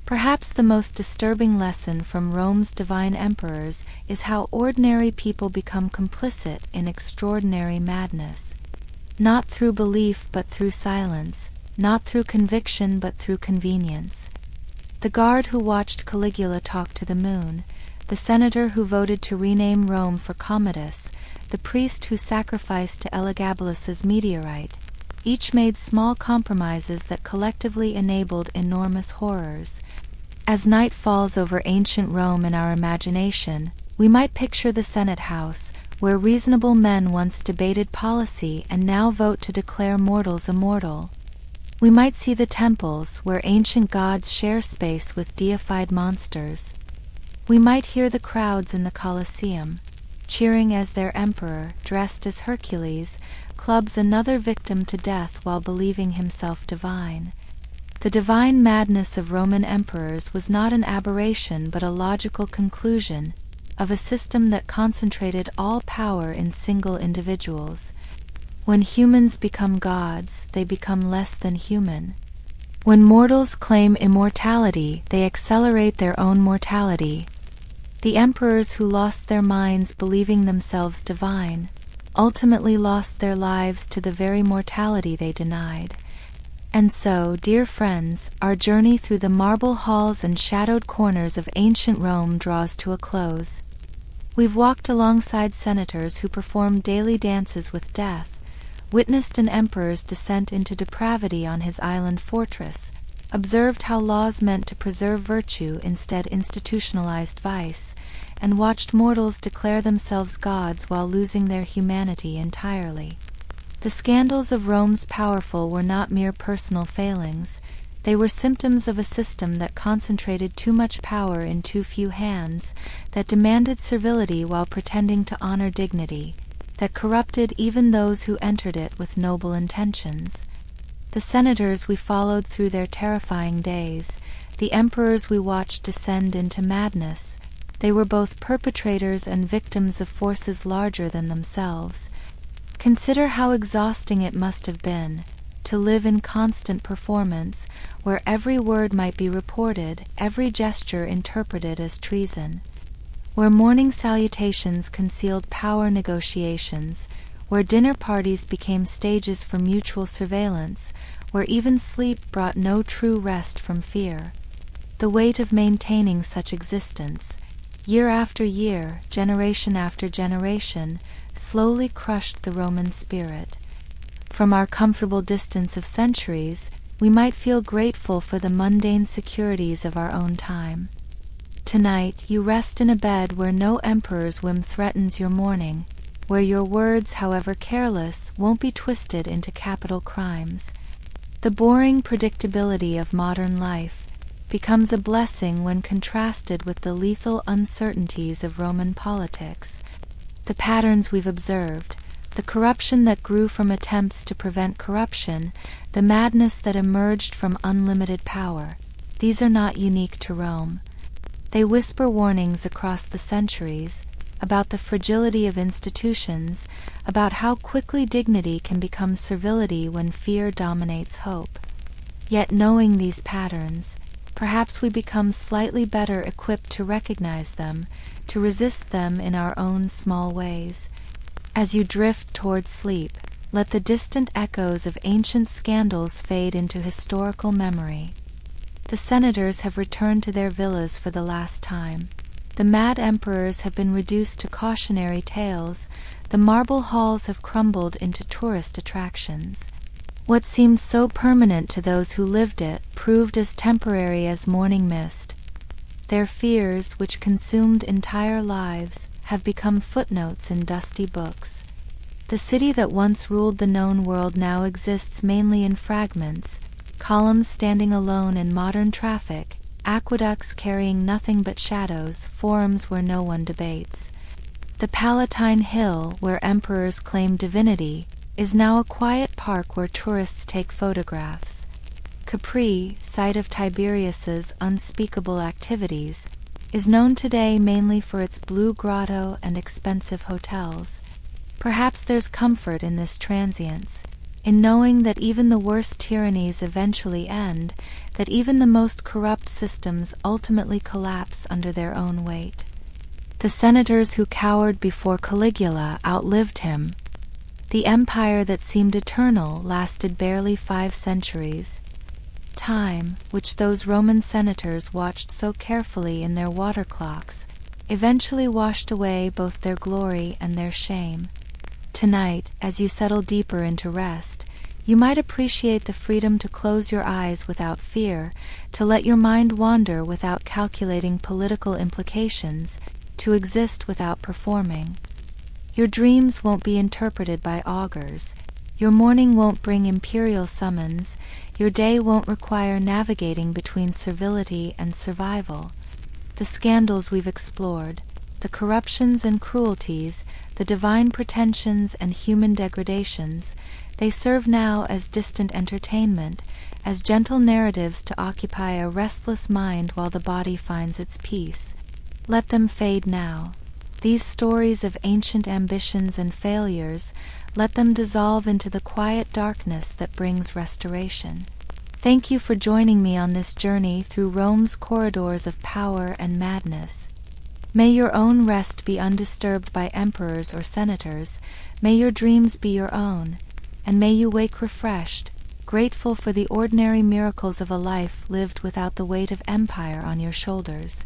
Perhaps the most disturbing lesson from Rome's divine emperors is how ordinary people become complicit in extraordinary madness. Not through belief but through silence, not through conviction but through convenience. The guard who watched Caligula talk to the moon, the senator who voted to rename Rome for Commodus, the priest who sacrificed to Elagabalus's meteorite, each made small compromises that collectively enabled enormous horrors. As night falls over ancient Rome in our imagination, we might picture the Senate House, where reasonable men once debated policy and now vote to declare mortals immortal. We might see the temples, where ancient gods share space with deified monsters. We might hear the crowds in the Colosseum, cheering as their emperor, dressed as Hercules, clubs another victim to death while believing himself divine. The divine madness of Roman emperors was not an aberration but a logical conclusion of a system that concentrated all power in single individuals. When humans become gods, they become less than human. When mortals claim immortality, they accelerate their own mortality. The emperors who lost their minds believing themselves divine ultimately lost their lives to the very mortality they denied. And so, dear friends, our journey through the marble halls and shadowed corners of ancient Rome draws to a close. We've walked alongside senators who performed daily dances with death, witnessed an emperor's descent into depravity on his island fortress, observed how laws meant to preserve virtue instead institutionalized vice, and watched mortals declare themselves gods while losing their humanity entirely. The scandals of Rome's powerful were not mere personal failings. They were symptoms of a system that concentrated too much power in too few hands, that demanded servility while pretending to honor dignity, that corrupted even those who entered it with noble intentions. The senators we followed through their terrifying days, the emperors we watched descend into madness, they were both perpetrators and victims of forces larger than themselves. Consider how exhausting it must have been to live in constant performance, where every word might be reported, every gesture interpreted as treason, where morning salutations concealed power negotiations, where dinner parties became stages for mutual surveillance, where even sleep brought no true rest from fear. The weight of maintaining such existence, year after year, generation after generation, slowly crushed the Roman spirit. From our comfortable distance of centuries, we might feel grateful for the mundane securities of our own time. Tonight, you rest in a bed where no emperor's whim threatens your morning, where your words, however careless, won't be twisted into capital crimes. The boring predictability of modern life becomes a blessing when contrasted with the lethal uncertainties of Roman politics. The patterns we've observed, the corruption that grew from attempts to prevent corruption, the madness that emerged from unlimited power, these are not unique to Rome. They whisper warnings across the centuries about the fragility of institutions, about how quickly dignity can become servility when fear dominates hope. Yet knowing these patterns, perhaps we become slightly better equipped to recognize them, to resist them in our own small ways. As you drift toward sleep, let the distant echoes of ancient scandals fade into historical memory. The senators have returned to their villas for the last time. The mad emperors have been reduced to cautionary tales. The marble halls have crumbled into tourist attractions. What seemed so permanent to those who lived it proved as temporary as morning mist. Their fears, which consumed entire lives, have become footnotes in dusty books. The city that once ruled the known world now exists mainly in fragments, columns standing alone in modern traffic, aqueducts carrying nothing but shadows, forums where no one debates. The Palatine Hill, where emperors claim divinity, is now a quiet park where tourists take photographs. Capri, site of Tiberius's unspeakable activities, is known today mainly for its blue grotto and expensive hotels. Perhaps there's comfort in this transience, in knowing that even the worst tyrannies eventually end, that even the most corrupt systems ultimately collapse under their own weight. The senators who cowered before Caligula outlived him. The empire that seemed eternal lasted barely 5 centuries. Time, which those Roman senators watched so carefully in their water clocks, eventually washed away both their glory and their shame. Tonight, as you settle deeper into rest, you might appreciate the freedom to close your eyes without fear, to let your mind wander without calculating political implications, to exist without performing. Your dreams won't be interpreted by augurs. Your morning won't bring imperial summons. Your day won't require navigating between servility and survival. The scandals we've explored, the corruptions and cruelties, the divine pretensions and human degradations, they serve now as distant entertainment, as gentle narratives to occupy a restless mind while the body finds its peace. Let them fade now. These stories of ancient ambitions and failures, let them dissolve into the quiet darkness that brings restoration. Thank you for joining me on this journey through Rome's corridors of power and madness. May your own rest be undisturbed by emperors or senators. May your dreams be your own, and may you wake refreshed, grateful for the ordinary miracles of a life lived without the weight of empire on your shoulders.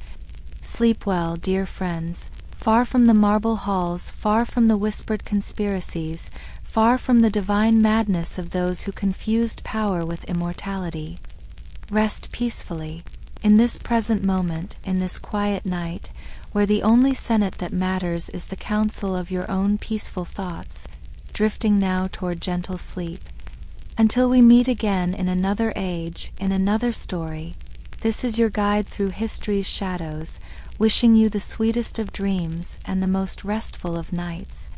Sleep well, dear friends, far from the marble halls, far from the whispered conspiracies, far from the divine madness of those who confused power with immortality. Rest peacefully, in this present moment, in this quiet night, where the only senate that matters is the counsel of your own peaceful thoughts, drifting now toward gentle sleep. Until we meet again in another age, in another story, this is your guide through history's shadows, wishing you the sweetest of dreams and the most restful of nights.